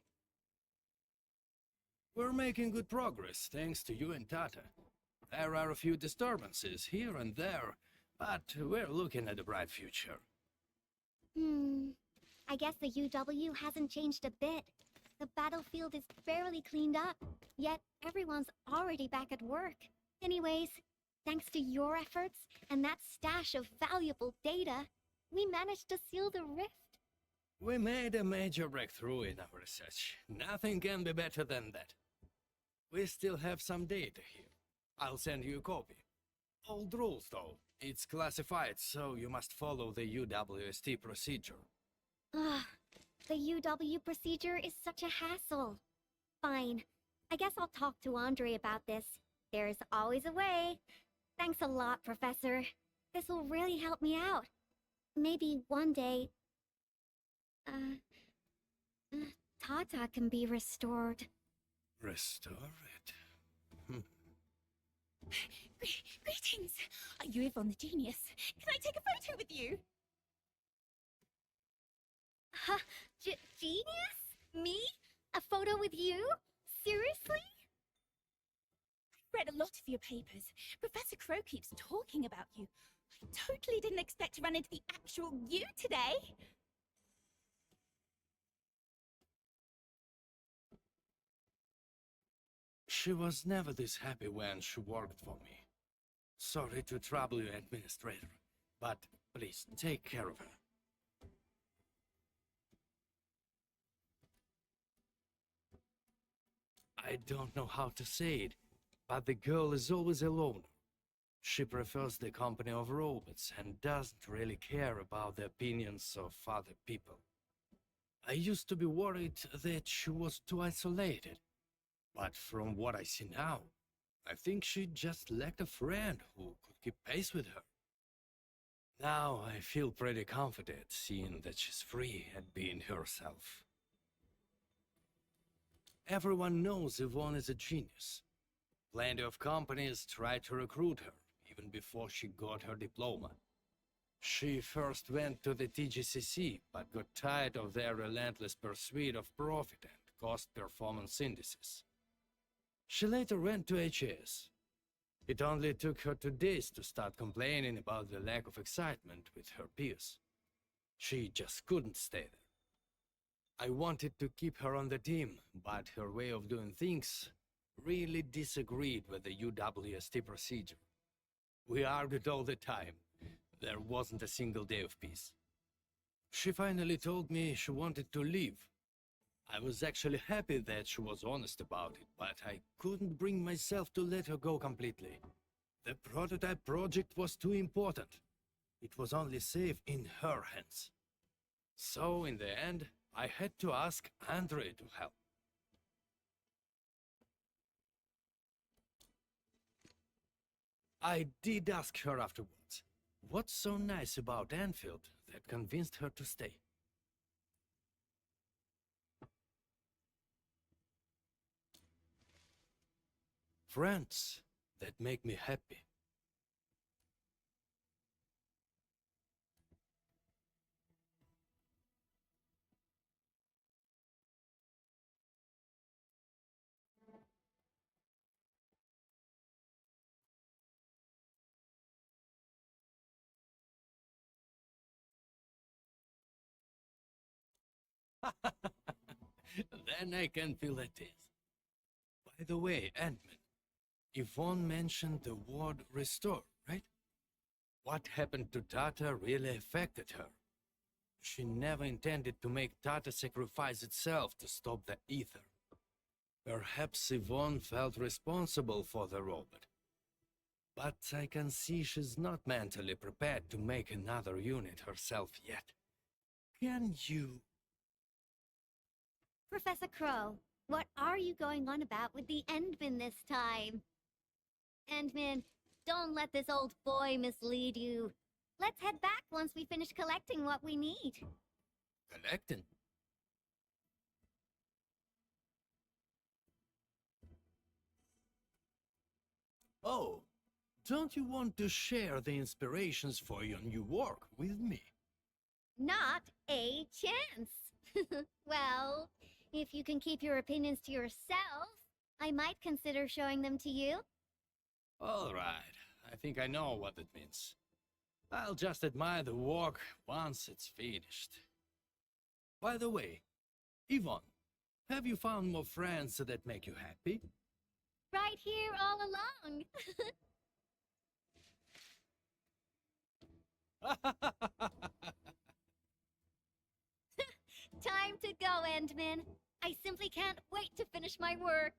We're making good progress, thanks to you and Tata. There are a few disturbances here and there, but we're looking at a bright future. I guess the UW hasn't changed a bit. The battlefield is barely cleaned up, yet everyone's already back at work. Anyways, thanks to your efforts and that stash of valuable data, we managed to seal the rift. We made a major breakthrough in our research. Nothing can be better than that. We still have some data here. I'll send you a copy. Old rules, though. It's classified, so you must follow the UWST procedure. Ugh, the UW procedure is such a hassle. Fine. I guess I'll talk to Andre about this. There's always a way. Thanks a lot, Professor. This will really help me out. Maybe one day... Tata can be restored. Restore it? Greetings! Are you Yvonne the Genius? Can I take a photo with you? Huh? Genius? Me? A photo with you? Seriously? Read a lot of your papers. Professor Crow keeps talking about you. I totally didn't expect to run into the actual you today. She was never this happy when she worked for me. Sorry to trouble you, Administrator, but please take care of her. I don't know how to say it, but the girl is always alone. She prefers the company of robots and doesn't really care about the opinions of other people. I used to be worried that she was too isolated, but from what I see now, I think she just lacked a friend who could keep pace with her. Now I feel pretty confident seeing that she's free and being herself. Everyone knows Yvonne is a genius. Plenty of companies tried to recruit her, even before she got her diploma. She first went to the TGCC, but got tired of their relentless pursuit of profit and cost-performance indices. She later went to HAS. It only took her 2 days to start complaining about the lack of excitement with her peers. She just couldn't stay there. I wanted to keep her on the team, but her way of doing things really disagreed with the UWST procedure. We argued all the time. There wasn't a single day of peace. She finally told me she wanted to leave. I was actually happy that she was honest about it, but I couldn't bring myself to let her go completely. The prototype project was too important. It was only safe in her hands. So, in the end, I had to ask Andre to help. I did ask her afterwards, what's so nice about Endfield that convinced her to stay? Friends that make me happy. Then I can feel at ease. By the way, Ant-Man, Yvonne mentioned the word restore, right? What happened to Tata really affected her. She never intended to make Tata sacrifice itself to stop the ether. Perhaps Yvonne felt responsible for the robot. But I can see she's not mentally prepared to make another unit herself yet. Can you... Professor Crow, what are you going on about with the Endman this time? Endman, don't let this old boy mislead you. Let's head back once we finish collecting what we need. Collecting? Oh, Don't you want to share the inspirations for your new work with me? Not a chance. Well, if you can keep your opinions to yourself, I might consider showing them to you. All right, I think I know what it means. I'll just admire the work once it's finished. By the way, Yvonne, have you found more friends that make you happy? Right here all along. Time to go, Endman. I simply can't wait to finish my work.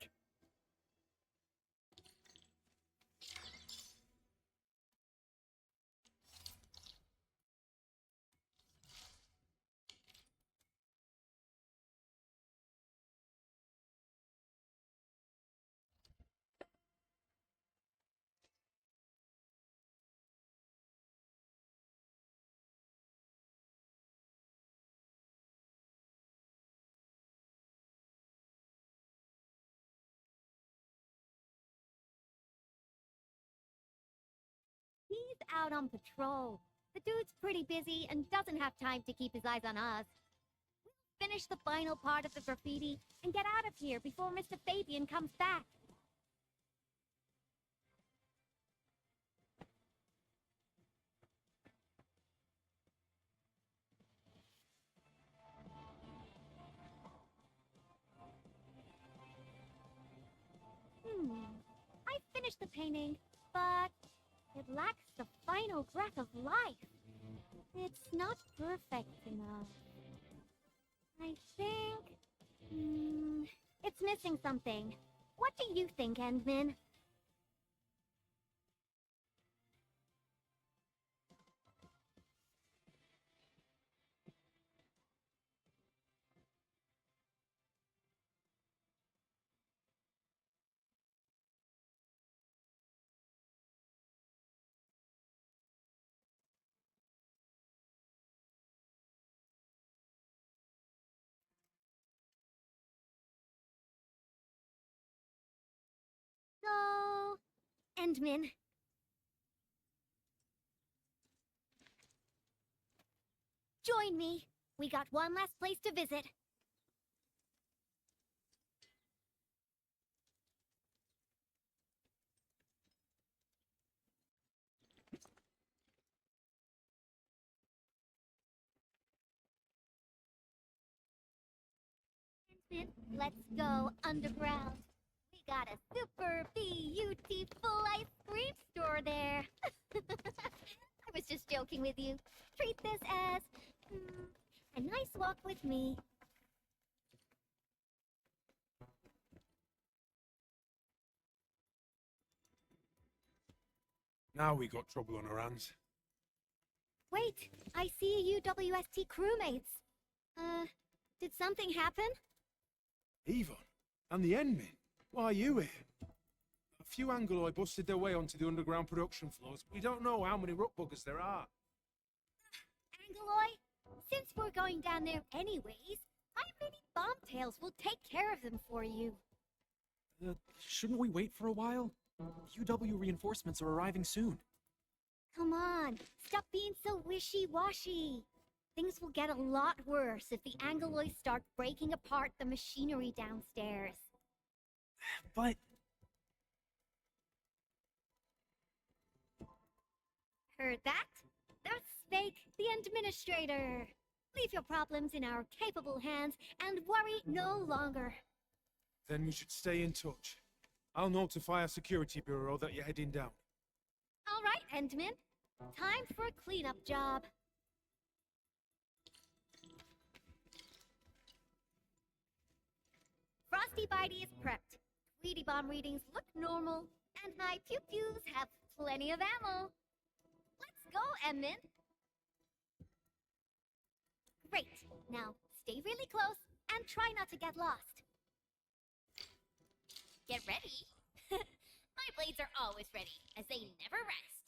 He's out on patrol. The dude's pretty busy and doesn't have time to keep his eyes on us. We'll finish the final part of the graffiti and get out of here before Mr. Fabian comes back. I finished the painting, but it lacks the final breath of life. It's not perfect enough. I think... it's missing something. What do you think, Endman? So... Endman. Join me. We got one last place to visit. Let's go underground. We got a super beautiful ice cream store there. I was just joking with you. Treat this as a nice walk with me. Now we got trouble on our hands. Wait, I see UWST crewmates. Did something happen? Yvonne, and the Endmen. Why are you here? A few Angoloi busted their way onto the underground production floors. We don't know how many ruckbuggers there are. Angoloi, since we're going down there anyways, my mini bombtails will take care of them for you. Shouldn't we wait for a while? UW reinforcements are arriving soon. Come on, stop being so wishy-washy. Things will get a lot worse if the Angoloi start breaking apart the machinery downstairs. But... Heard that? That's Fake, the Administrator. Leave your problems in our capable hands and worry no longer. Then we should stay in touch. I'll notify our security bureau that you're heading down. All right, Endman. Time for a cleanup job. Frosty Bitey is prepped. Tweety Bomb readings look normal, and my pew-pews have plenty of ammo. Let's go, Endman. Great. Now, stay really close and try not to get lost. Get ready. My blades are always ready, as they never rest.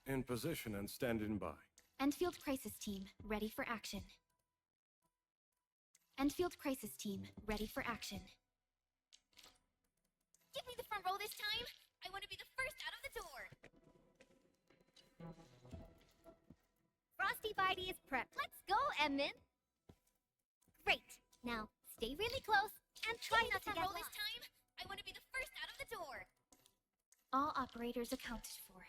In position and standing by. Endfield Crisis Team, ready for action. Endfield Crisis Team, ready for action. Give me the front row this time. I want to be the first out of the door. Frosty Bitey is prepped. Let's go, Edmund. Great. Now, stay really close and try not to get roll lost. this time. I want to be the first out of the door. All operators accounted for.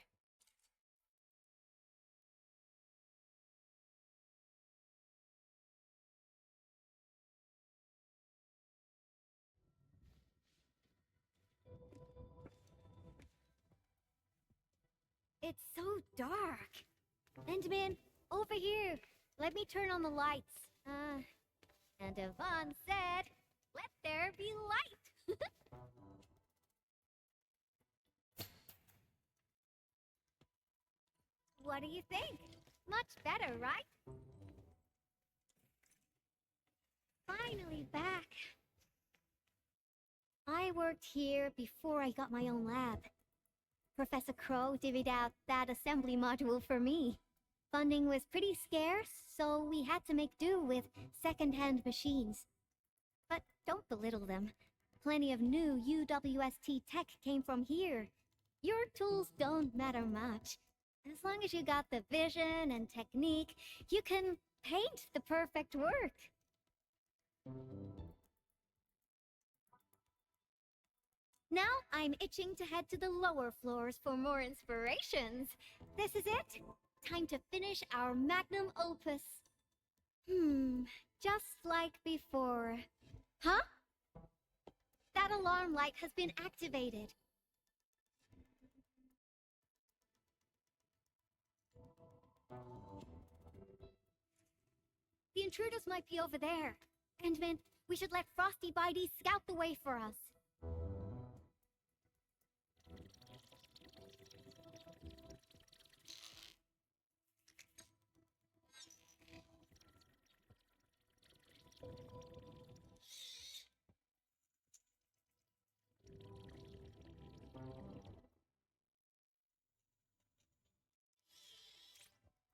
It's so dark. Endman, over here. Let me turn on the lights. And Yvonne said, let there be light. What do you think? Much better, right? Finally back. I worked here before I got my own lab. Professor Crow divvied out that assembly module for me. Funding was pretty scarce, so we had to make do with second-hand machines. But don't belittle them. Plenty of new UWST tech came from here. Your tools don't matter much. As long as you got the vision and technique, you can paint the perfect work. Now I'm itching to head to the lower floors for more inspirations. This is it. Time to finish our magnum opus. Just like before. Huh? That alarm light has been activated. The intruders might be over there. Endman, we should let Frosty Bitey scout the way for us.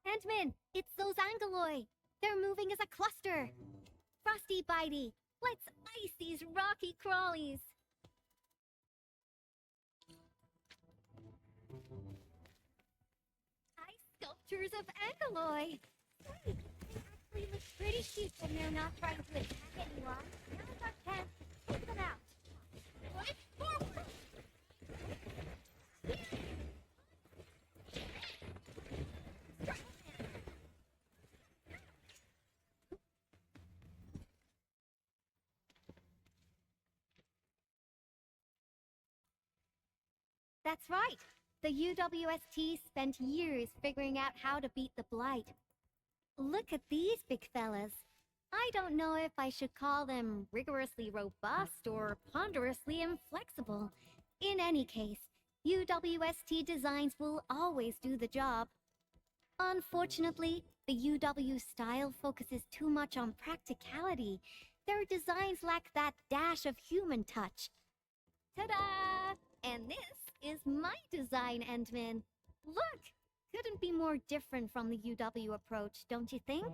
Endman, it's those Angoloi. They're moving as a cluster. Frosty Bitey, let's ice these rocky crawlies. Ice sculptures of Angoloi. Wait, they actually look pretty cute when they're not trying to attack anyone. Now's our chance to take them out. Push forward! That's right. The UWST spent years figuring out how to beat the Blight. Look at these big fellas. I don't know if I should call them rigorously robust or ponderously inflexible. In any case, UWST designs will always do the job. Unfortunately, the UW style focuses too much on practicality. Their designs lack that dash of human touch. Ta-da! And this is my design, Endman. Look! Couldn't be more different from the UW approach, don't you think?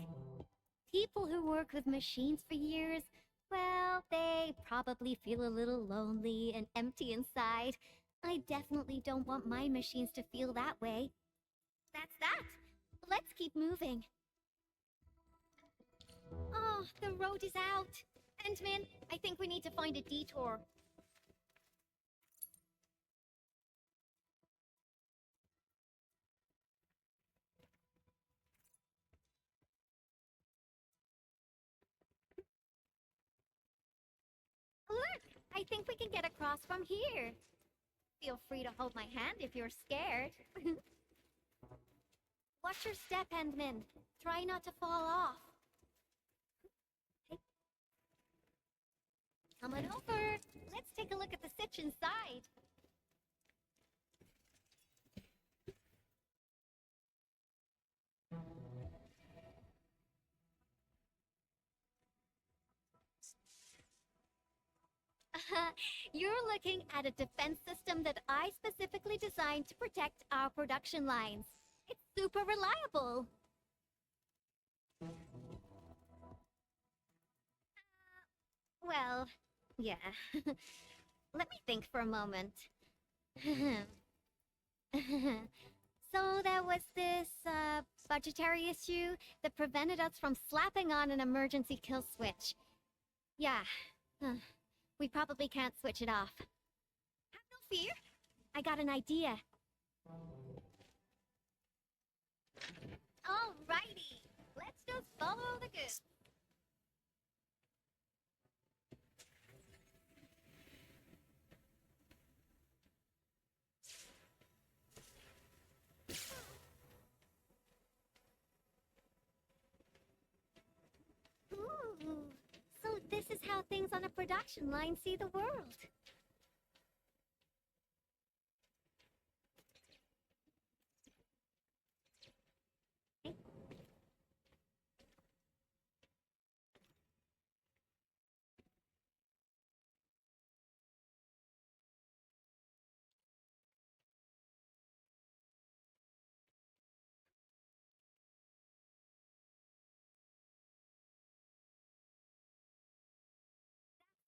People who work with machines for years, well, they probably feel a little lonely and empty inside. I definitely don't want my machines to feel that way. That's that! Let's keep moving. Oh, the road is out. Endman, I think we need to find a detour. Look, I think we can get across from here. Feel free to hold my hand if you're scared. Watch your step, Endman. Try not to fall off. Hey. Come on over. Let's take a look at the sitch inside. You're looking at a defense system that I specifically designed to protect our production lines. It's super reliable. Well, yeah. let me think for a moment. So there was this, budgetary issue that prevented us from slapping on an emergency kill switch. Yeah, we probably can't switch it off. Have no fear, I got an idea. Alrighty, let's just follow the goose. Ooh, so this is how things on a production line see the world.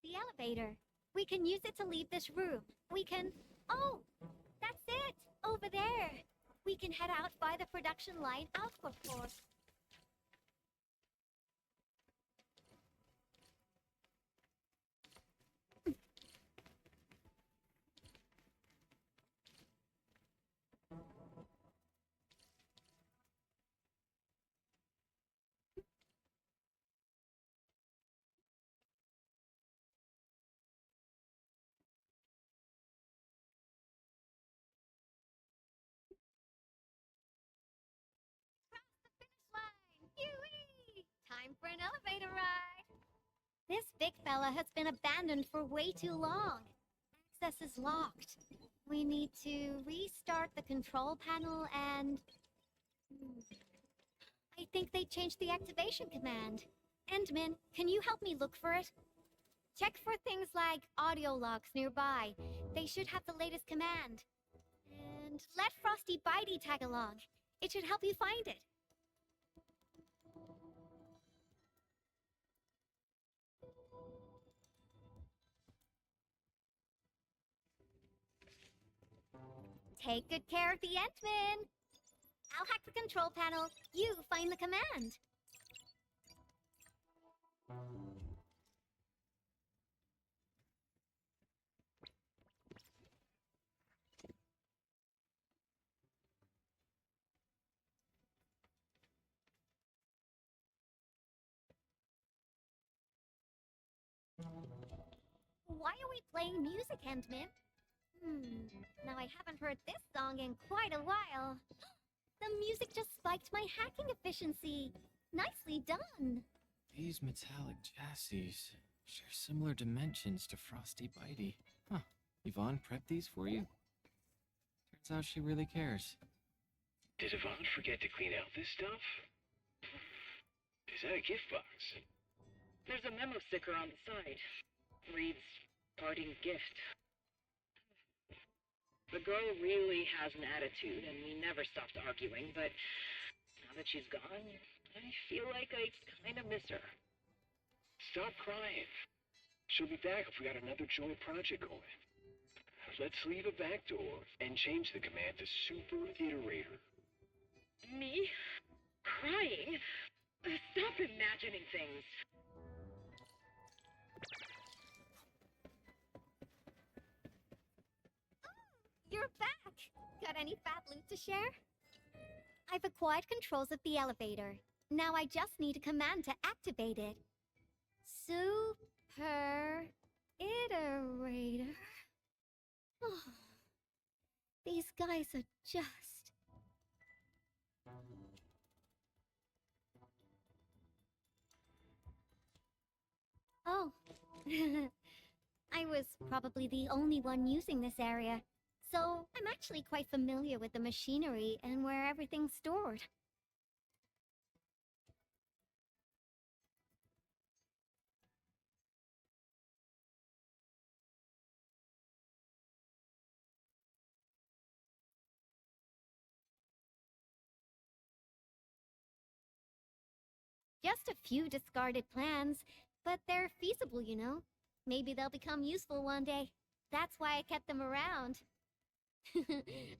The elevator. We can use it to leave this room. We can... Oh! That's it! Over there! We can head out by the production line output port. Yoo-wee! Time for an elevator ride! This big fella has been abandoned for way too long. Access is locked. We need to restart the control panel and... I think they changed the activation command. Endman, can you help me look for it? Check for things like audio logs nearby. They should have the latest command. And let Frosty Bitey tag along. It should help you find it. Take good care of the Endman. I'll hack the control panel. You find the command. Why are we playing music, Endman? Now I haven't heard this song in quite a while. The music just spiked my hacking efficiency. Nicely done. These metallic chassis share similar dimensions to Frosty Bitey. Huh. Yvonne prepped these for you. Turns out she really cares. Did Yvonne forget to clean out this stuff? Is that a gift box? There's a memo sticker on the side. Reads, parting gift. The girl really has an attitude, and we never stopped arguing, but now that she's gone, I feel like I kind of miss her. Stop crying. She'll be back if we got another joint project going. Let's leave a back door and change the command to Super Iterator. Me? Crying? Stop imagining things. You're back! Got any fat loot to share? I've acquired controls of the elevator. Now I just need a command to activate it. Super Iterator. Oh, these guys are just... Oh. I was probably the only one using this area. So, I'm actually quite familiar with the machinery and where everything's stored. Just a few discarded plans, but they're feasible, you know. Maybe they'll become useful one day. That's why I kept them around.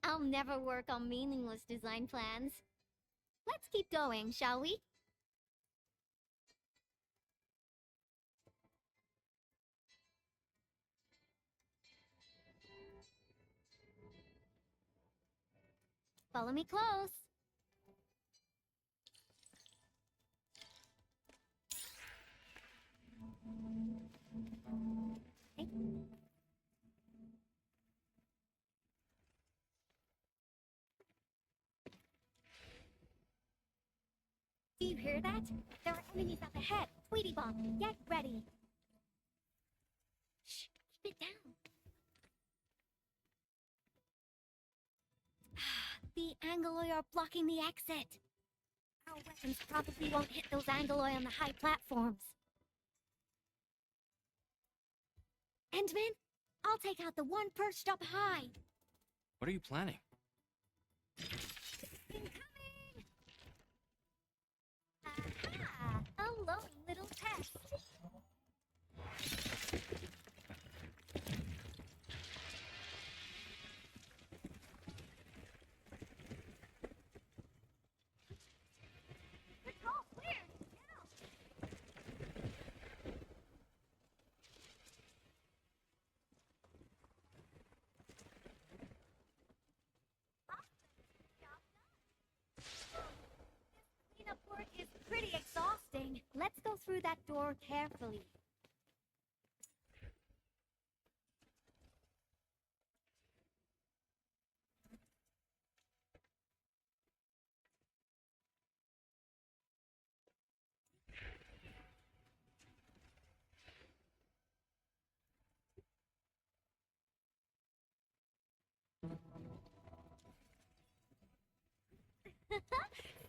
I'll never work on meaningless design plans. Let's keep going, shall we? Follow me close. Hey. Do you hear that? There are enemies up ahead. Tweety Bomb, get ready. Shh, keep it down. The Angeloi are blocking the exit. Our weapons probably won't hit those Angeloi on the high platforms. Endman, I'll take out the one perched up high. What are you planning? Incoming! Aha! A lone little test. Patrol cleared! Get up! Cleanup work is pretty exhausting. Let's go through that door carefully.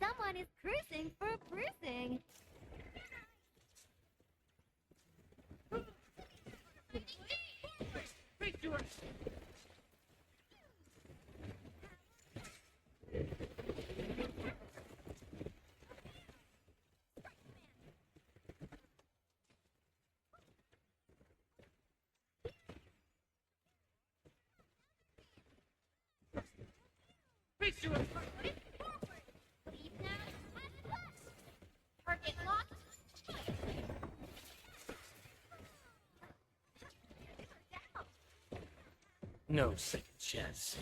Someone is cruising for a bruising. Leave now and left. Target locked. No second chance.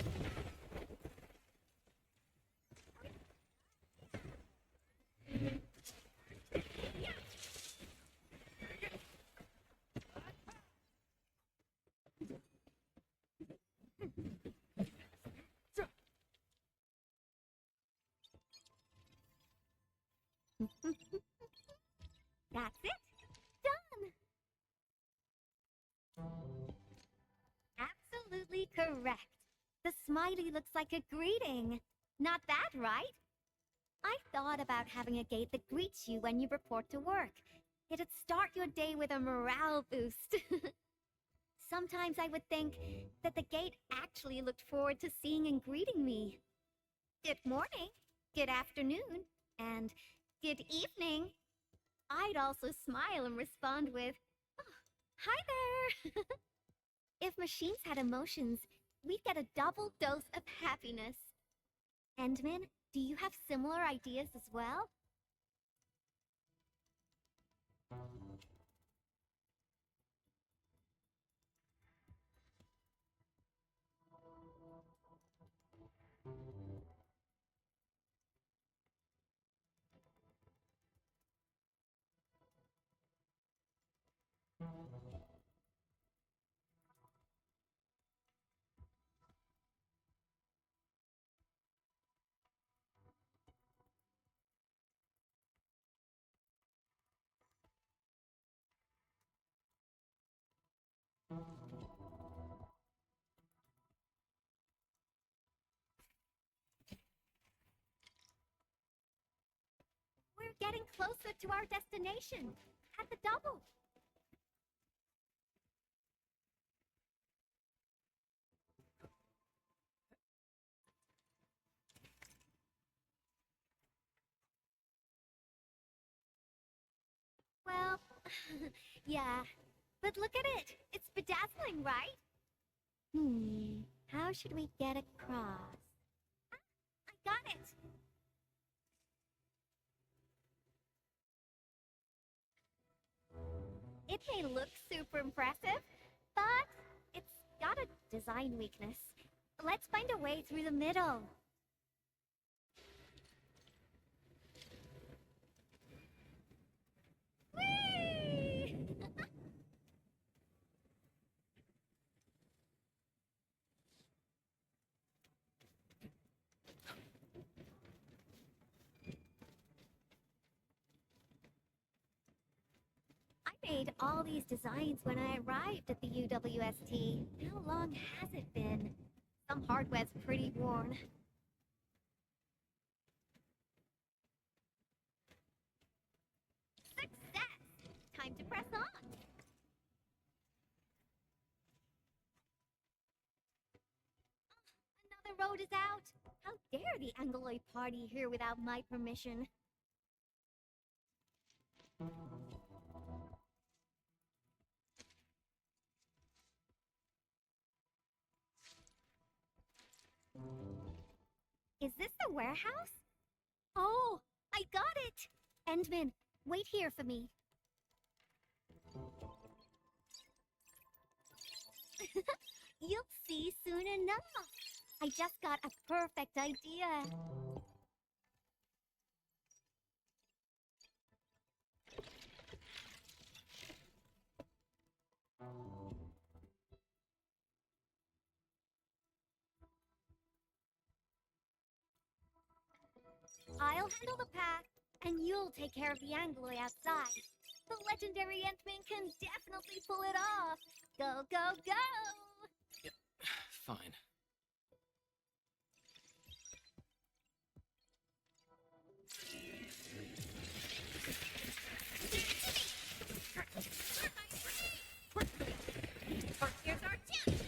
That's it. Done. Absolutely correct. The smiley looks like a greeting. Not that, right? I thought about having a gate that greets you when you report to work. It'd start your day with a morale boost. Sometimes I would think that the gate actually looked forward to seeing and greeting me. Good morning, good afternoon, and good evening. I'd also smile and respond with, oh, hi there. If machines had emotions, we'd get a double dose of happiness. Endman, do you have similar ideas as well? We're getting closer to our destination. At the double. Well, yeah. But look at it. It's bedazzling, right? How should we get across? Ah, I got it! It may look super impressive, but it's got a design weakness. Let's find a way through the middle. Whee! I made all these designs when I arrived at the UWST. How long has it been? Some hardware's pretty worn. Success! Time to press on! Another road is out! How dare the Angloid party here without my permission? Is this the warehouse? Oh, I got it! Endman, wait here for me. You'll see soon enough. I just got a perfect idea. I'll handle the path, and you'll take care of the Angloy outside. The legendary Entman can definitely pull it off. Go, go, go! Yep, fine. Here's our chance!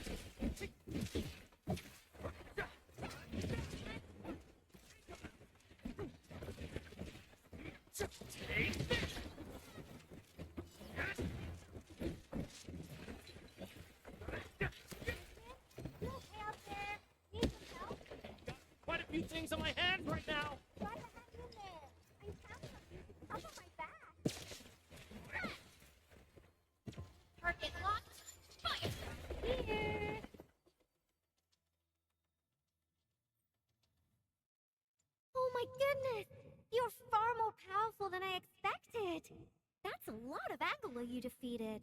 Quite a few things on my hands right now. Try to hang in there. I'm counting up on my back. Target locked. Fire! Here. Oh my goodness! You're far more powerful than I expected. That's a lot of Anglo you defeated.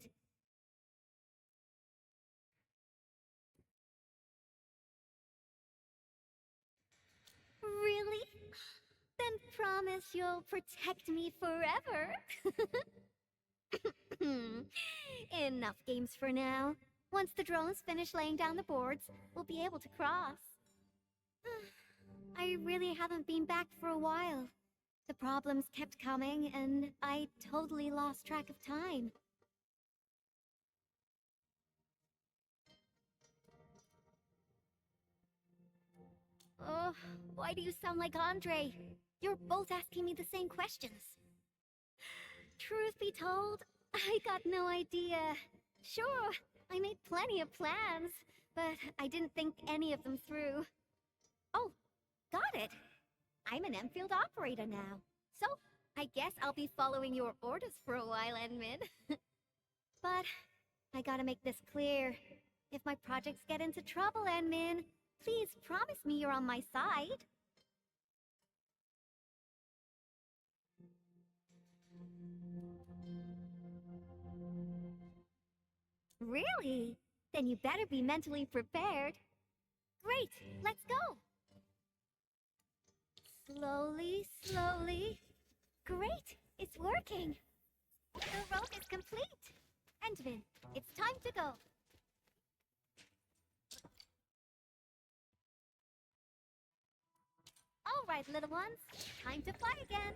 Really? Then promise you'll protect me forever. Enough games for now. Once the drones finish laying down the boards, we'll be able to cross. I really haven't been back for a while. The problems kept coming, and I totally lost track of time. Oh, why do you sound like Andre? You're both asking me the same questions. Truth be told, I got no idea. Sure, I made plenty of plans, but I didn't think any of them through. Oh, got it. I'm an endfield operator now, so I guess I'll be following your orders for a while, Enmin. But I gotta make this clear. If my projects get into trouble, Enmin, please promise me you're on my side. Really? Then you better be mentally prepared. Great, let's go. Slowly, slowly. Great, it's working. The rope is complete. Endman, it's time to go. All right, little ones, time to fly again.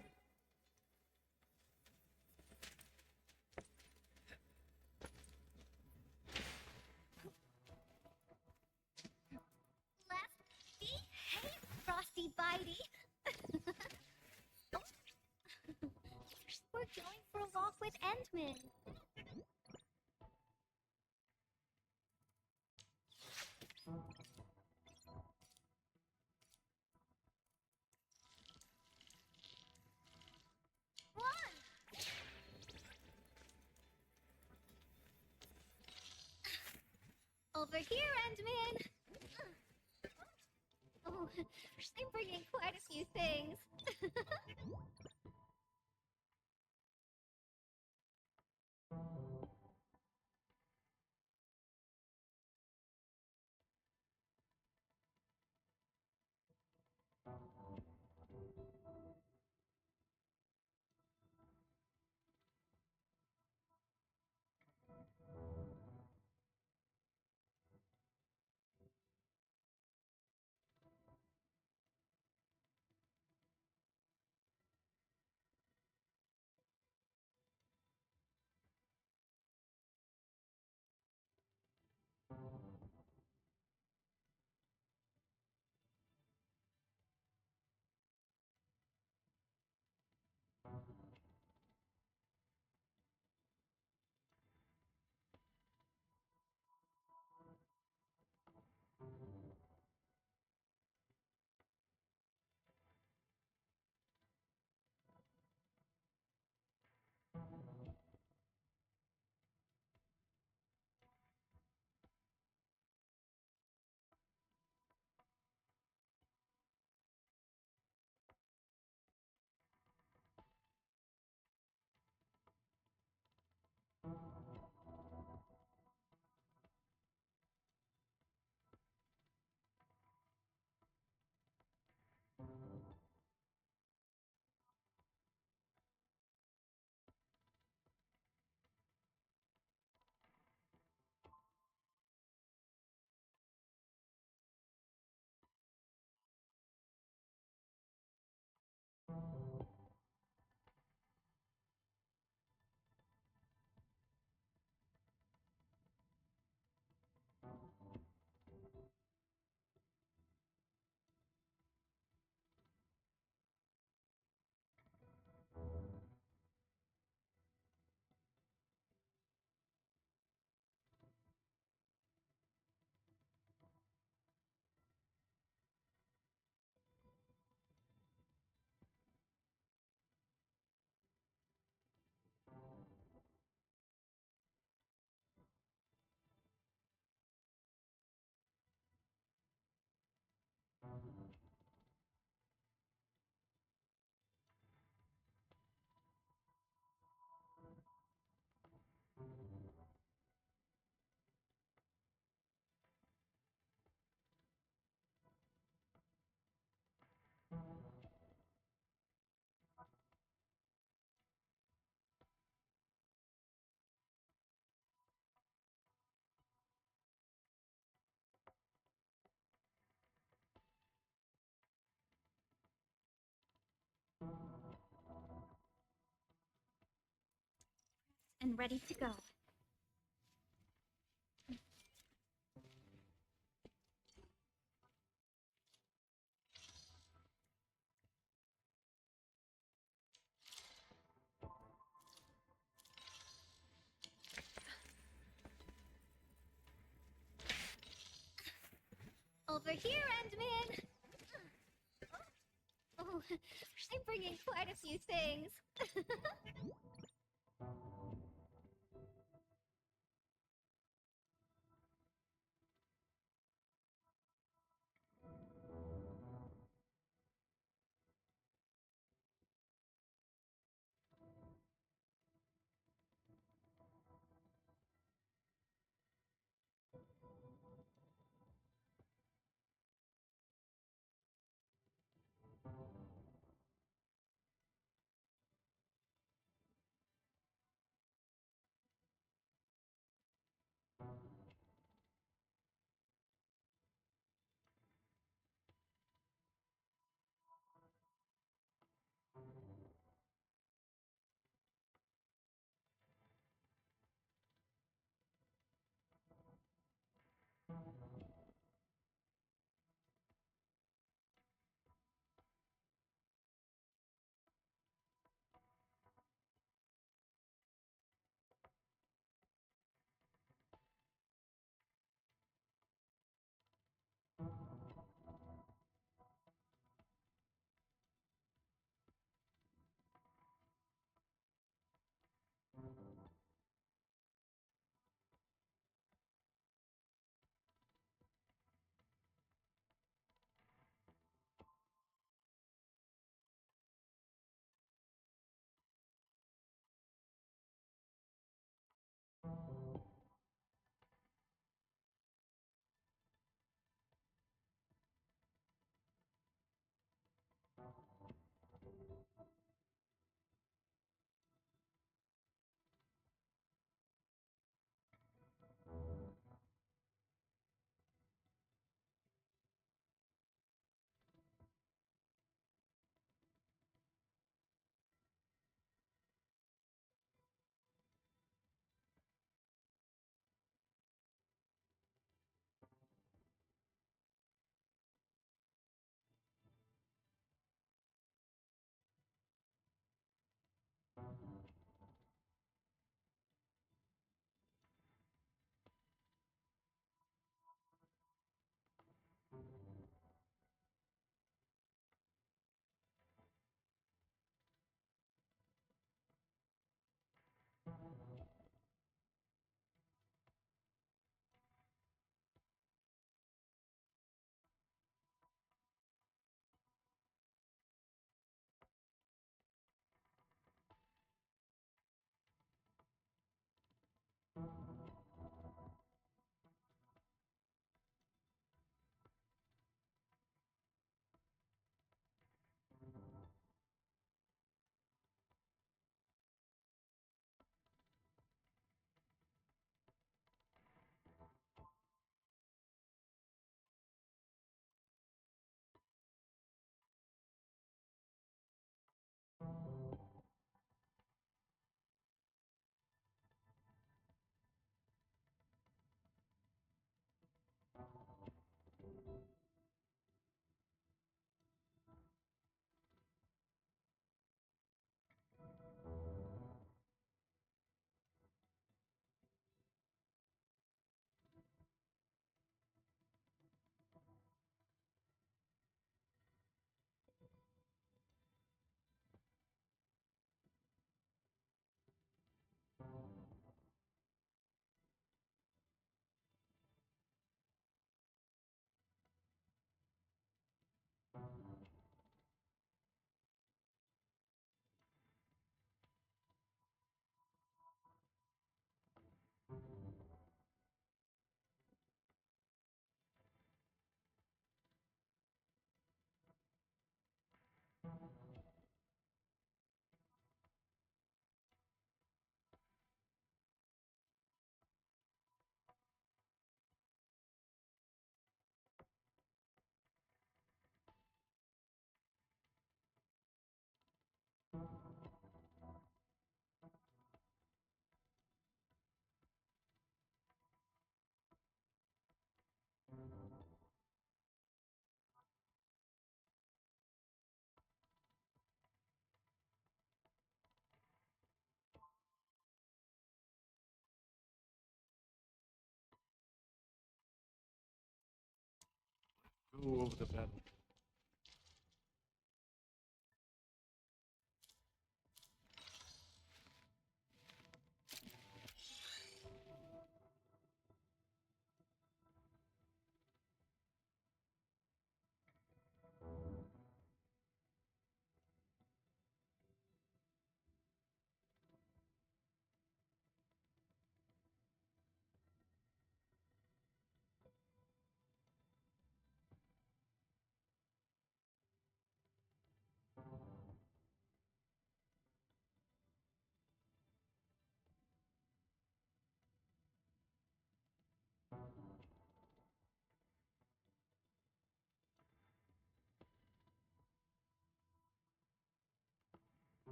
Left, behave, Frosty Bitey. We're going for a walk with Endman. Over here, Endman! Oh, I'm bringing quite a few things. And ready to go. Over here, Endman! Oh, I'm bringing quite a few things. go over the battle.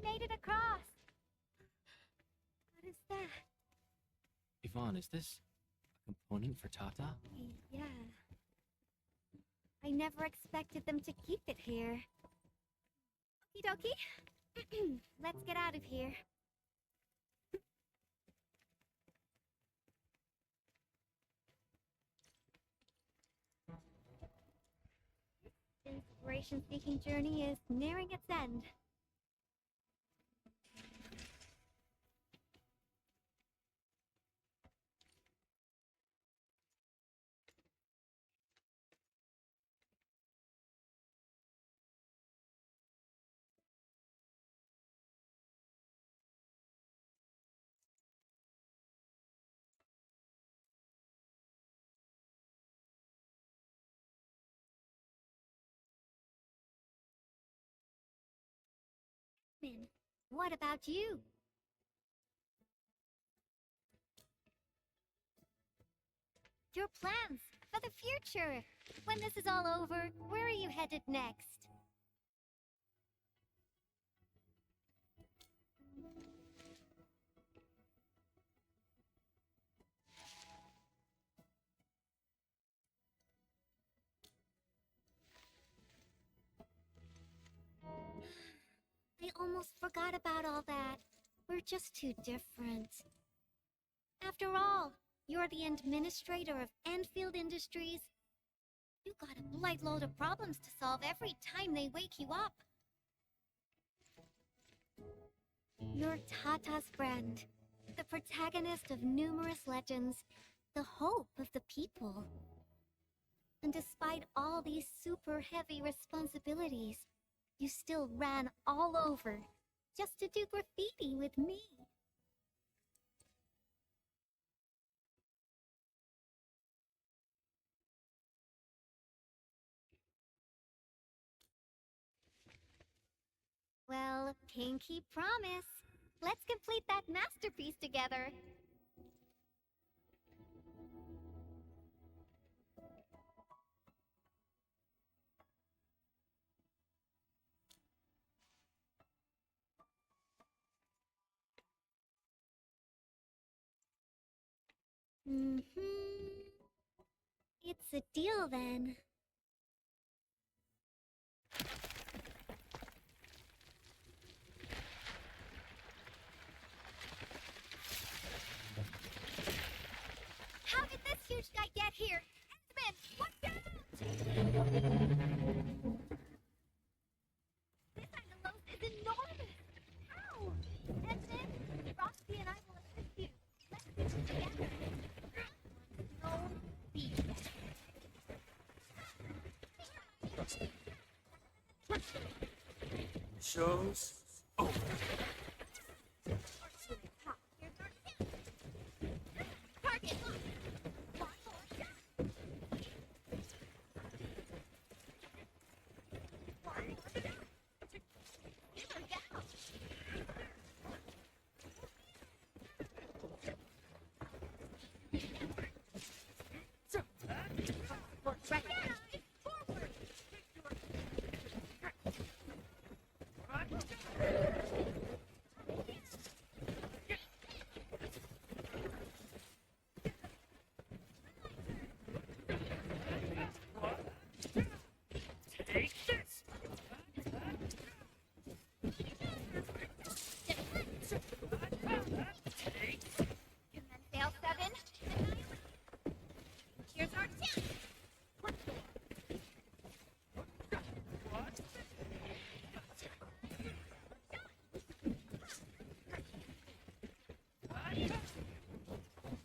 made it across. What is that? Yvonne, is this a component for Tata? Yeah. I never expected them to keep it here. Okie dokie. Let's get out of here. Inspiration-seeking journey is nearing its end. What about you? Your plans for the future. When this is all over, where are you headed next? I almost forgot about all that. We're just too different. After all, you're the administrator of Endfield Industries. You got a blight load of problems to solve every time they wake you up. You're Tata's friend, the protagonist of numerous legends, the hope of the people. And despite all these super heavy responsibilities, you still ran all over just to do graffiti with me. Well, pinky promise. Let's complete that masterpiece together. It's a deal then. How did this huge guy get here? Edmund, watch out! This angelos is enormous! How? Edmund, Roxy and I will assist you. Let's do this together. No beef. Show's over. Target locked. Take this! Command fail 7. Here's our 10.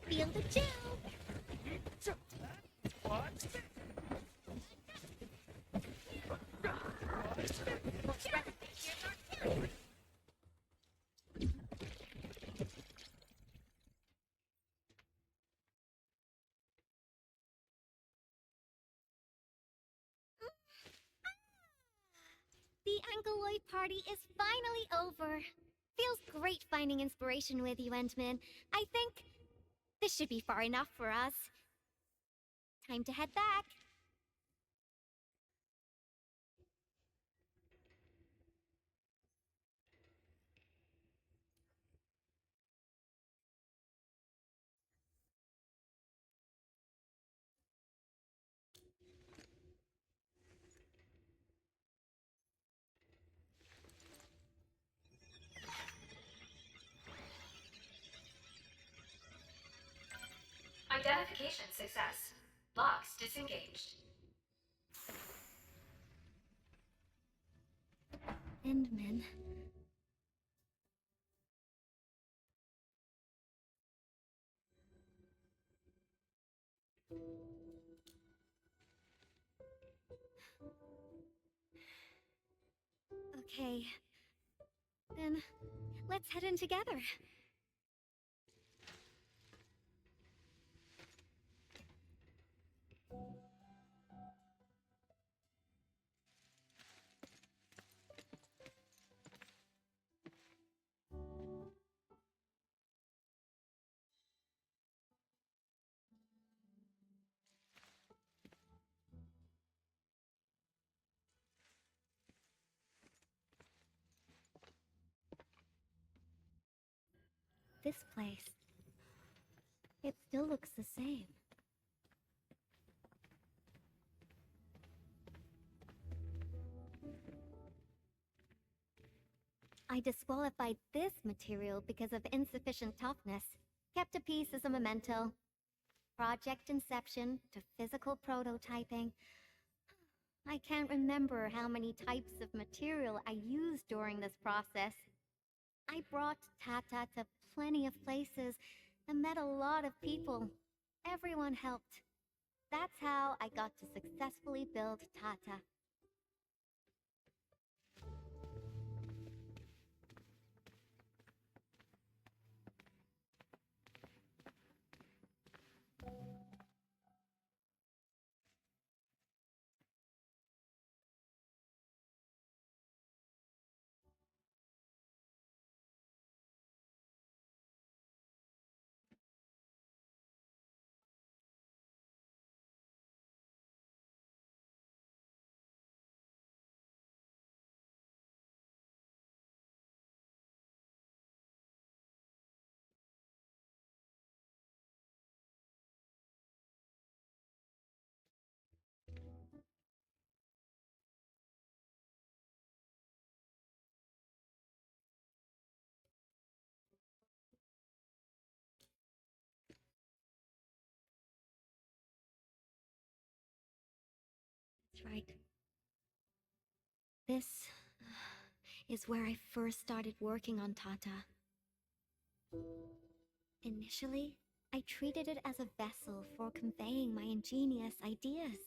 Feel the chill. The Angeloid party is finally over. Feels great finding inspiration with you, Endman. I think this should be far enough for us. Time to head back. Identification success. Locks disengaged. Endman. Okay. Then let's head in together. This place. It still looks the same. I disqualified this material because of insufficient toughness. Kept a piece as a memento. Project inception to physical prototyping. I can't remember how many types of material I used during this process. I brought Tata to plenty of places and met a lot of people. Everyone helped. That's how I got to successfully build Tata. That's right. This is where I first started working on Tata. Initially, I treated it as a vessel for conveying my ingenious ideas.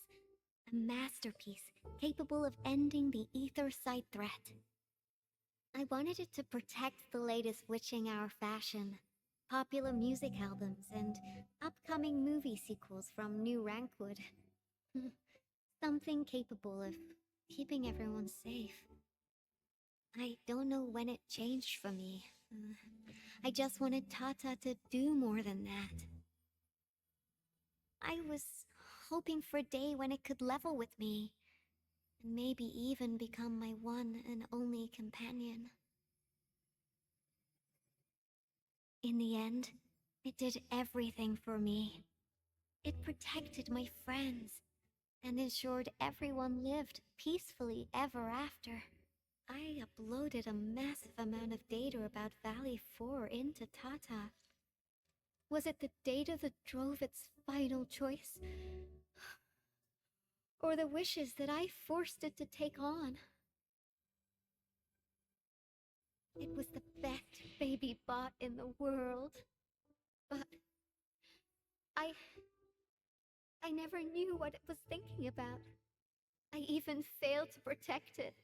A masterpiece capable of ending the ether side threat. I wanted it to protect the latest witching hour fashion, popular music albums, and upcoming movie sequels from New Rankwood. Something capable of keeping everyone safe. I don't know when it changed for me. I just wanted Tata to do more than that. I was hoping for a day when it could level with me, and maybe even become my one and only companion. In the end, it did everything for me. It protected my friends, and ensured everyone lived peacefully ever after. I uploaded a massive amount of data about Valley 4 into Tata. Was it the data that drove its final choice? Or the wishes that I forced it to take on? It was the best baby bot in the world. But I never knew what it was thinking about. I even failed to protect it.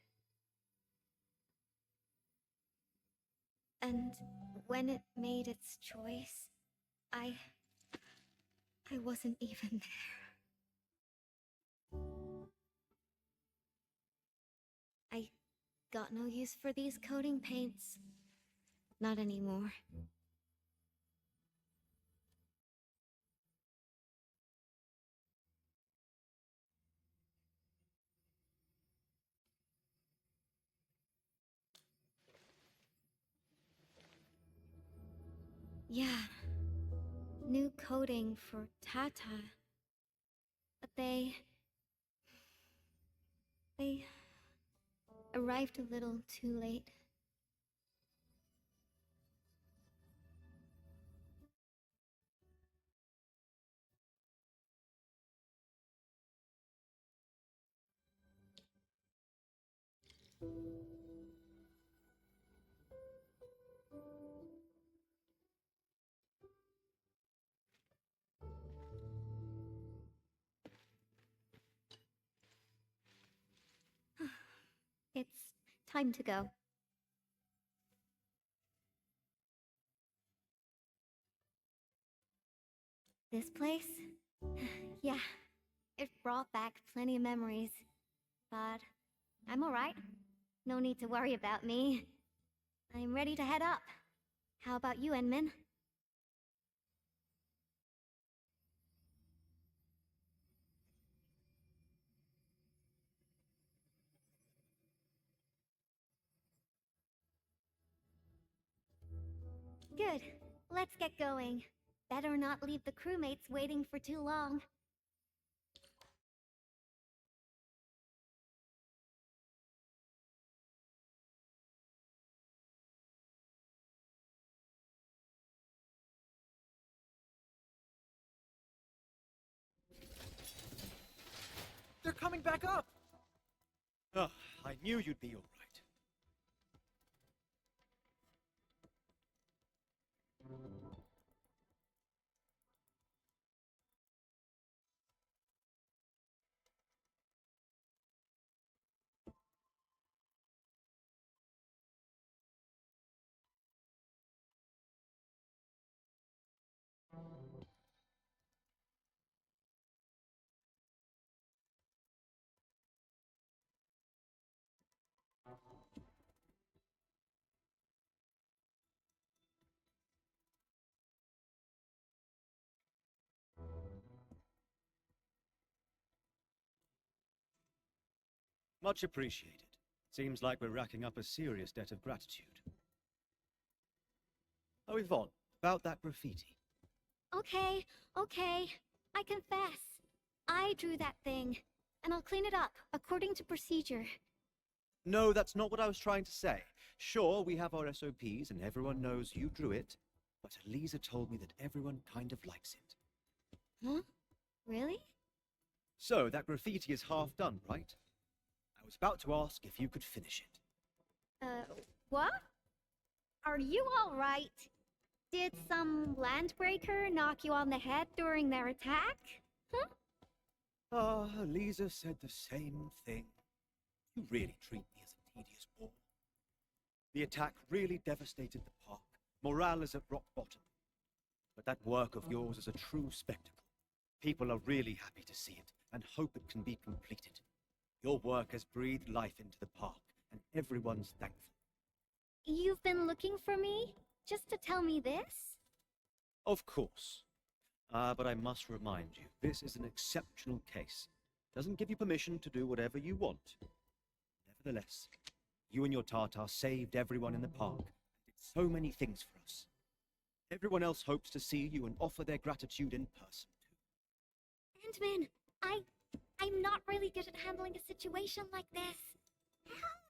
And when it made its choice, I wasn't even there. I got no use for these coating paints. Not anymore. Yeah. New coating for Tata. But they arrived a little too late. It's time to go. This place? Yeah, it brought back plenty of memories. But I'm alright. No need to worry about me. I'm ready to head up. How about you, Enman? Good. Let's get going. Better not leave the crewmates waiting for too long. They're coming back up! Oh, I knew you'd be alright. Much appreciated. Seems like we're racking up a serious debt of gratitude. Oh, Yvonne, about that graffiti. Okay, okay. I confess. I drew that thing, and I'll clean it up according to procedure. No, that's not what I was trying to say. Sure, we have our SOPs and everyone knows you drew it, but Elisa told me that everyone kind of likes it. Huh? Really? So, that graffiti is half done, right? I was about to ask if you could finish it. What? Are you alright? Did some landbreaker knock you on the head during their attack? Huh? Ah, Elisa said the same thing. You really treat me as a tedious bore. The attack really devastated the park. Morale is at rock bottom. But that work of yours is a true spectacle. People are really happy to see it and hope it can be completed. Your work has breathed life into the park, and everyone's thankful. You've been looking for me? Just to tell me this? Of course. But I must remind you, this is an exceptional case. Doesn't give you permission to do whatever you want. Nevertheless, you and your Tartar saved everyone in the park, and did so many things for us. Everyone else hopes to see you and offer their gratitude in person, too. Endman, I'm not really good at handling a situation like this. Help!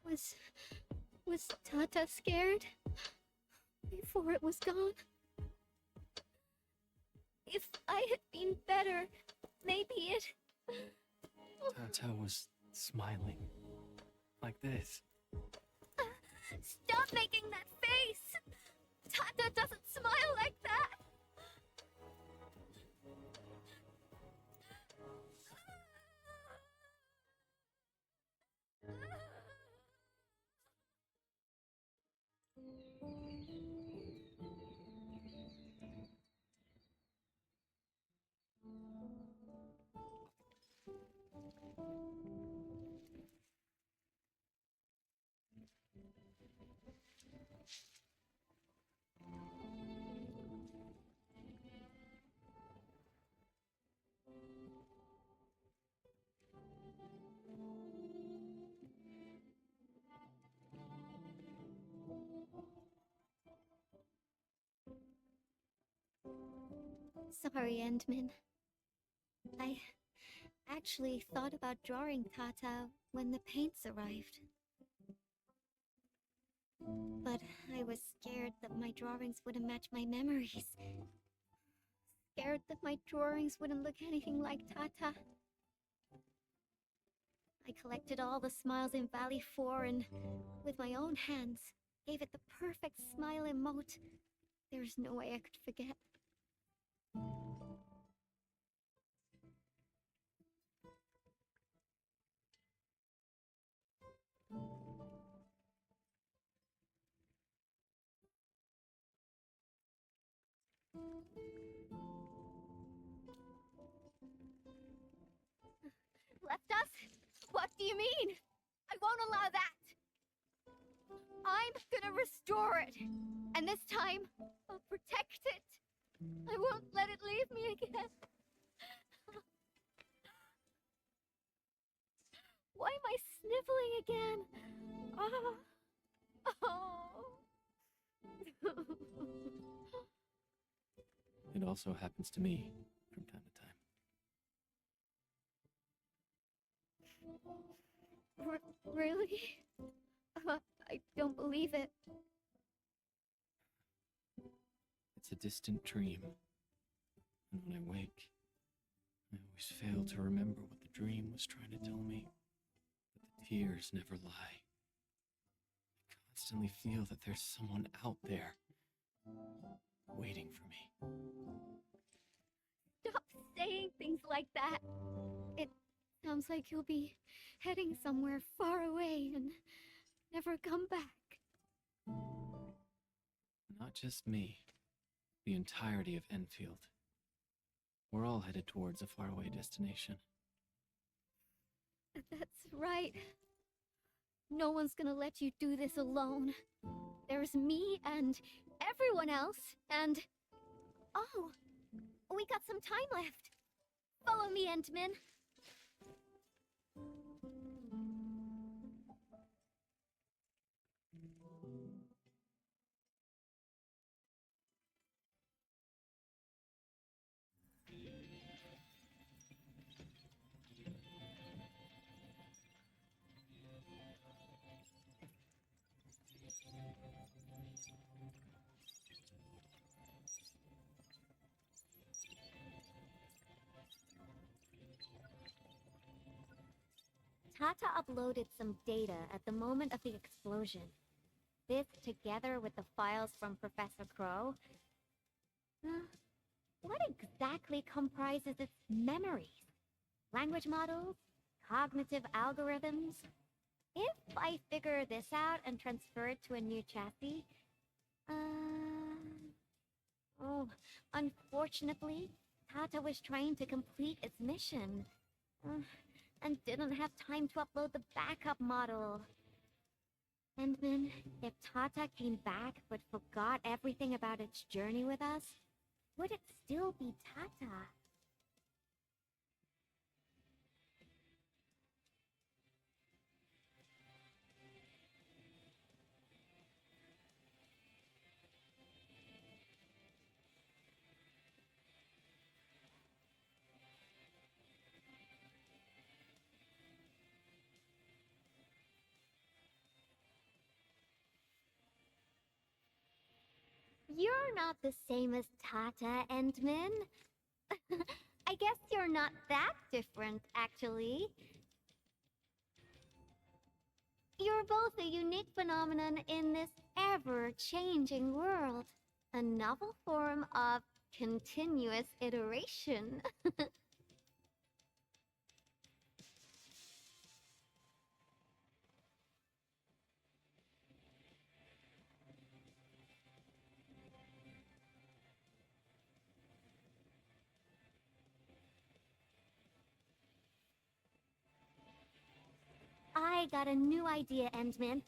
Was Tata scared? Before it was gone? If I had been better, maybe it... Tata was smiling. Like this. Stop making that face! Tata doesn't smile like that! Sorry, Endman. I actually thought about drawing Tata when the paints arrived. But I was scared that my drawings wouldn't match my memories. Scared that my drawings wouldn't look anything like Tata. I collected all the smiles in Valley 4 and, with my own hands, gave it the perfect smile emote. There's no way I could forget. Left us? What do you mean? I won't allow that! I'm gonna restore it! And this time, I'll protect it! I won't let it leave me again! Why am I sniffling again? Oh. It also happens to me from time to time. Really? I don't believe it. It's a distant dream. And when I wake, I always fail to remember what the dream was trying to tell me. But the tears never lie. I constantly feel that there's someone out there waiting for me. Stop saying things like that. It sounds like you'll be heading somewhere far away and never come back. Not just me. The entirety of Enfield. We're all headed towards a faraway destination. That's right. No one's gonna let you do this alone. There's me and everyone else, and... Oh, we got some time left. Follow me, Endman. Tata uploaded some data at the moment of the explosion. This, together with the files from Professor Crow... what exactly comprises its memories? Language models? Cognitive algorithms? If I figure this out and transfer it to a new chassis... Oh, unfortunately, Tata was trying to complete its mission. And didn't have time to upload the backup model. Endman, if Tata came back but forgot everything about its journey with us, would it still be Tata? You're not the same as Tata and Min. I guess you're not that different, actually. You're both a unique phenomenon in this ever-changing world. A novel form of continuous iteration. I got a new idea, Endman.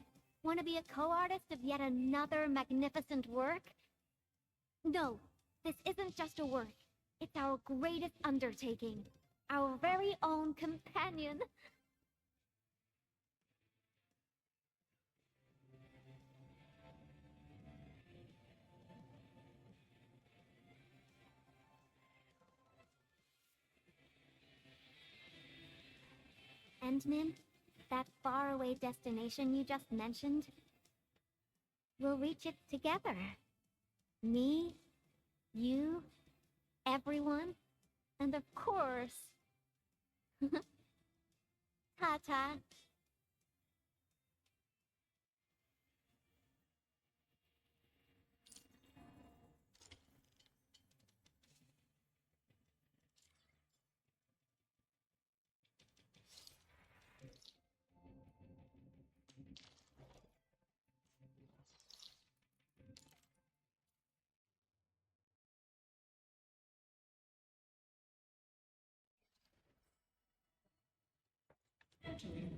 Want to be a co-artist of yet another magnificent work? No, this isn't just a work. It's our greatest undertaking. Our very own companion. Endman, that faraway destination you just mentioned, we'll reach it together. Me, you, everyone, and of course, Tata. Entering